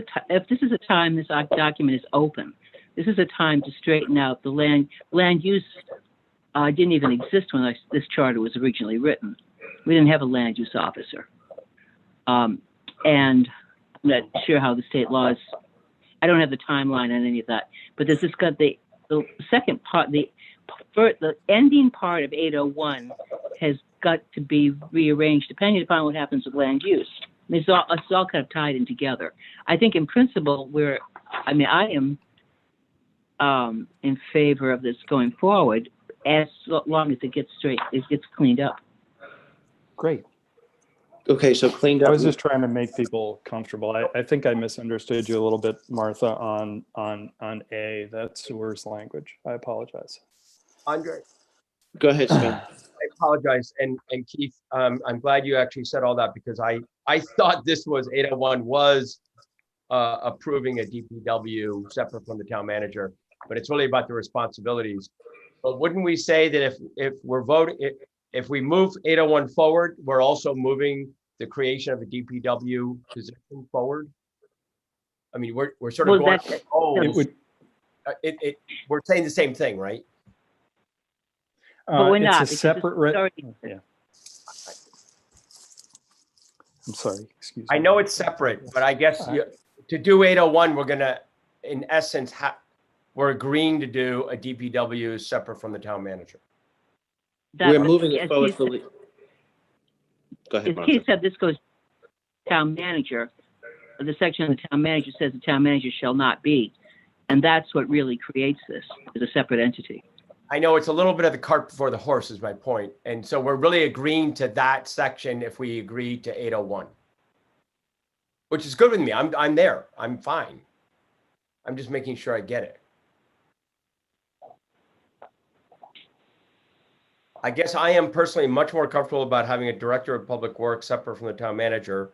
a time this document is open, this is a time to straighten out the land use. Didn't even exist when this charter was originally written. We didn't have a land use officer, and I'm not sure how the state laws. I don't have the timeline on any of that. But this has got the second part. The ending part of 801 has got to be rearranged depending upon what happens with land use. It's all kind of tied in together. I think in principle, I am in favor of this going forward as long as it gets cleaned up. Great. Okay, so cleaned up. I was just trying to make people comfortable. I think I misunderstood you a little bit, Martha, on A, that sewers language. I apologize. Andre. Go ahead, Sven. I apologize. And Keith, I'm glad you actually said all that, because I thought this was 801 was approving a DPW separate from the town manager, but it's really about the responsibilities. But wouldn't we say that if we're voting, if we move 801 forward, we're also moving the creation of a DPW position forward? I mean, we're sort of going, we're saying the same thing, right? But we're not. It's a separate. Yeah. I'm sorry. Excuse me. I know it's separate, but I guess to do 801, we're gonna, in essence, we're agreeing to do a DPW separate from the town manager. We're moving it forward. Go ahead, As Martha. Keith said, this goes to town manager. The section of the town manager says the town manager shall not be, and that's what really creates this, is a separate entity. I know it's a little bit of the cart before the horse is my point. And so we're really agreeing to that section if we agree to 801, which is good with me. I'm there. I'm fine. I'm just making sure I get it. I guess I am personally much more comfortable about having a director of public works separate from the town manager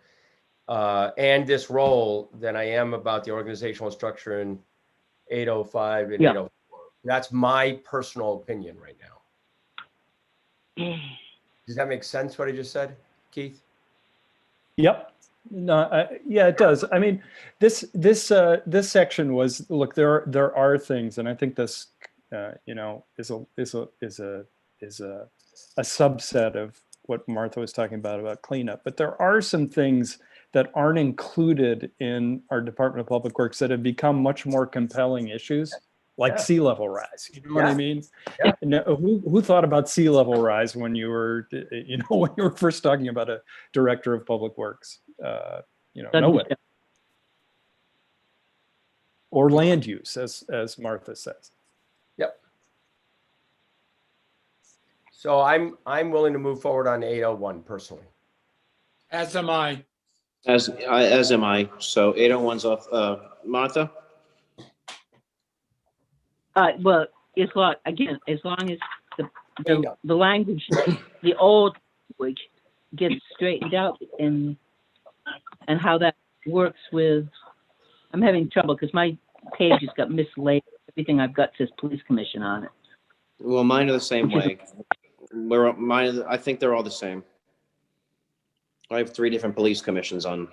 and this role than I am about the organizational structure in 805 and 804. That's my personal opinion right now. Does that make sense, what I just said, Keith? Yep. No, yeah, it does. I mean, this section was, look, there are things, and I think this, is a subset of what Martha was talking about cleanup. But there are some things that aren't included in our Department of Public Works that have become much more compelling issues, like sea level rise. You know what I mean? Yeah. Now, who thought about sea level rise when you were, when you were first talking about a director of public works? Nobody. Or land use, as Martha says. Yep. So I'm willing to move forward on 801 personally. As am I. As am I. So 801's off. Martha? Well, as long as the language, the old language, gets straightened out and how that works with. I'm having trouble because my page has got mislaid. Everything I've got says police commission on it. Well, mine are the same way. I think they're all the same. I have 3 different police commissions on,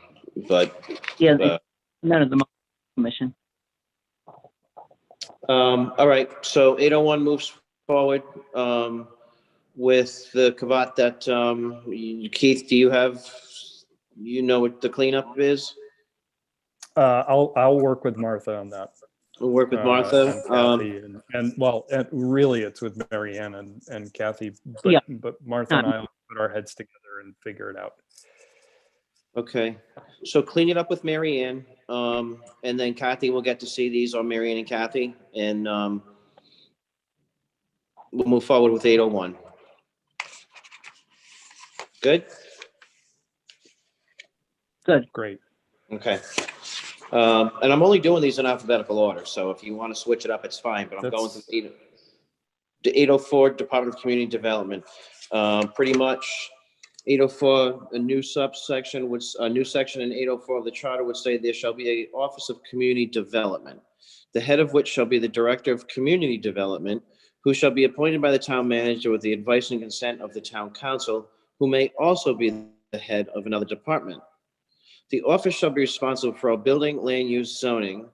but none of them are commission. All right, so 801 moves forward with the caveat that Keith, do you have, what the cleanup is? I'll work with Martha on that. We'll work with Martha. And Kathy, and really it's with Mary Ann and Kathy, but Martha and I will put our heads together and figure it out. Okay, so clean it up with Mary Ann, and then Kathy will get to see these, or Mary Ann and Kathy, and we'll move forward with 801. Good? Good. Great. Okay. And I'm only doing these in alphabetical order, so if you want to switch it up, it's fine, but I'm going through 804, Department of Community Development. Pretty much 804, a new subsection, which a new section in 804 of the charter would say there shall be an Office of Community Development, the head of which shall be the Director of Community Development, who shall be appointed by the town manager with the advice and consent of the town council, who may also be the head of another department. The office shall be responsible for all building, land use, zoning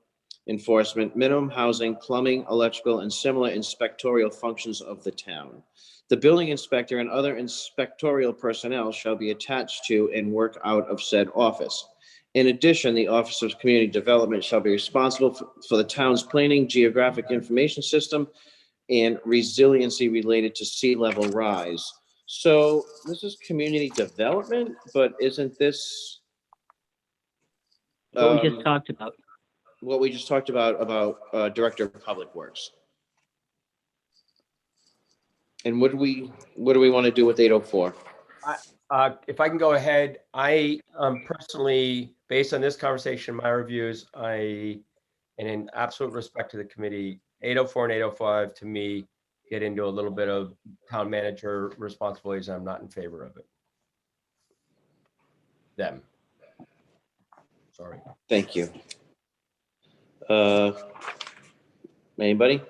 enforcement, minimum housing, plumbing, electrical, and similar inspectorial functions of the town. The building inspector and other inspectorial personnel shall be attached to and work out of said office. In addition, the Office of Community Development shall be responsible for the town's planning, geographic information system, and resiliency related to sea level rise. So this is community development, but isn't this What we just talked about. what we just talked about Director of Public Works? And what do we want to do with 804? If I can go ahead, I personally, based on this conversation, my reviews, and in absolute respect to the committee, 804 and 805 to me get into a little bit of town manager responsibilities. I'm not in favor of it. Them. Sorry. Thank you. Anybody?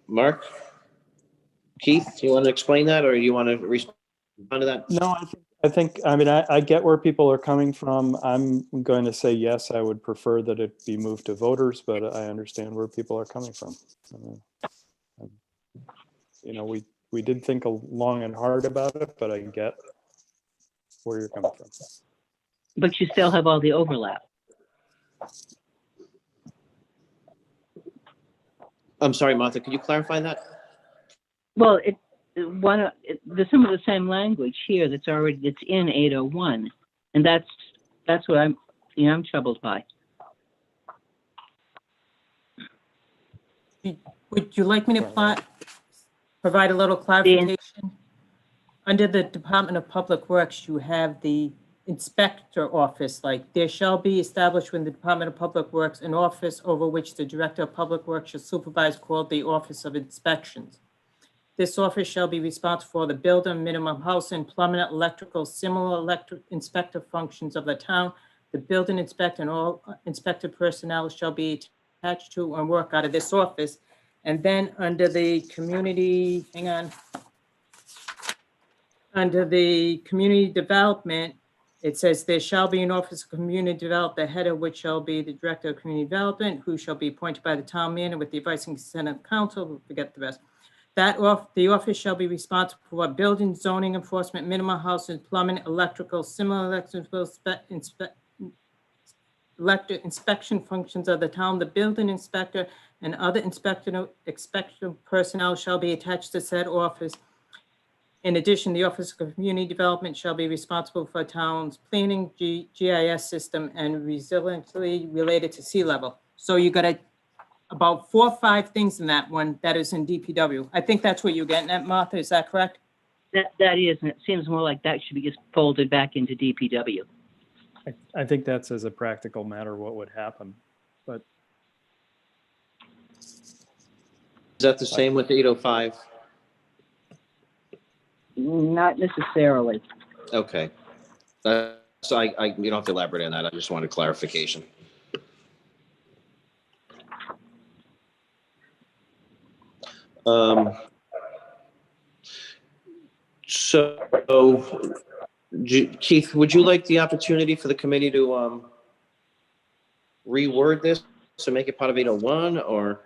Mark? Keith, you want to explain that, or you want to respond to that? No, I mean, I get where people are coming from. I'm going to say yes, I would prefer that it be moved to voters, but I understand where people are coming from. You know, we did think long and hard about it, but I get where you're coming from. But you still have all the overlap. I'm sorry, Martha, could you clarify that? Well, there's some of the same language here that's in 801, and that's what I'm troubled by. Would you like me to provide a little clarification? Under the Department of Public Works, you have the inspector office, like there shall be established within the Department of Public Works an office over which the Director of Public Works shall supervise, called the Office of Inspections. This office shall be responsible for the building, minimum housing, plumbing, electrical, similar electric inspector functions of the town. The building inspector and all inspected personnel shall be attached to and work out of this office. And then under the community, under the community development, it says there shall be an Office of Community Development, the head of which shall be the Director of Community Development, who shall be appointed by the town manager with the advice and consent of council. We'll forget the rest. The office shall be responsible for building, zoning enforcement, minimum housing, plumbing, electrical, similar electric inspection functions of the town. The building inspector and other inspection personnel shall be attached to said office. In addition, the Office of Community Development shall be responsible for town's planning, GIS system, and resiliency related to sea level. So you got about 4 or 5 things in that one that is in DPW. I think that's what you're getting at, Martha. Is that correct? That is, and it seems more like that should be just folded back into DPW. I think that's, as a practical matter, what would happen, but. Is that the same with 805? Not necessarily. Okay. So you don't have to elaborate on that. I just wanted clarification. So, Keith, would you like the opportunity for the committee to reword this to make it part of 801, or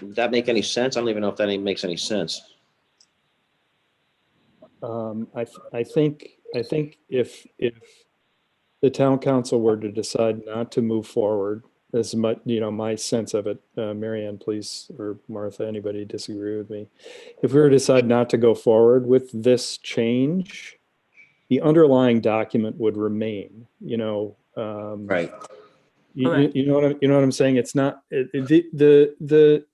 would that make any sense? I don't even know if that makes any sense. I think if the town council were to decide not to move forward, as much, my sense of it, Mary Ann, please, or Martha, anybody disagree with me? If we were to decide not to go forward with this change, the underlying document would remain, right. You know what I'm saying? It's not the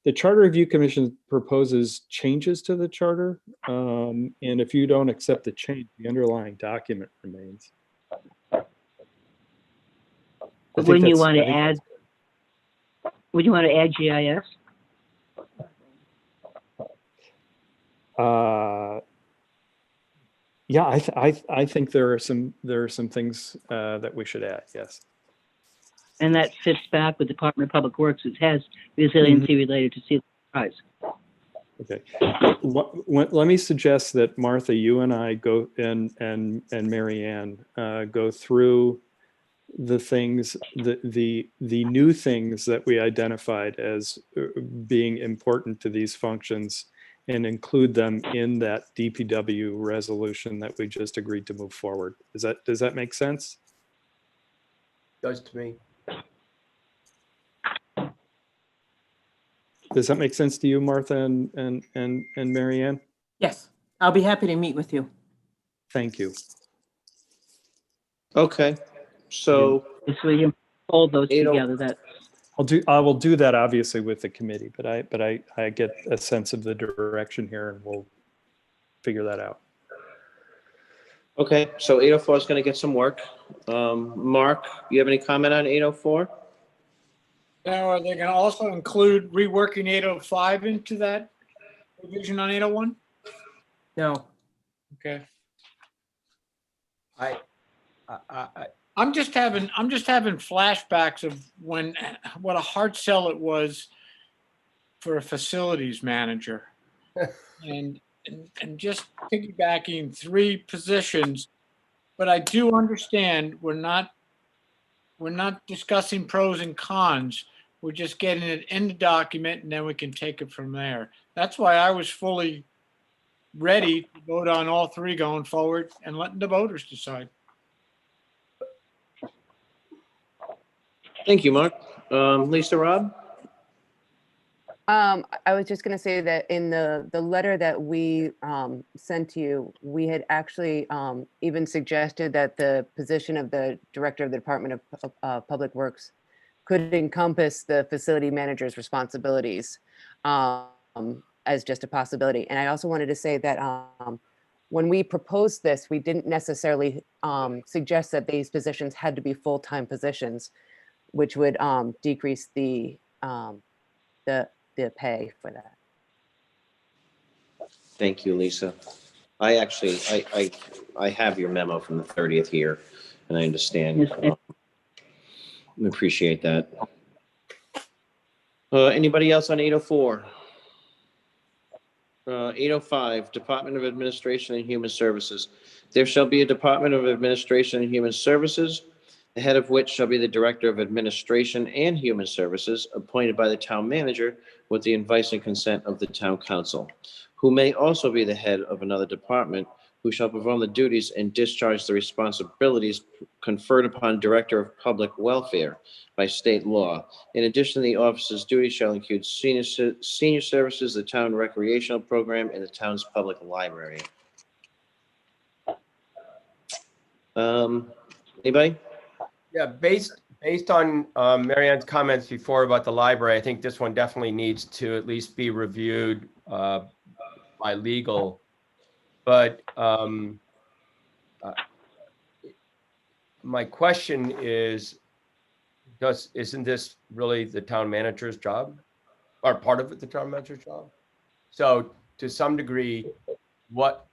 the Charter Review Commission proposes changes to the charter. And if you don't accept the change, the underlying document remains. Wouldn't you want to add? Would you want to add GIS? Yeah, I think there are some things that we should add. Yes. And that fits back with Department of Public Works, which has resiliency related to sea level rise. Okay. Let me suggest that Martha, you and I go and Mary Ann go through the things, the new things that we identified as being important to these functions, and include them in that DPW resolution that we just agreed to move forward. Does that make sense? Does to me. Does that make sense to you, Martha and Mary Ann? Yes, I'll be happy to meet with you. Thank you. Okay, so we can hold those together. That I will do that obviously with the committee, but I get a sense of the direction here, and we'll figure that out. Okay, so 804 is going to get some work. Mark, you have any comment on 804? Now, are they going to also include reworking 805 into that revision on 801? No. Okay. I'm just having flashbacks of what a hard sell it was for a facilities manager, and just piggybacking 3 positions. But I do understand we're not discussing pros and cons. We're just getting it in the document, and then we can take it from there. That's why I was fully ready to vote on all 3 going forward and letting the voters decide. Thank you, Mark. Lisa, Rob? I was just going to say that in the letter that we sent to you, we had actually even suggested that the position of the director of the Department of Public Works could encompass the facility manager's responsibilities as just a possibility. And I also wanted to say that when we proposed this, we didn't necessarily suggest that these positions had to be full-time positions, which would decrease the pay for that. Thank you, Lisa. I actually, I have your memo from the 30th here, and I understand. We appreciate that. Anybody else on 804? 805, Department of Administration and Human Services. There shall be a Department of Administration and Human Services, the head of which shall be the Director of Administration and Human Services, appointed by the town manager with the advice and consent of the town council, who may also be the head of another department, who shall perform the duties and discharge the responsibilities conferred upon Director of Public Welfare by state law. In addition, the office's duties shall include senior services, the town recreational program, and the town's public library. Anybody? Yeah, based on Mary Ann's comments before about the library, I think this one definitely needs to at least be reviewed by legal. But my question is, isn't this really the town manager's job, or part of it the town manager's job? So to some degree, what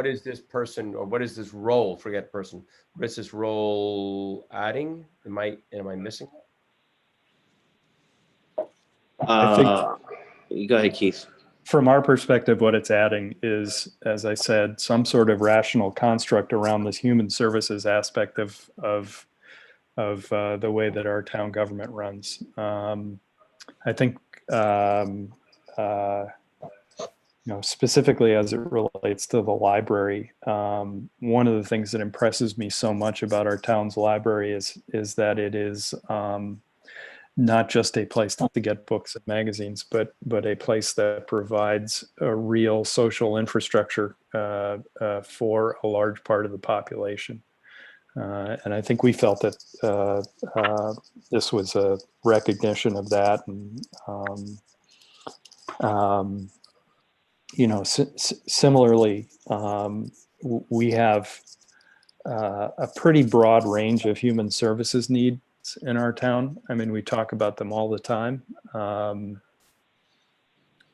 is this person, or what is this role? Forget person. What is this role adding? Am I missing it? I think. Go ahead, Keith. From our perspective, what it's adding is, as I said, some sort of rational construct around this human services aspect of the way that our town government runs. I think, specifically as it relates to the library, one of the things that impresses me so much about our town's library is that it is not just a place to get books and magazines, but a place that provides a real social infrastructure for a large part of the population. And I think we felt that this was a recognition of that. And Similarly, we have a pretty broad range of human services needs in our town. I mean, we talk about them all the time,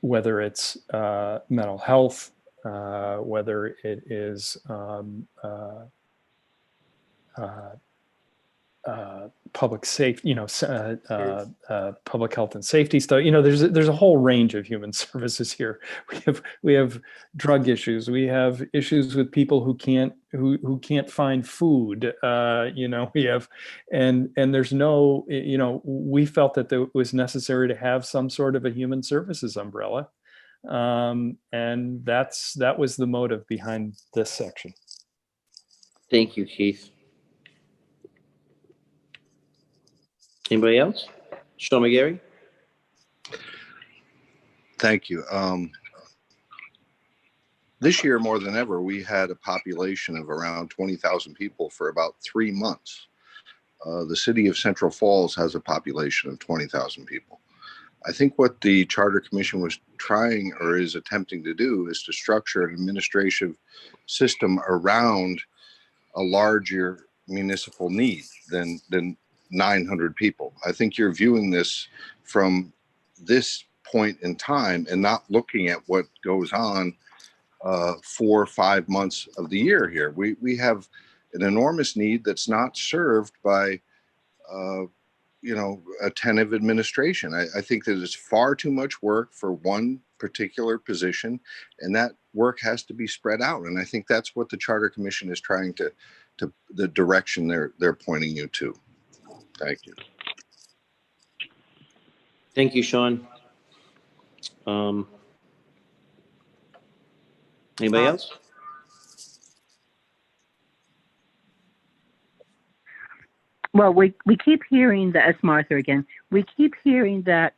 whether it's mental health, whether it is public safety, public health and safety stuff. There's a whole range of human services here. We have drug issues. We have issues with people who can't find food. We have, and there's no, we felt that it was necessary to have some sort of a human services umbrella, and that was the motive behind this section. Thank you, Keith. Anybody else? Sean McGarry? Thank you. This year, more than ever, we had a population of around 20,000 people for about 3 months. The city of Central Falls has a population of 20,000 people. I think what the Charter Commission was trying or is attempting to do is to structure an administrative system around a larger municipal need than 900 people. I think you're viewing this from this point in time and not looking at what goes on 4 or 5 months of the year here. We have an enormous need that's not served by attentive administration. I think that it's far too much work for one particular position, and that work has to be spread out. And I think that's what the Charter Commission is trying to the direction they're pointing you to. Thank you. Thank you, Sean. Anybody else? Well, we keep hearing that, as Martha again, we keep hearing that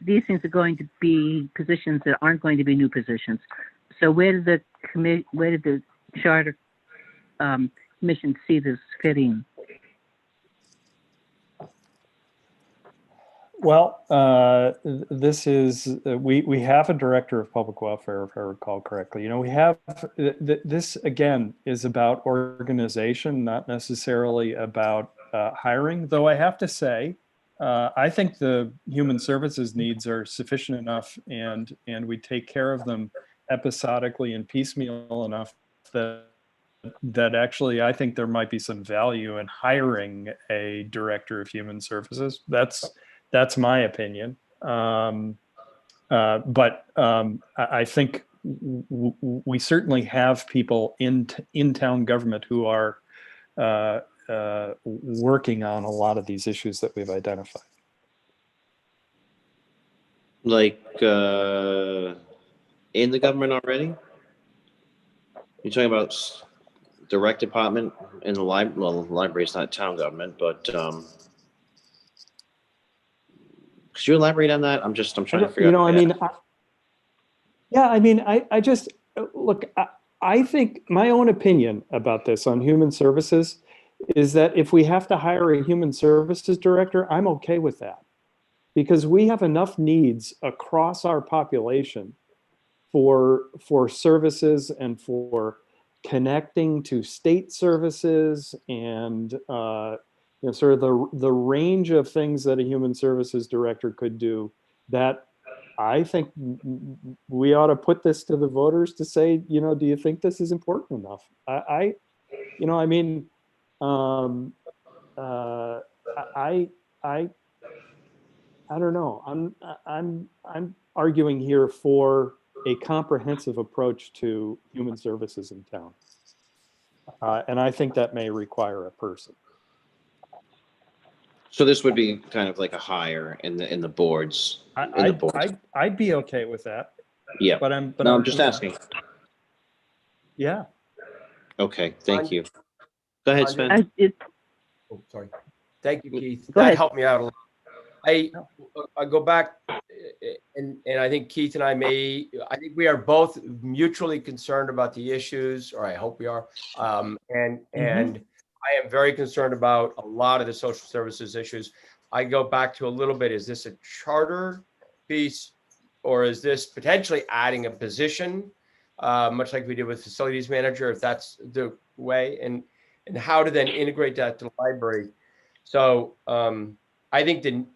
these things are going to be positions that aren't going to be new positions. So where did the Charter Commission see this fitting? Well, this is, we have a director of public welfare, if I recall correctly. We have, this again is about organization, not necessarily about hiring, though I have to say, I think the human services needs are sufficient enough and we take care of them episodically and piecemeal enough that actually I think there might be some value in hiring a director of human services. That's my opinion. But I think we certainly have people in town government who are working on a lot of these issues that we've identified. Like in the government already? You're talking about direct department in the library? Well, the library is not town government, but could you elaborate on that? I'm trying to figure out. I just look. I think my own opinion about this on human services is that if we have to hire a human services director, I'm okay with that, because we have enough needs across our population for services and for connecting to state services and sort of the range of things that a human services director could do, that I think we ought to put this to the voters to say, do you think this is important enough? I don't know. I'm arguing here for a comprehensive approach to human services in town. And I think that may require a person. So this would be kind of like a hire in the boards. I'd be okay with that. Yeah. But I'm just asking. Yeah. Okay. Thank you. Go ahead, Sven. Oh, sorry. Thank you, Keith. That helped me out a lot. I go back, and I think Keith and I think we are both mutually concerned about the issues, or I hope we are. And I am very concerned about a lot of the social services issues. I go back to a little bit, is this a charter piece or is this potentially adding a position, much like we did with facilities manager, if that's the way, and how to then integrate that to the library? So I think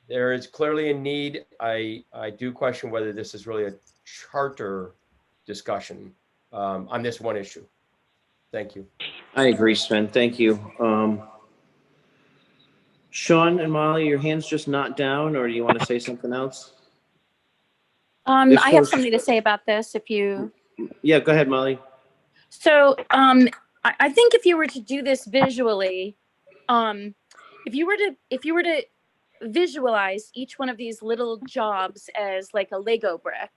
there is clearly a need. I do question whether this is really a charter discussion on this one issue. Thank you. I agree, Sven. Thank you. Sean and Molly, your hand's just not down, or do you want to say something else? I have something to say about this if you. Yeah, go ahead, Molly. So I think if you were to do this visually, if you were to visualize each one of these little jobs as like a Lego brick,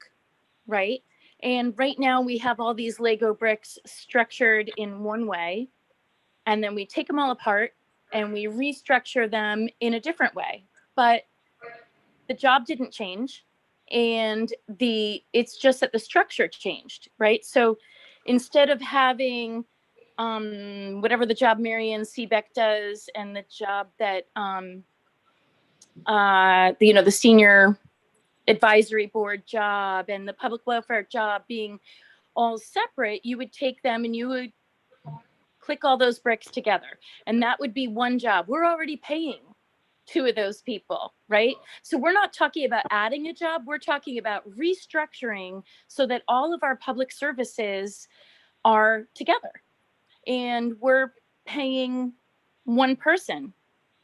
right? And right now we have all these Lego bricks structured in one way, and then we take them all apart and we restructure them in a different way. But the job didn't change, and it's just that the structure changed, right? So instead of having whatever the job Marianne Seebeck does and the job that the senior advisory board job and the public welfare job being all separate, you would take them and you would click all those bricks together, and that would be one job. We're already paying two of those people, right? So we're not talking about adding a job, we're talking about restructuring so that all of our public services are together, and we're paying one person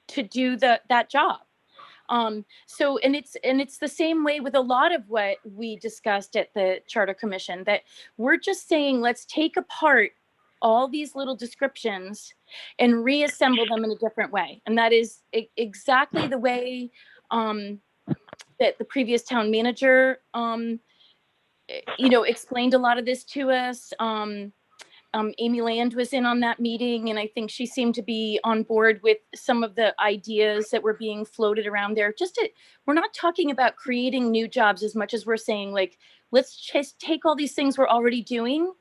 to do that job. So it's the same way with a lot of what we discussed at the Charter Commission, that we're just saying, let's take apart all these little descriptions and reassemble them in a different way. And that is exactly the way that the previous town manager, explained a lot of this to us. Amy Land was in on that meeting, and I think she seemed to be on board with some of the ideas that were being floated around there. We're not talking about creating new jobs as much as we're saying, like, let's just take all these things we're already doing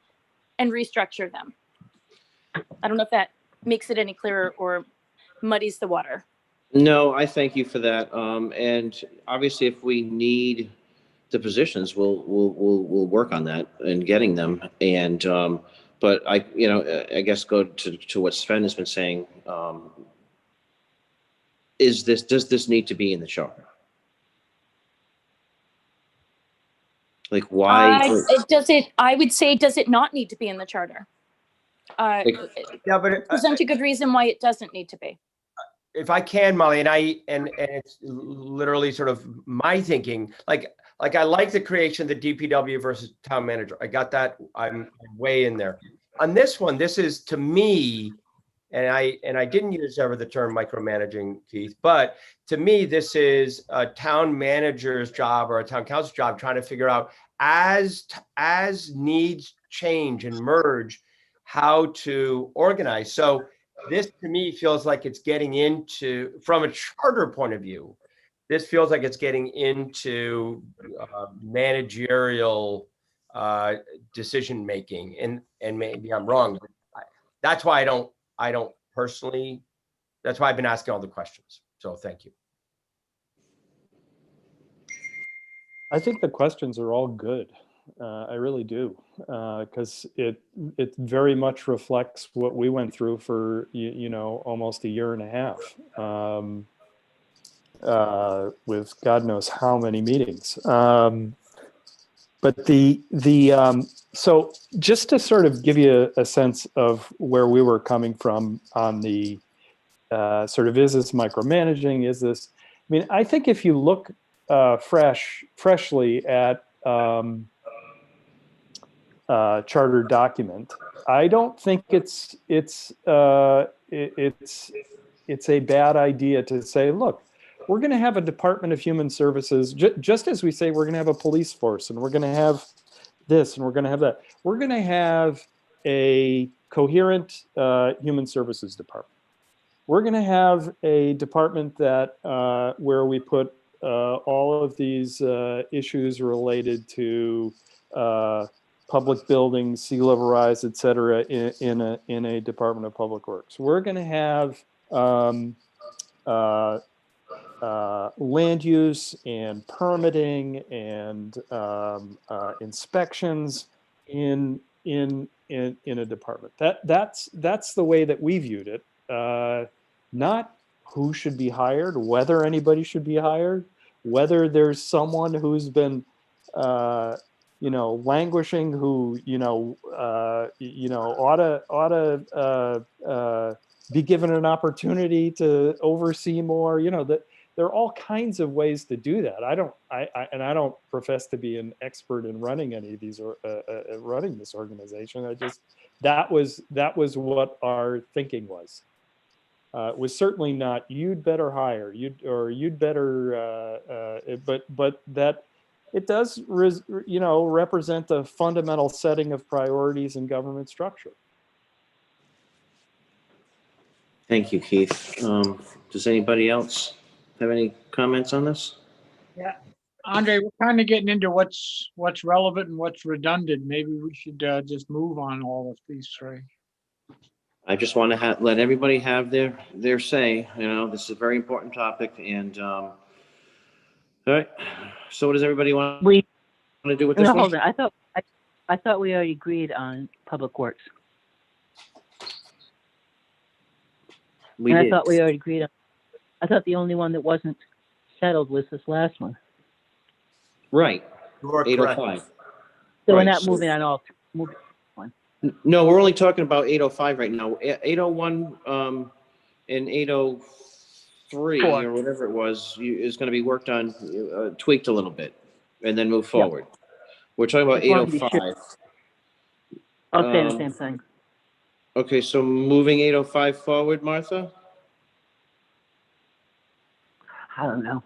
and restructure them. I don't know if that makes it any clearer or muddies the water. No, I thank you for that. And obviously, if we need the positions, we'll work on that and getting them. And but I guess go to what Sven has been saying. Does this need to be in the charter? Like, why? I would say, does it not need to be in the charter? Yeah, but present a good reason why it doesn't need to be. If I can, Molly, and it's literally sort of my thinking, like I like the creation of the DPW versus town manager. I got that. I'm way in there. On this one, this is, to me, and I didn't use ever the term micromanaging, Keith, but to me, this is a town manager's job or a town council's job trying to figure out, as needs change and merge, how to organize. So this, to me, feels like it's getting into, from a charter point of view, this feels like it's getting into managerial decision making, and maybe I'm wrong. That's why I don't personally. That's why I've been asking all the questions. So thank you. I think the questions are all good. I really do, because it very much reflects what we went through for almost a year and a half, with God knows how many meetings. But so just to sort of give you a sense of where we were coming from on the sort of, is this micromanaging? Is this? I mean, I think if you look freshly at charter document, I don't think it's a bad idea to say, look, we're going to have a Department of Human Services, just as we say we're going to have a police force, and we're going to have this, and we're going to have that. We're going to have a coherent human services department. We're going to have a department that where we put all of these issues related to public buildings, sea level rise, et cetera, in a Department of Public Works. We're going to have land use and permitting and inspections in a department. That's the way that we viewed it. Not who should be hired, whether anybody should be hired, whether there's someone who's been languishing, who ought to be given an opportunity to oversee more. That there are all kinds of ways to do that. I don't profess to be an expert in running any of these or running this organization. That was what our thinking was. It was certainly not you'd better hire you'd better, but that it does represent a fundamental setting of priorities in government structure. Thank you, Keith. Does anybody else have any comments on this? Yeah, Andre, we're kind of getting into what's relevant and what's redundant. Maybe we should just move on all of these three. I just want to let everybody have their say. This is a very important topic, and all right. So, what does everybody want to do with this? No, one? hold on. I thought we already agreed on Public Works. I thought we already agreed on. I thought the only one that wasn't settled was this last one. Right. 805. So we're Right, not so- moving on all. No, we're only talking about 805 right now. 801 and 803 or whatever it was is going to be worked on, tweaked a little bit, and then move forward. We're talking about As long as we 805. I'll say the same thing. Okay, so moving 805 forward, Martha? I don't know.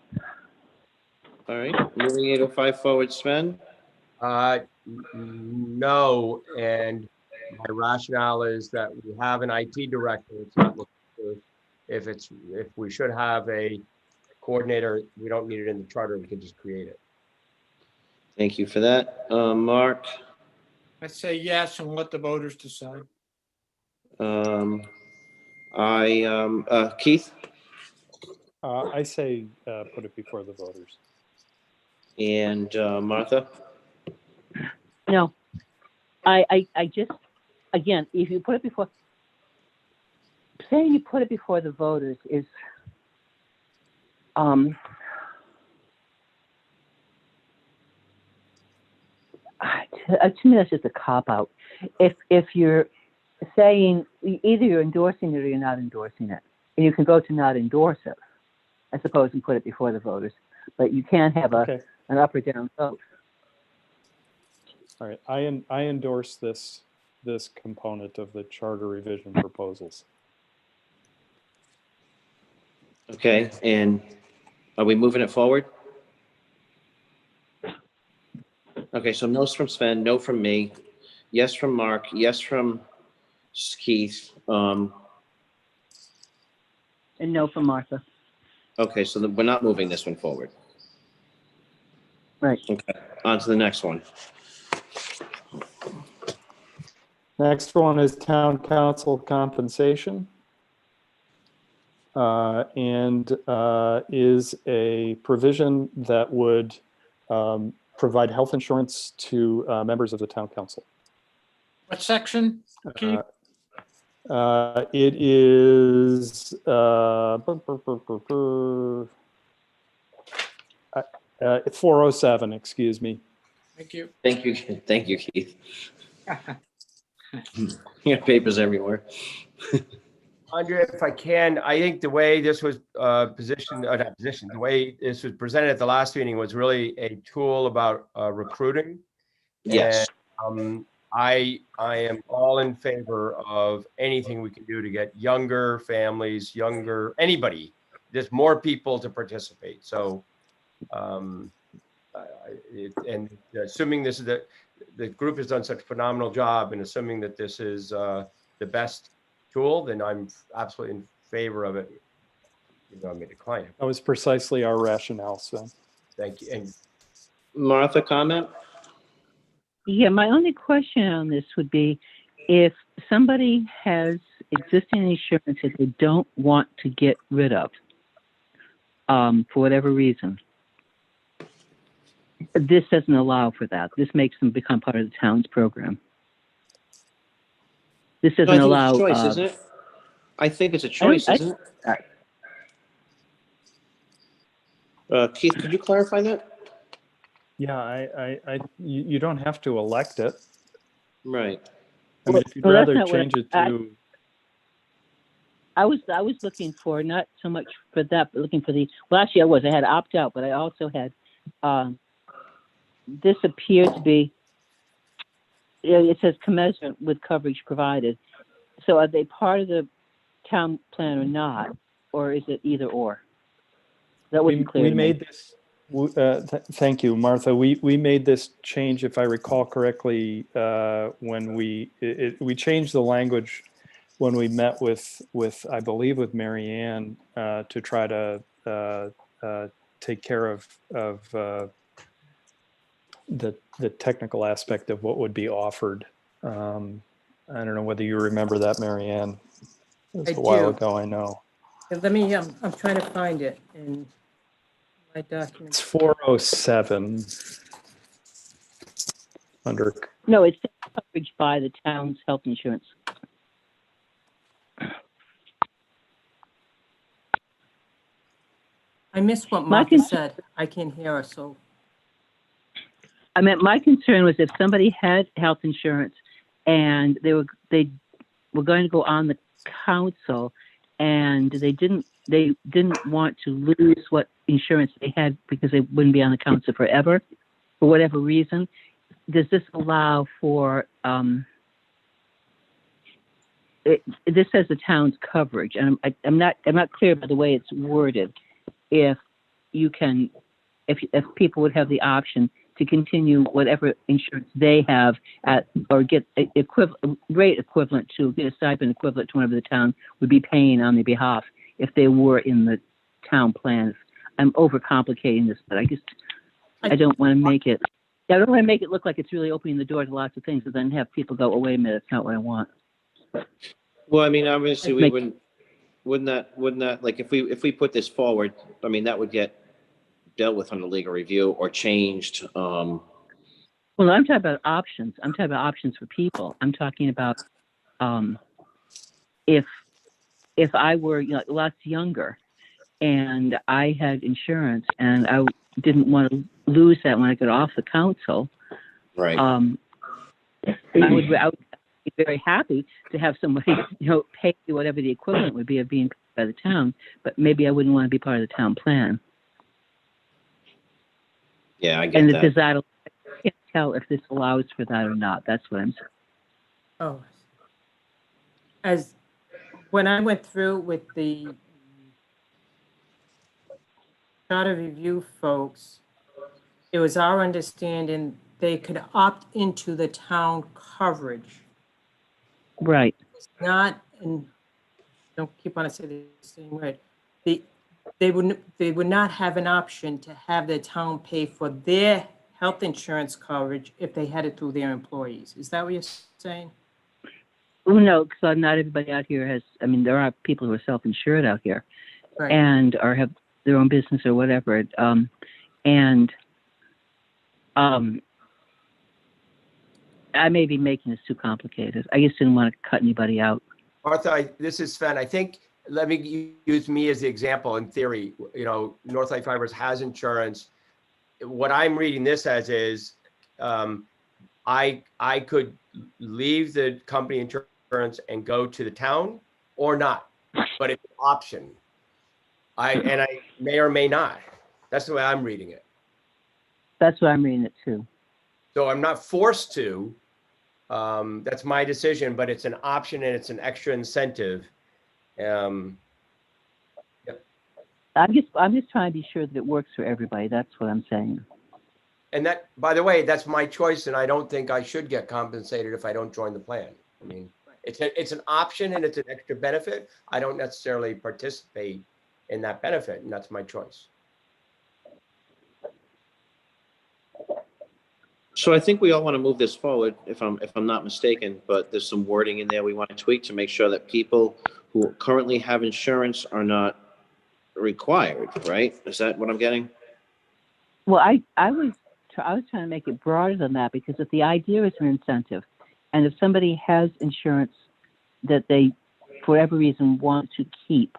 All right, moving 805 forward, Sven? No, and my rationale is that we have an IT director. It's not looking for if we should have a coordinator, we don't need it in the charter. We can just create it. Thank you for that. Mark? I'd say yes and let the voters decide. Keith? I say put it before the voters. And Martha? No, I just, again, if you put it before, saying you put it before the voters is, to me, that's just a cop-out. If you're saying either you're endorsing it or you're not endorsing it, and you can go to not endorse it, I suppose, and put it before the voters, but you can't have an up or down vote. All right, I endorse this component of the charter revision proposals. Okay, and are we moving it forward? Okay, so no's from Sven, no from me, yes from Mark, yes from Keith. And no from Martha. Okay, so we're not moving this one forward. Right. Okay, on to the next one. Next one is town council compensation. And is a provision that would provide health insurance to members of the town council. What section, Keith? It is 407, excuse me. Thank you. Thank you, Keith. You got papers everywhere. Andrea, if I can, I think the way this was the way this was presented at the last meeting was really a tool about recruiting. Yes. And, I am all in favor of anything we can do to get younger families, anybody, just more people to participate. So, and assuming this is the group has done such a phenomenal job, and assuming that this is the best tool, then I'm absolutely in favor of it. I may decline it. That was precisely our rationale, Sven. Thank you. And Martha, comment? Yeah, my only question on this would be if somebody has existing insurance that they don't want to get rid of, for whatever reason, this doesn't allow for that. This makes them become part of the town's program. This No, I doesn't think allow. it's a choice, isn't it? I think it's a choice, isn't it? Keith, could you clarify that? Yeah, you don't have to elect it. Right. I mean, if you'd Well, that's rather not what change it to, I was looking for not so much for that, but looking for the. Well, actually, I had opt out, but I also had. This appears to be. It says commensurate with coverage provided. So are they part of the town plan or not, or is it either or? That wasn't clear. we to me. made this, thank you, Martha. We made this change, if I recall correctly, when we changed the language when we met with I believe with Mary Ann to try to take care of the technical aspect of what would be offered. I don't know whether you remember that, Mary Ann. It was I a while do. ago, I know. Let me, I'm trying to find it in my document. It's 407 under. No, it's coverage by the town's health insurance. I missed what My Martha said. I can't hear her, so. I mean, my concern was if somebody had health insurance and they were going to go on the council and they didn't want to lose what insurance they had because they wouldn't be on the council forever, for whatever reason. Does this allow for, this says the town's coverage, and I'm not clear by the way it's worded, if people would have the option to continue whatever insurance they have at, or get rate equivalent to, get a stipend equivalent to whatever the town would be paying on their behalf if they were in the town plans. I'm overcomplicating this, but I don't want to make it. I don't want to make it look like it's really opening the door to lots of things, and then have people go, "Oh, wait a minute, that's not what I want." Well, I mean, obviously, we wouldn't that like if we put this forward, I mean, that would get dealt with under legal review or changed. Well, I'm talking about options. I'm talking about options for people. I'm talking about if I were lots younger and I had insurance and I didn't want to lose that when I got off the council, right? I would be very happy to have somebody pay whatever the equivalent would be of being paid by the town, but maybe I wouldn't want to be part of the town plan. Yeah, I get And that. I can't tell if this allows for that or not. That's what I'm saying. Oh. As when I went through with the charter review folks, it was our understanding they could opt into the town coverage. Right. Not, and don't keep on saying the same word. They would not have an option to have the town pay for their health insurance coverage if they had it through their employees. Is that what you're saying? Well, no, because not everybody out here has. I mean, there are people who are self-insured out here, Right. and or have their own business or whatever. I may be making this too complicated. I just didn't want to cut anybody out. Martha, this is Sven. I think, let me use me as the example in theory. Northlight Fibers has insurance. What I'm reading this as is I could leave the company insurance and go to the town or not, but it's an option. I may or may not. That's the way I'm reading it. That's what I'm reading it too. So I'm not forced to. That's my decision, but it's an option and it's an extra incentive. I'm just trying to be sure that it works for everybody. That's what I'm saying. And that, by the way, that's my choice, and I don't think I should get compensated if I don't join the plan. I mean, it's an option and it's an extra benefit. I don't necessarily participate in that benefit, and that's my choice. So I think we all want to move this forward, if I'm not mistaken, but there's some wording in there we want to tweak to make sure that people who currently have insurance are not required, right? Is that what I'm getting? Well, I was trying to make it broader than that, because if the idea is an incentive, and if somebody has insurance that they, for whatever reason, want to keep,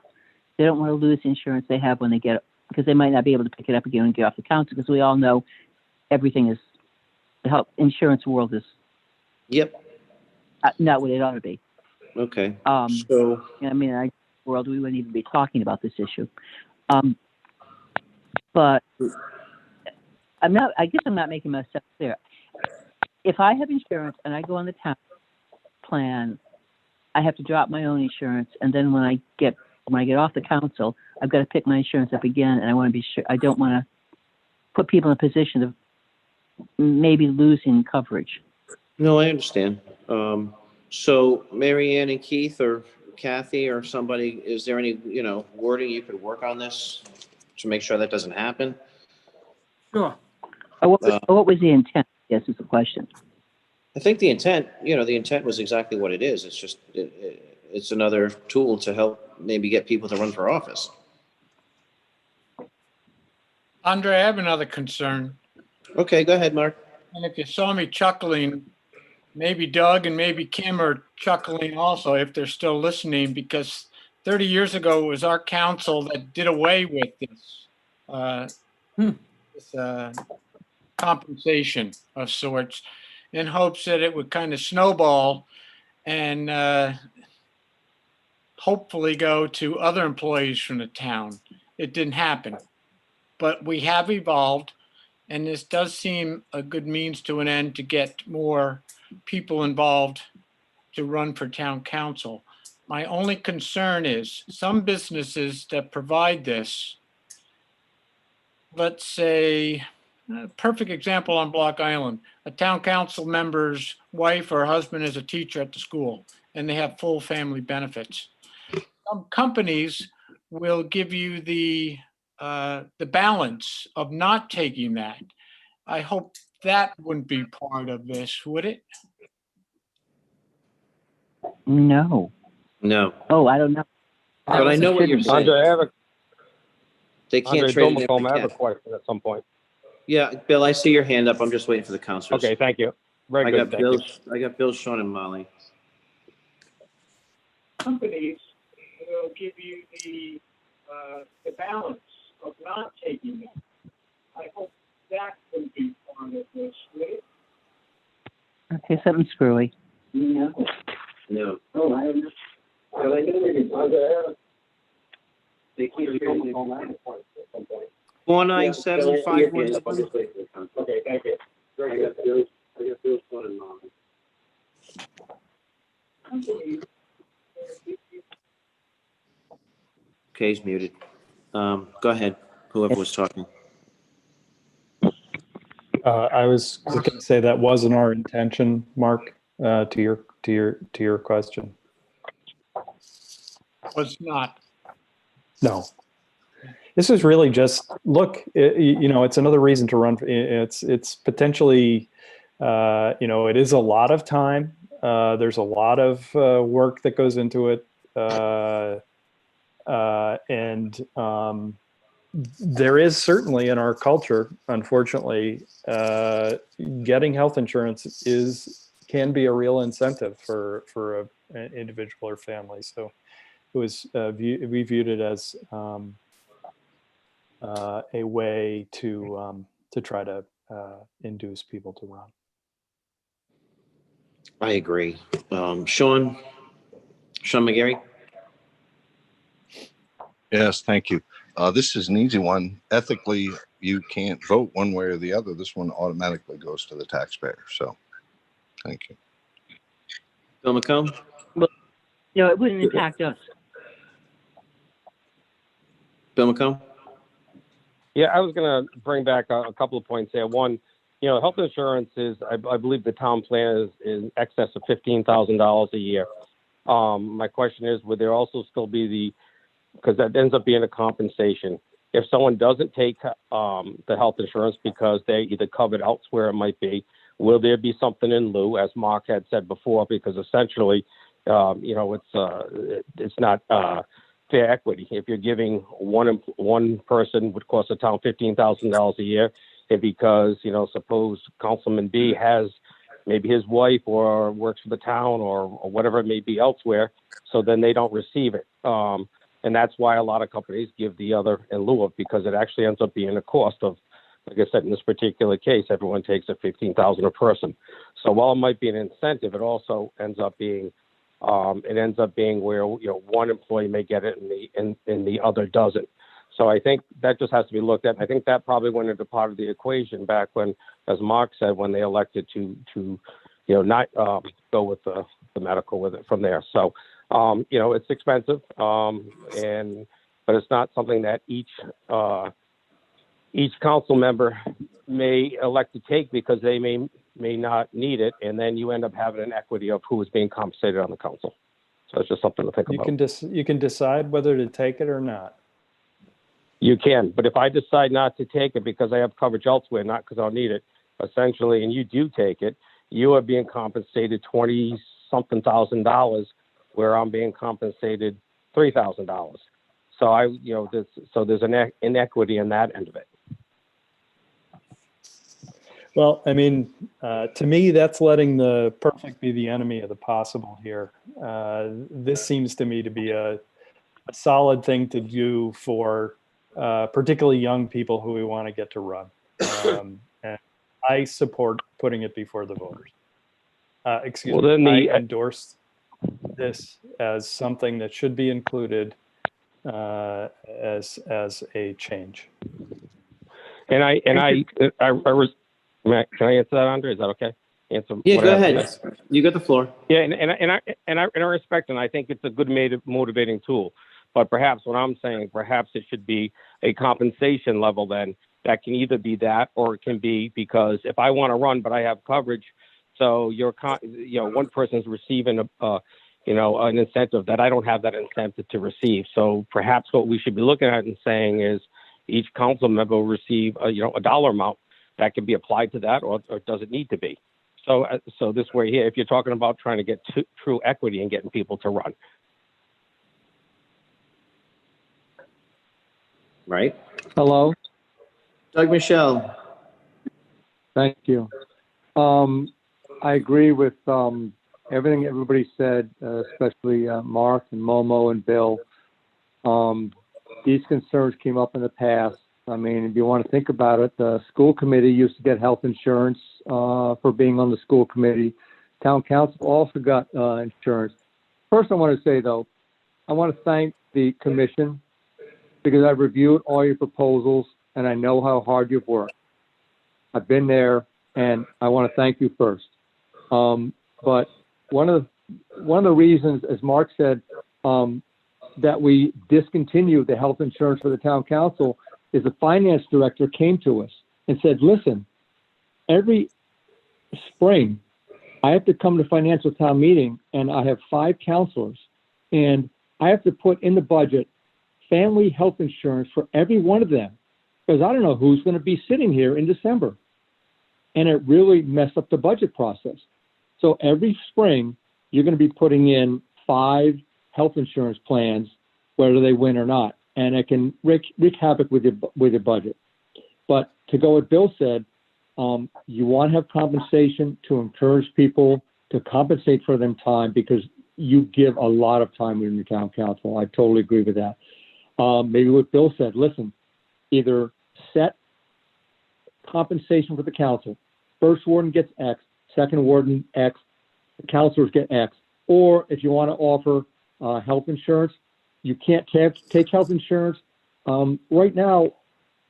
they don't want to lose the insurance they have when they get it, because they might not be able to pick it up again and get off the counter, because we all know everything is, the health insurance world is not what it ought to be. Okay. So, I mean, in our world, we wouldn't even be talking about this issue. But I guess I'm not making myself clear. If I have insurance and I go on the town plan, I have to drop my own insurance, and then when I get off the council, I've got to pick my insurance up again, and I want to be sure. I don't want to put people in a position of maybe losing coverage. No, I understand. So Mary Ann and Keith or Kathy or somebody, is there any, wording you could work on this to make sure that doesn't happen? Sure. What was the intent? Yes, is the question. I think the intent was exactly what it is. It's just, it's another tool to help maybe get people to run for office. Andre, I have another concern. Okay, go ahead, Mark. And if you saw me chuckling, maybe Doug and maybe Kim are chuckling also, if they're still listening, because 30 years ago it was our council that did away with this, compensation of sorts, in hopes that it would kind of snowball and hopefully go to other employees from the town. It didn't happen, but we have evolved, and this does seem a good means to an end to get more people involved to run for town council. My only concern is some businesses that provide this, let's say, a perfect example on Block Island, a town council member's wife or husband is a teacher at the school, and they have full family benefits. Some companies will give you the balance of not taking that. I hope that wouldn't be part of this, would it? No. No. Oh, I don't know. But I know what you're saying. Andre, They can't Andre, trade Bill it in McComb, for I have a cash. question at some point. Yeah, Bill, I see your hand up. I'm just waiting for the counselors. Okay, thank you. Very I good. got Thank Bill. you. I got Bill, Sean, and Molly. Companies will give you the balance of not taking that. I hope that would be part of this, would it? Okay, something screwy. No. No. Oh, I don't know. Well, I know they keep hearing it. 497-51. Okay, thank you. Very good. I got Bill's phone and Molly. Okay, he's muted. Go ahead, whoever was talking. I was going to say that wasn't our intention, Mark, to your question. Was not. No. This is really just, look, it's another reason to run. It's potentially, it is a lot of time. There's a lot of work that goes into it. And there is certainly in our culture, unfortunately, getting health insurance can be a real incentive for an individual or family. So it was we viewed it as a way to try to induce people to run. I agree. Sean McGarry. Yes, thank you. This is an easy one. Ethically, you can't vote one way or the other. This one automatically goes to the taxpayer. So, thank you. Bill McComb? Well, it wouldn't impact us. Bill McComb? Yeah, I was going to bring back a couple of points there. One, health insurance is, I believe the town plan is in excess of $15,000 a year. My question is, would there also still be because that ends up being a compensation. If someone doesn't take the health insurance because they either covered elsewhere, it might be, will there be something in lieu, as Mark had said before? Because essentially, it's not fair equity. If you're giving one person would cost the town $15,000 a year, and because, you know, suppose Councilman B has maybe his wife or works for the town or whatever it may be elsewhere, so then they don't receive it. And that's why a lot of companies give the other in lieu of, because it actually ends up being a cost of, like I said, in this particular case, everyone takes a $15,000 a person. So while it might be an incentive, it also ends up being where, you know, one employee may get it and the other doesn't. So I think that just has to be looked at. I think that probably went into part of the equation back when, as Mark said, when they elected to you know, not go with the medical with it from there. So you know, it's expensive, but it's not something that each council member may elect to take because they may not need it, and then you end up having an equity of who is being compensated on the council. So it's just something to think about. You can decide whether to take it or not. You can, but if I decide not to take it because I have coverage elsewhere, not because I'll need it, essentially, and you do take it, you are being compensated $20-something thousand, where I'm being compensated $3,000. So there's an inequity in that end of it. Well, I mean, to me, that's letting the perfect be the enemy of the possible here. This seems to me to be a solid thing to do for particularly young people who we want to get to run. And I support putting it before the voters. Excuse me, I endorse this as something that should be included as a change. Can I answer that, Andre? Is that okay? Yeah, go ahead. You got the floor. Yeah, and I respect, and I think it's a good motivating tool. But perhaps what I'm saying, perhaps it should be a compensation level then that can either be that, or it can be because if I want to run but I have coverage, so one person's receiving an incentive that I don't have that incentive to receive. So perhaps what we should be looking at and saying is each council member will receive a dollar amount that can be applied to that, or does it need to be? So this way here, if you're talking about trying to get true equity and getting people to run. Right. Hello. Doug Michelle. Thank you. I agree with everything everybody said, especially Mark and Momo and Bill. These concerns came up in the past. I mean, if you want to think about it, the school committee used to get health insurance for being on the school committee. Town council also got insurance. First, I want to say, though, I want to thank the commission because I've reviewed all your proposals and I know how hard you've worked. I've been there, and I want to thank you first. But one of the reasons, as Mark said, that we discontinued the health insurance for the town council is the finance director came to us and said, listen, every spring I have to come to financial town meeting and I have 5 counselors and I have to put in the budget family health insurance for every one of them because I don't know who's going to be sitting here in December. And it really messed up the budget process. So every spring, you're going to be putting in 5 health insurance plans, whether they win or not. And it can wreak havoc with your budget. But to go what Bill said, you want to have compensation to encourage people to compensate for them time because you give a lot of time in your town council. I totally agree with that. Maybe what Bill said, listen, either set compensation for the council. First warden gets X, second warden X, the councilors get X. Or if you want to offer health insurance, you can't take health insurance. Right now,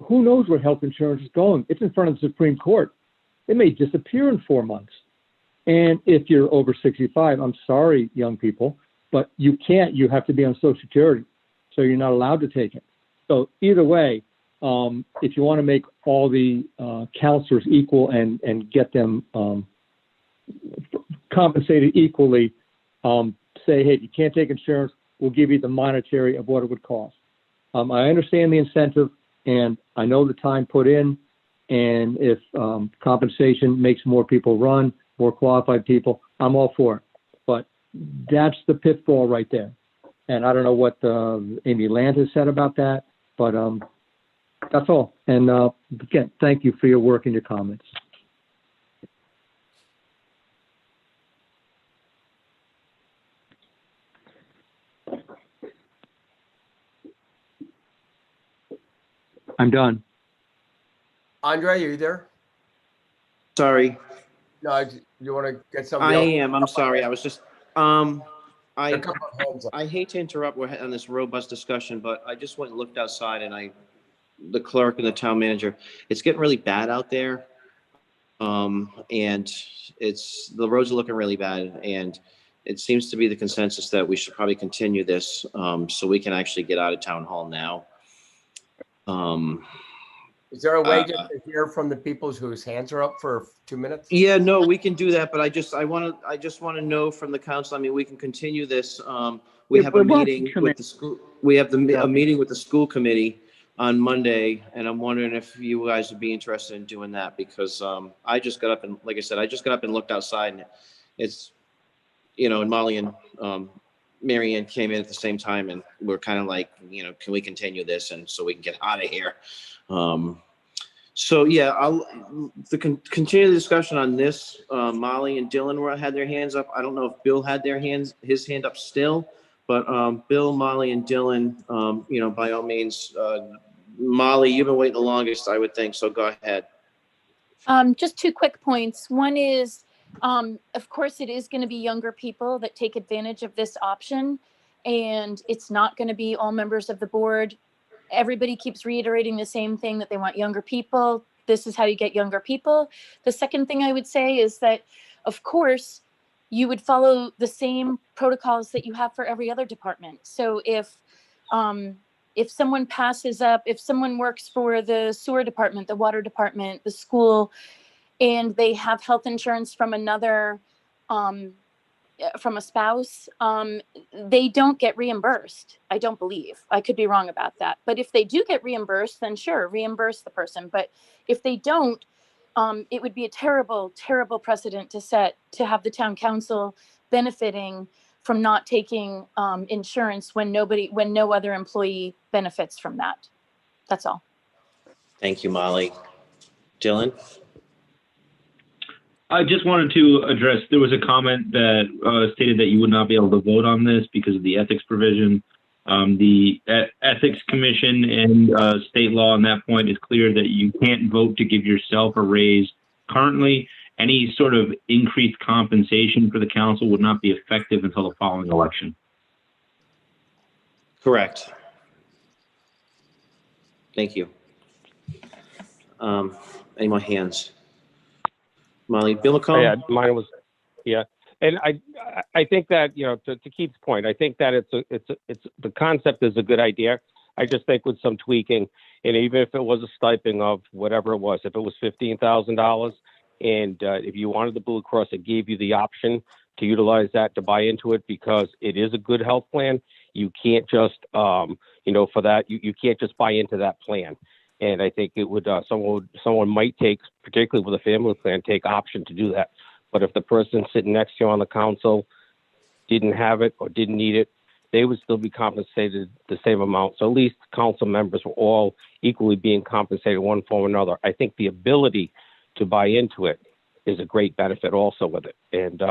who knows where health insurance is going? It's in front of the Supreme Court. It may disappear in 4 months. And if you're over 65, I'm sorry, young people, but you can't. You have to be on Social Security. So you're not allowed to take it. So either way, if you want to make all the counselors equal and get them compensated equally, say, hey, you can't take insurance, we'll give you the monetary of what it would cost. I understand the incentive, and I know the time put in, and if compensation makes more people run, more qualified people, I'm all for it. But that's the pitfall right there. And I don't know what Amy Land has said about that, but that's all. And again, thank you for your work and your comments. I'm done. Andre, are you there? Sorry. No, you want to get somebody I else? am. I'm sorry. I was just, I hate to interrupt. We're on this robust discussion, but I just went and looked outside, and the clerk and the town manager, it's getting really bad out there. And the roads are looking really bad, and it seems to be the consensus that we should probably continue this, so we can actually get out of town hall now. Is there a way to hear from the people whose hands are up for 2 minutes? Yeah, no, we can do that, but I just want to know from the council. I mean, we can continue this. We have a meeting with the school. We have a meeting with the school committee on Monday, and I'm wondering if you guys would be interested in doing that, because I just got up and, like I said, I just got up and looked outside, and it's, and Molly and Mary Ann came in at the same time, and we're kind of like, can we continue this, and so we can get out of here. So yeah, continue the discussion on this. Molly and Dylan had their hands up. I don't know if Bill had his hand up still, but Bill, Molly, and Dylan, by all means, Molly, you've been waiting the longest, I would think. So go ahead. Just 2 quick points. One is, of course, it is going to be younger people that take advantage of this option, and it's not going to be all members of the board. Everybody keeps reiterating the same thing, that they want younger people. This is how you get younger people. The second thing I would say is that, of course, you would follow the same protocols that you have for every other department. So if someone passes up, if someone works for the sewer department, the water department, the school, and they have health insurance from another, from a spouse, they don't get reimbursed. I don't believe. I could be wrong about that. But if they do get reimbursed, then sure, reimburse the person. But if they don't, it would be a terrible, terrible precedent to set, to have the town council benefiting from not taking insurance when no other employee benefits from that. That's all. Thank you, Molly. Dylan? I just wanted to address, there was a comment that stated that you would not be able to vote on this because of the ethics provision. The Ethics Commission and state law on that point is clear that you can't vote to give yourself a raise. Currently, any sort of increased compensation for the council would not be effective until the following election. Correct. Thank you. Any more hands? Molly, Bill McComb? Yeah, mine was, yeah. And I think that, to Keith's point, I think that it's the concept is a good idea. I just think with some tweaking, and even if it was a stipend of whatever it was, if it was $15,000, and if you wanted the Blue Cross, it gave you the option to utilize that to buy into it, because it is a good health plan. You can't just, for that, you can't just buy into that plan. And I think it would, someone might take, particularly with a family plan, take option to do that. But if the person sitting next to you on the council didn't have it or didn't need it, they would still be compensated the same amount. So at least council members were all equally being compensated in one form or another. I think the ability to buy into it is a great benefit also with it. And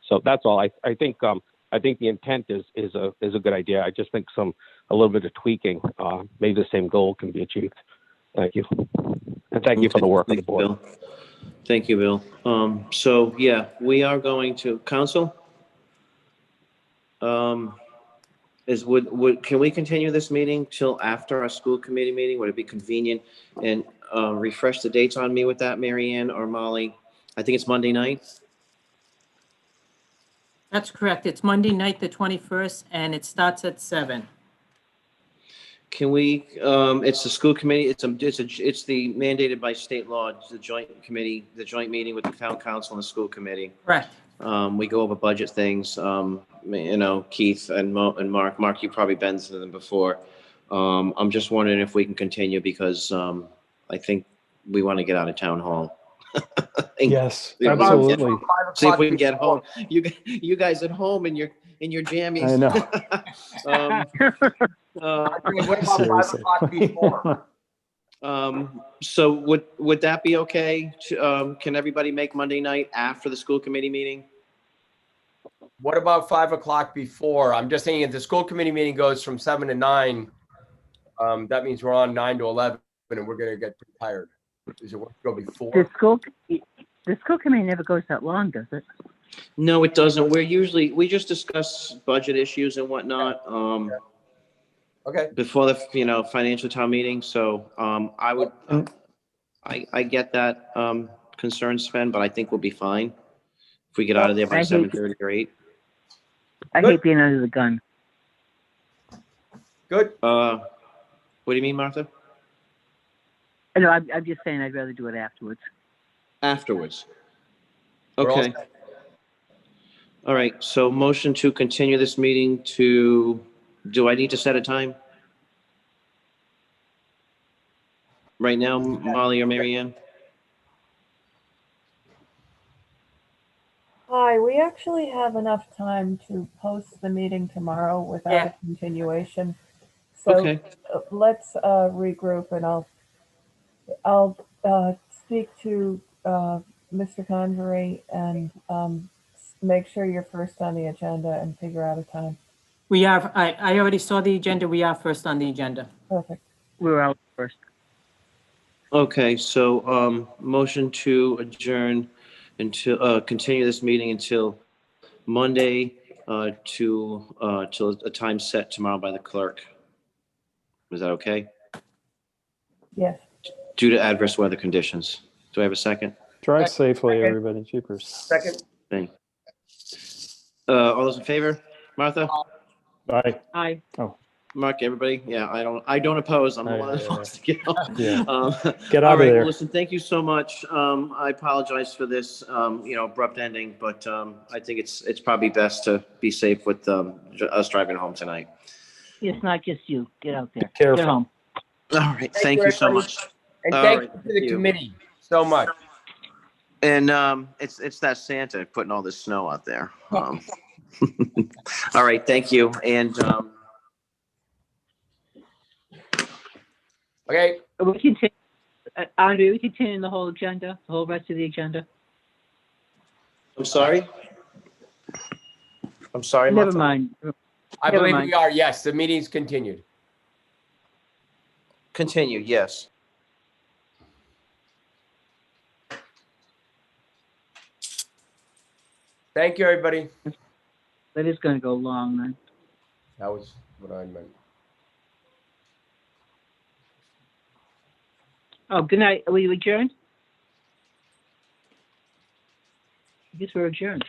so that's all. I think the intent is a good idea. I just think a little bit of tweaking, maybe the same goal can be achieved. Thank you. And thank you for the work of the board. Bill. Thank you, Bill. So yeah, we are going to council. Can we continue this meeting till after our school committee meeting? Would it be convenient? And refresh the dates on me with that, Mary Ann or Molly. I think it's Monday night. That's correct. It's Monday night, the 21st, and it starts at 7. Can we, it's the school committee, it's the mandated by state law, it's the joint committee, the joint meeting with the town council and the school committee. Correct. We go over budget things, Keith and Mark, you've probably been to them before. I'm just wondering if we can continue, because I think we want to get out of town hall. Yes, absolutely. See if we can get home. You guys at home, and in your jammies. I know. What about 5 Seriously. o'clock before? So would that be okay? Can everybody make Monday night after the school committee meeting? What about 5 o'clock before? I'm just saying if the school committee meeting goes from 7 to 9, that means we're on 9 to 11 and we're gonna get pretty tired. Is it go before? The school committee never goes that long, does it? No, it doesn't. We just discuss budget issues and whatnot. Okay. Before the, financial town meeting. So, I get that, concern, Sven, but I think we'll be fine if we get out of there by I hate- 7:30 or 8. I hate being under the gun. Good. What do you mean, Martha? No, I'm just saying I'd rather do it afterwards. Afterwards. We're all Okay. All right. So motion to continue this meeting to, do I need to set a time? Right now, Molly or Mary Ann? Hi, we actually have enough time to post the meeting tomorrow without a continuation. So Okay. let's regroup and I'll speak to Mr. Convery and make sure you're first on the agenda and figure out a time. We are, I already saw the agenda. We are first on the agenda. Perfect. We're out first. Okay, so, motion to adjourn until, continue this meeting until Monday, till a time set tomorrow by the clerk. Is that okay? Yes. Due to adverse weather conditions. Do I have a second? Drive safely, everybody. Jeepers. Second. Thank. All those in favor? Martha? Bye. Aye. Oh. Mark, everybody? Yeah, I don't oppose. I'm the one that wants to get out. Yeah. Get All out of right, there. well, listen, thank you so much. I apologize for this, abrupt ending, but I think it's probably best to be safe with us driving home tonight. It's not just you. Get out there. Careful. Get home. All right, thank you so much. And All thank right, you to the thank you. committee so much. And it's that Santa putting all this snow out there. All right, thank you. And Okay. We continue, Andre, we continue the whole agenda, the whole rest of the agenda. I'm sorry. I'm sorry, Never Martha. mind. I Never believe mind. we are. Yes, the meeting's continued. Continue, yes. Thank you, everybody. That is going to go long then. That was what I meant. Oh, good night. Are we adjourned? I guess we're adjourned.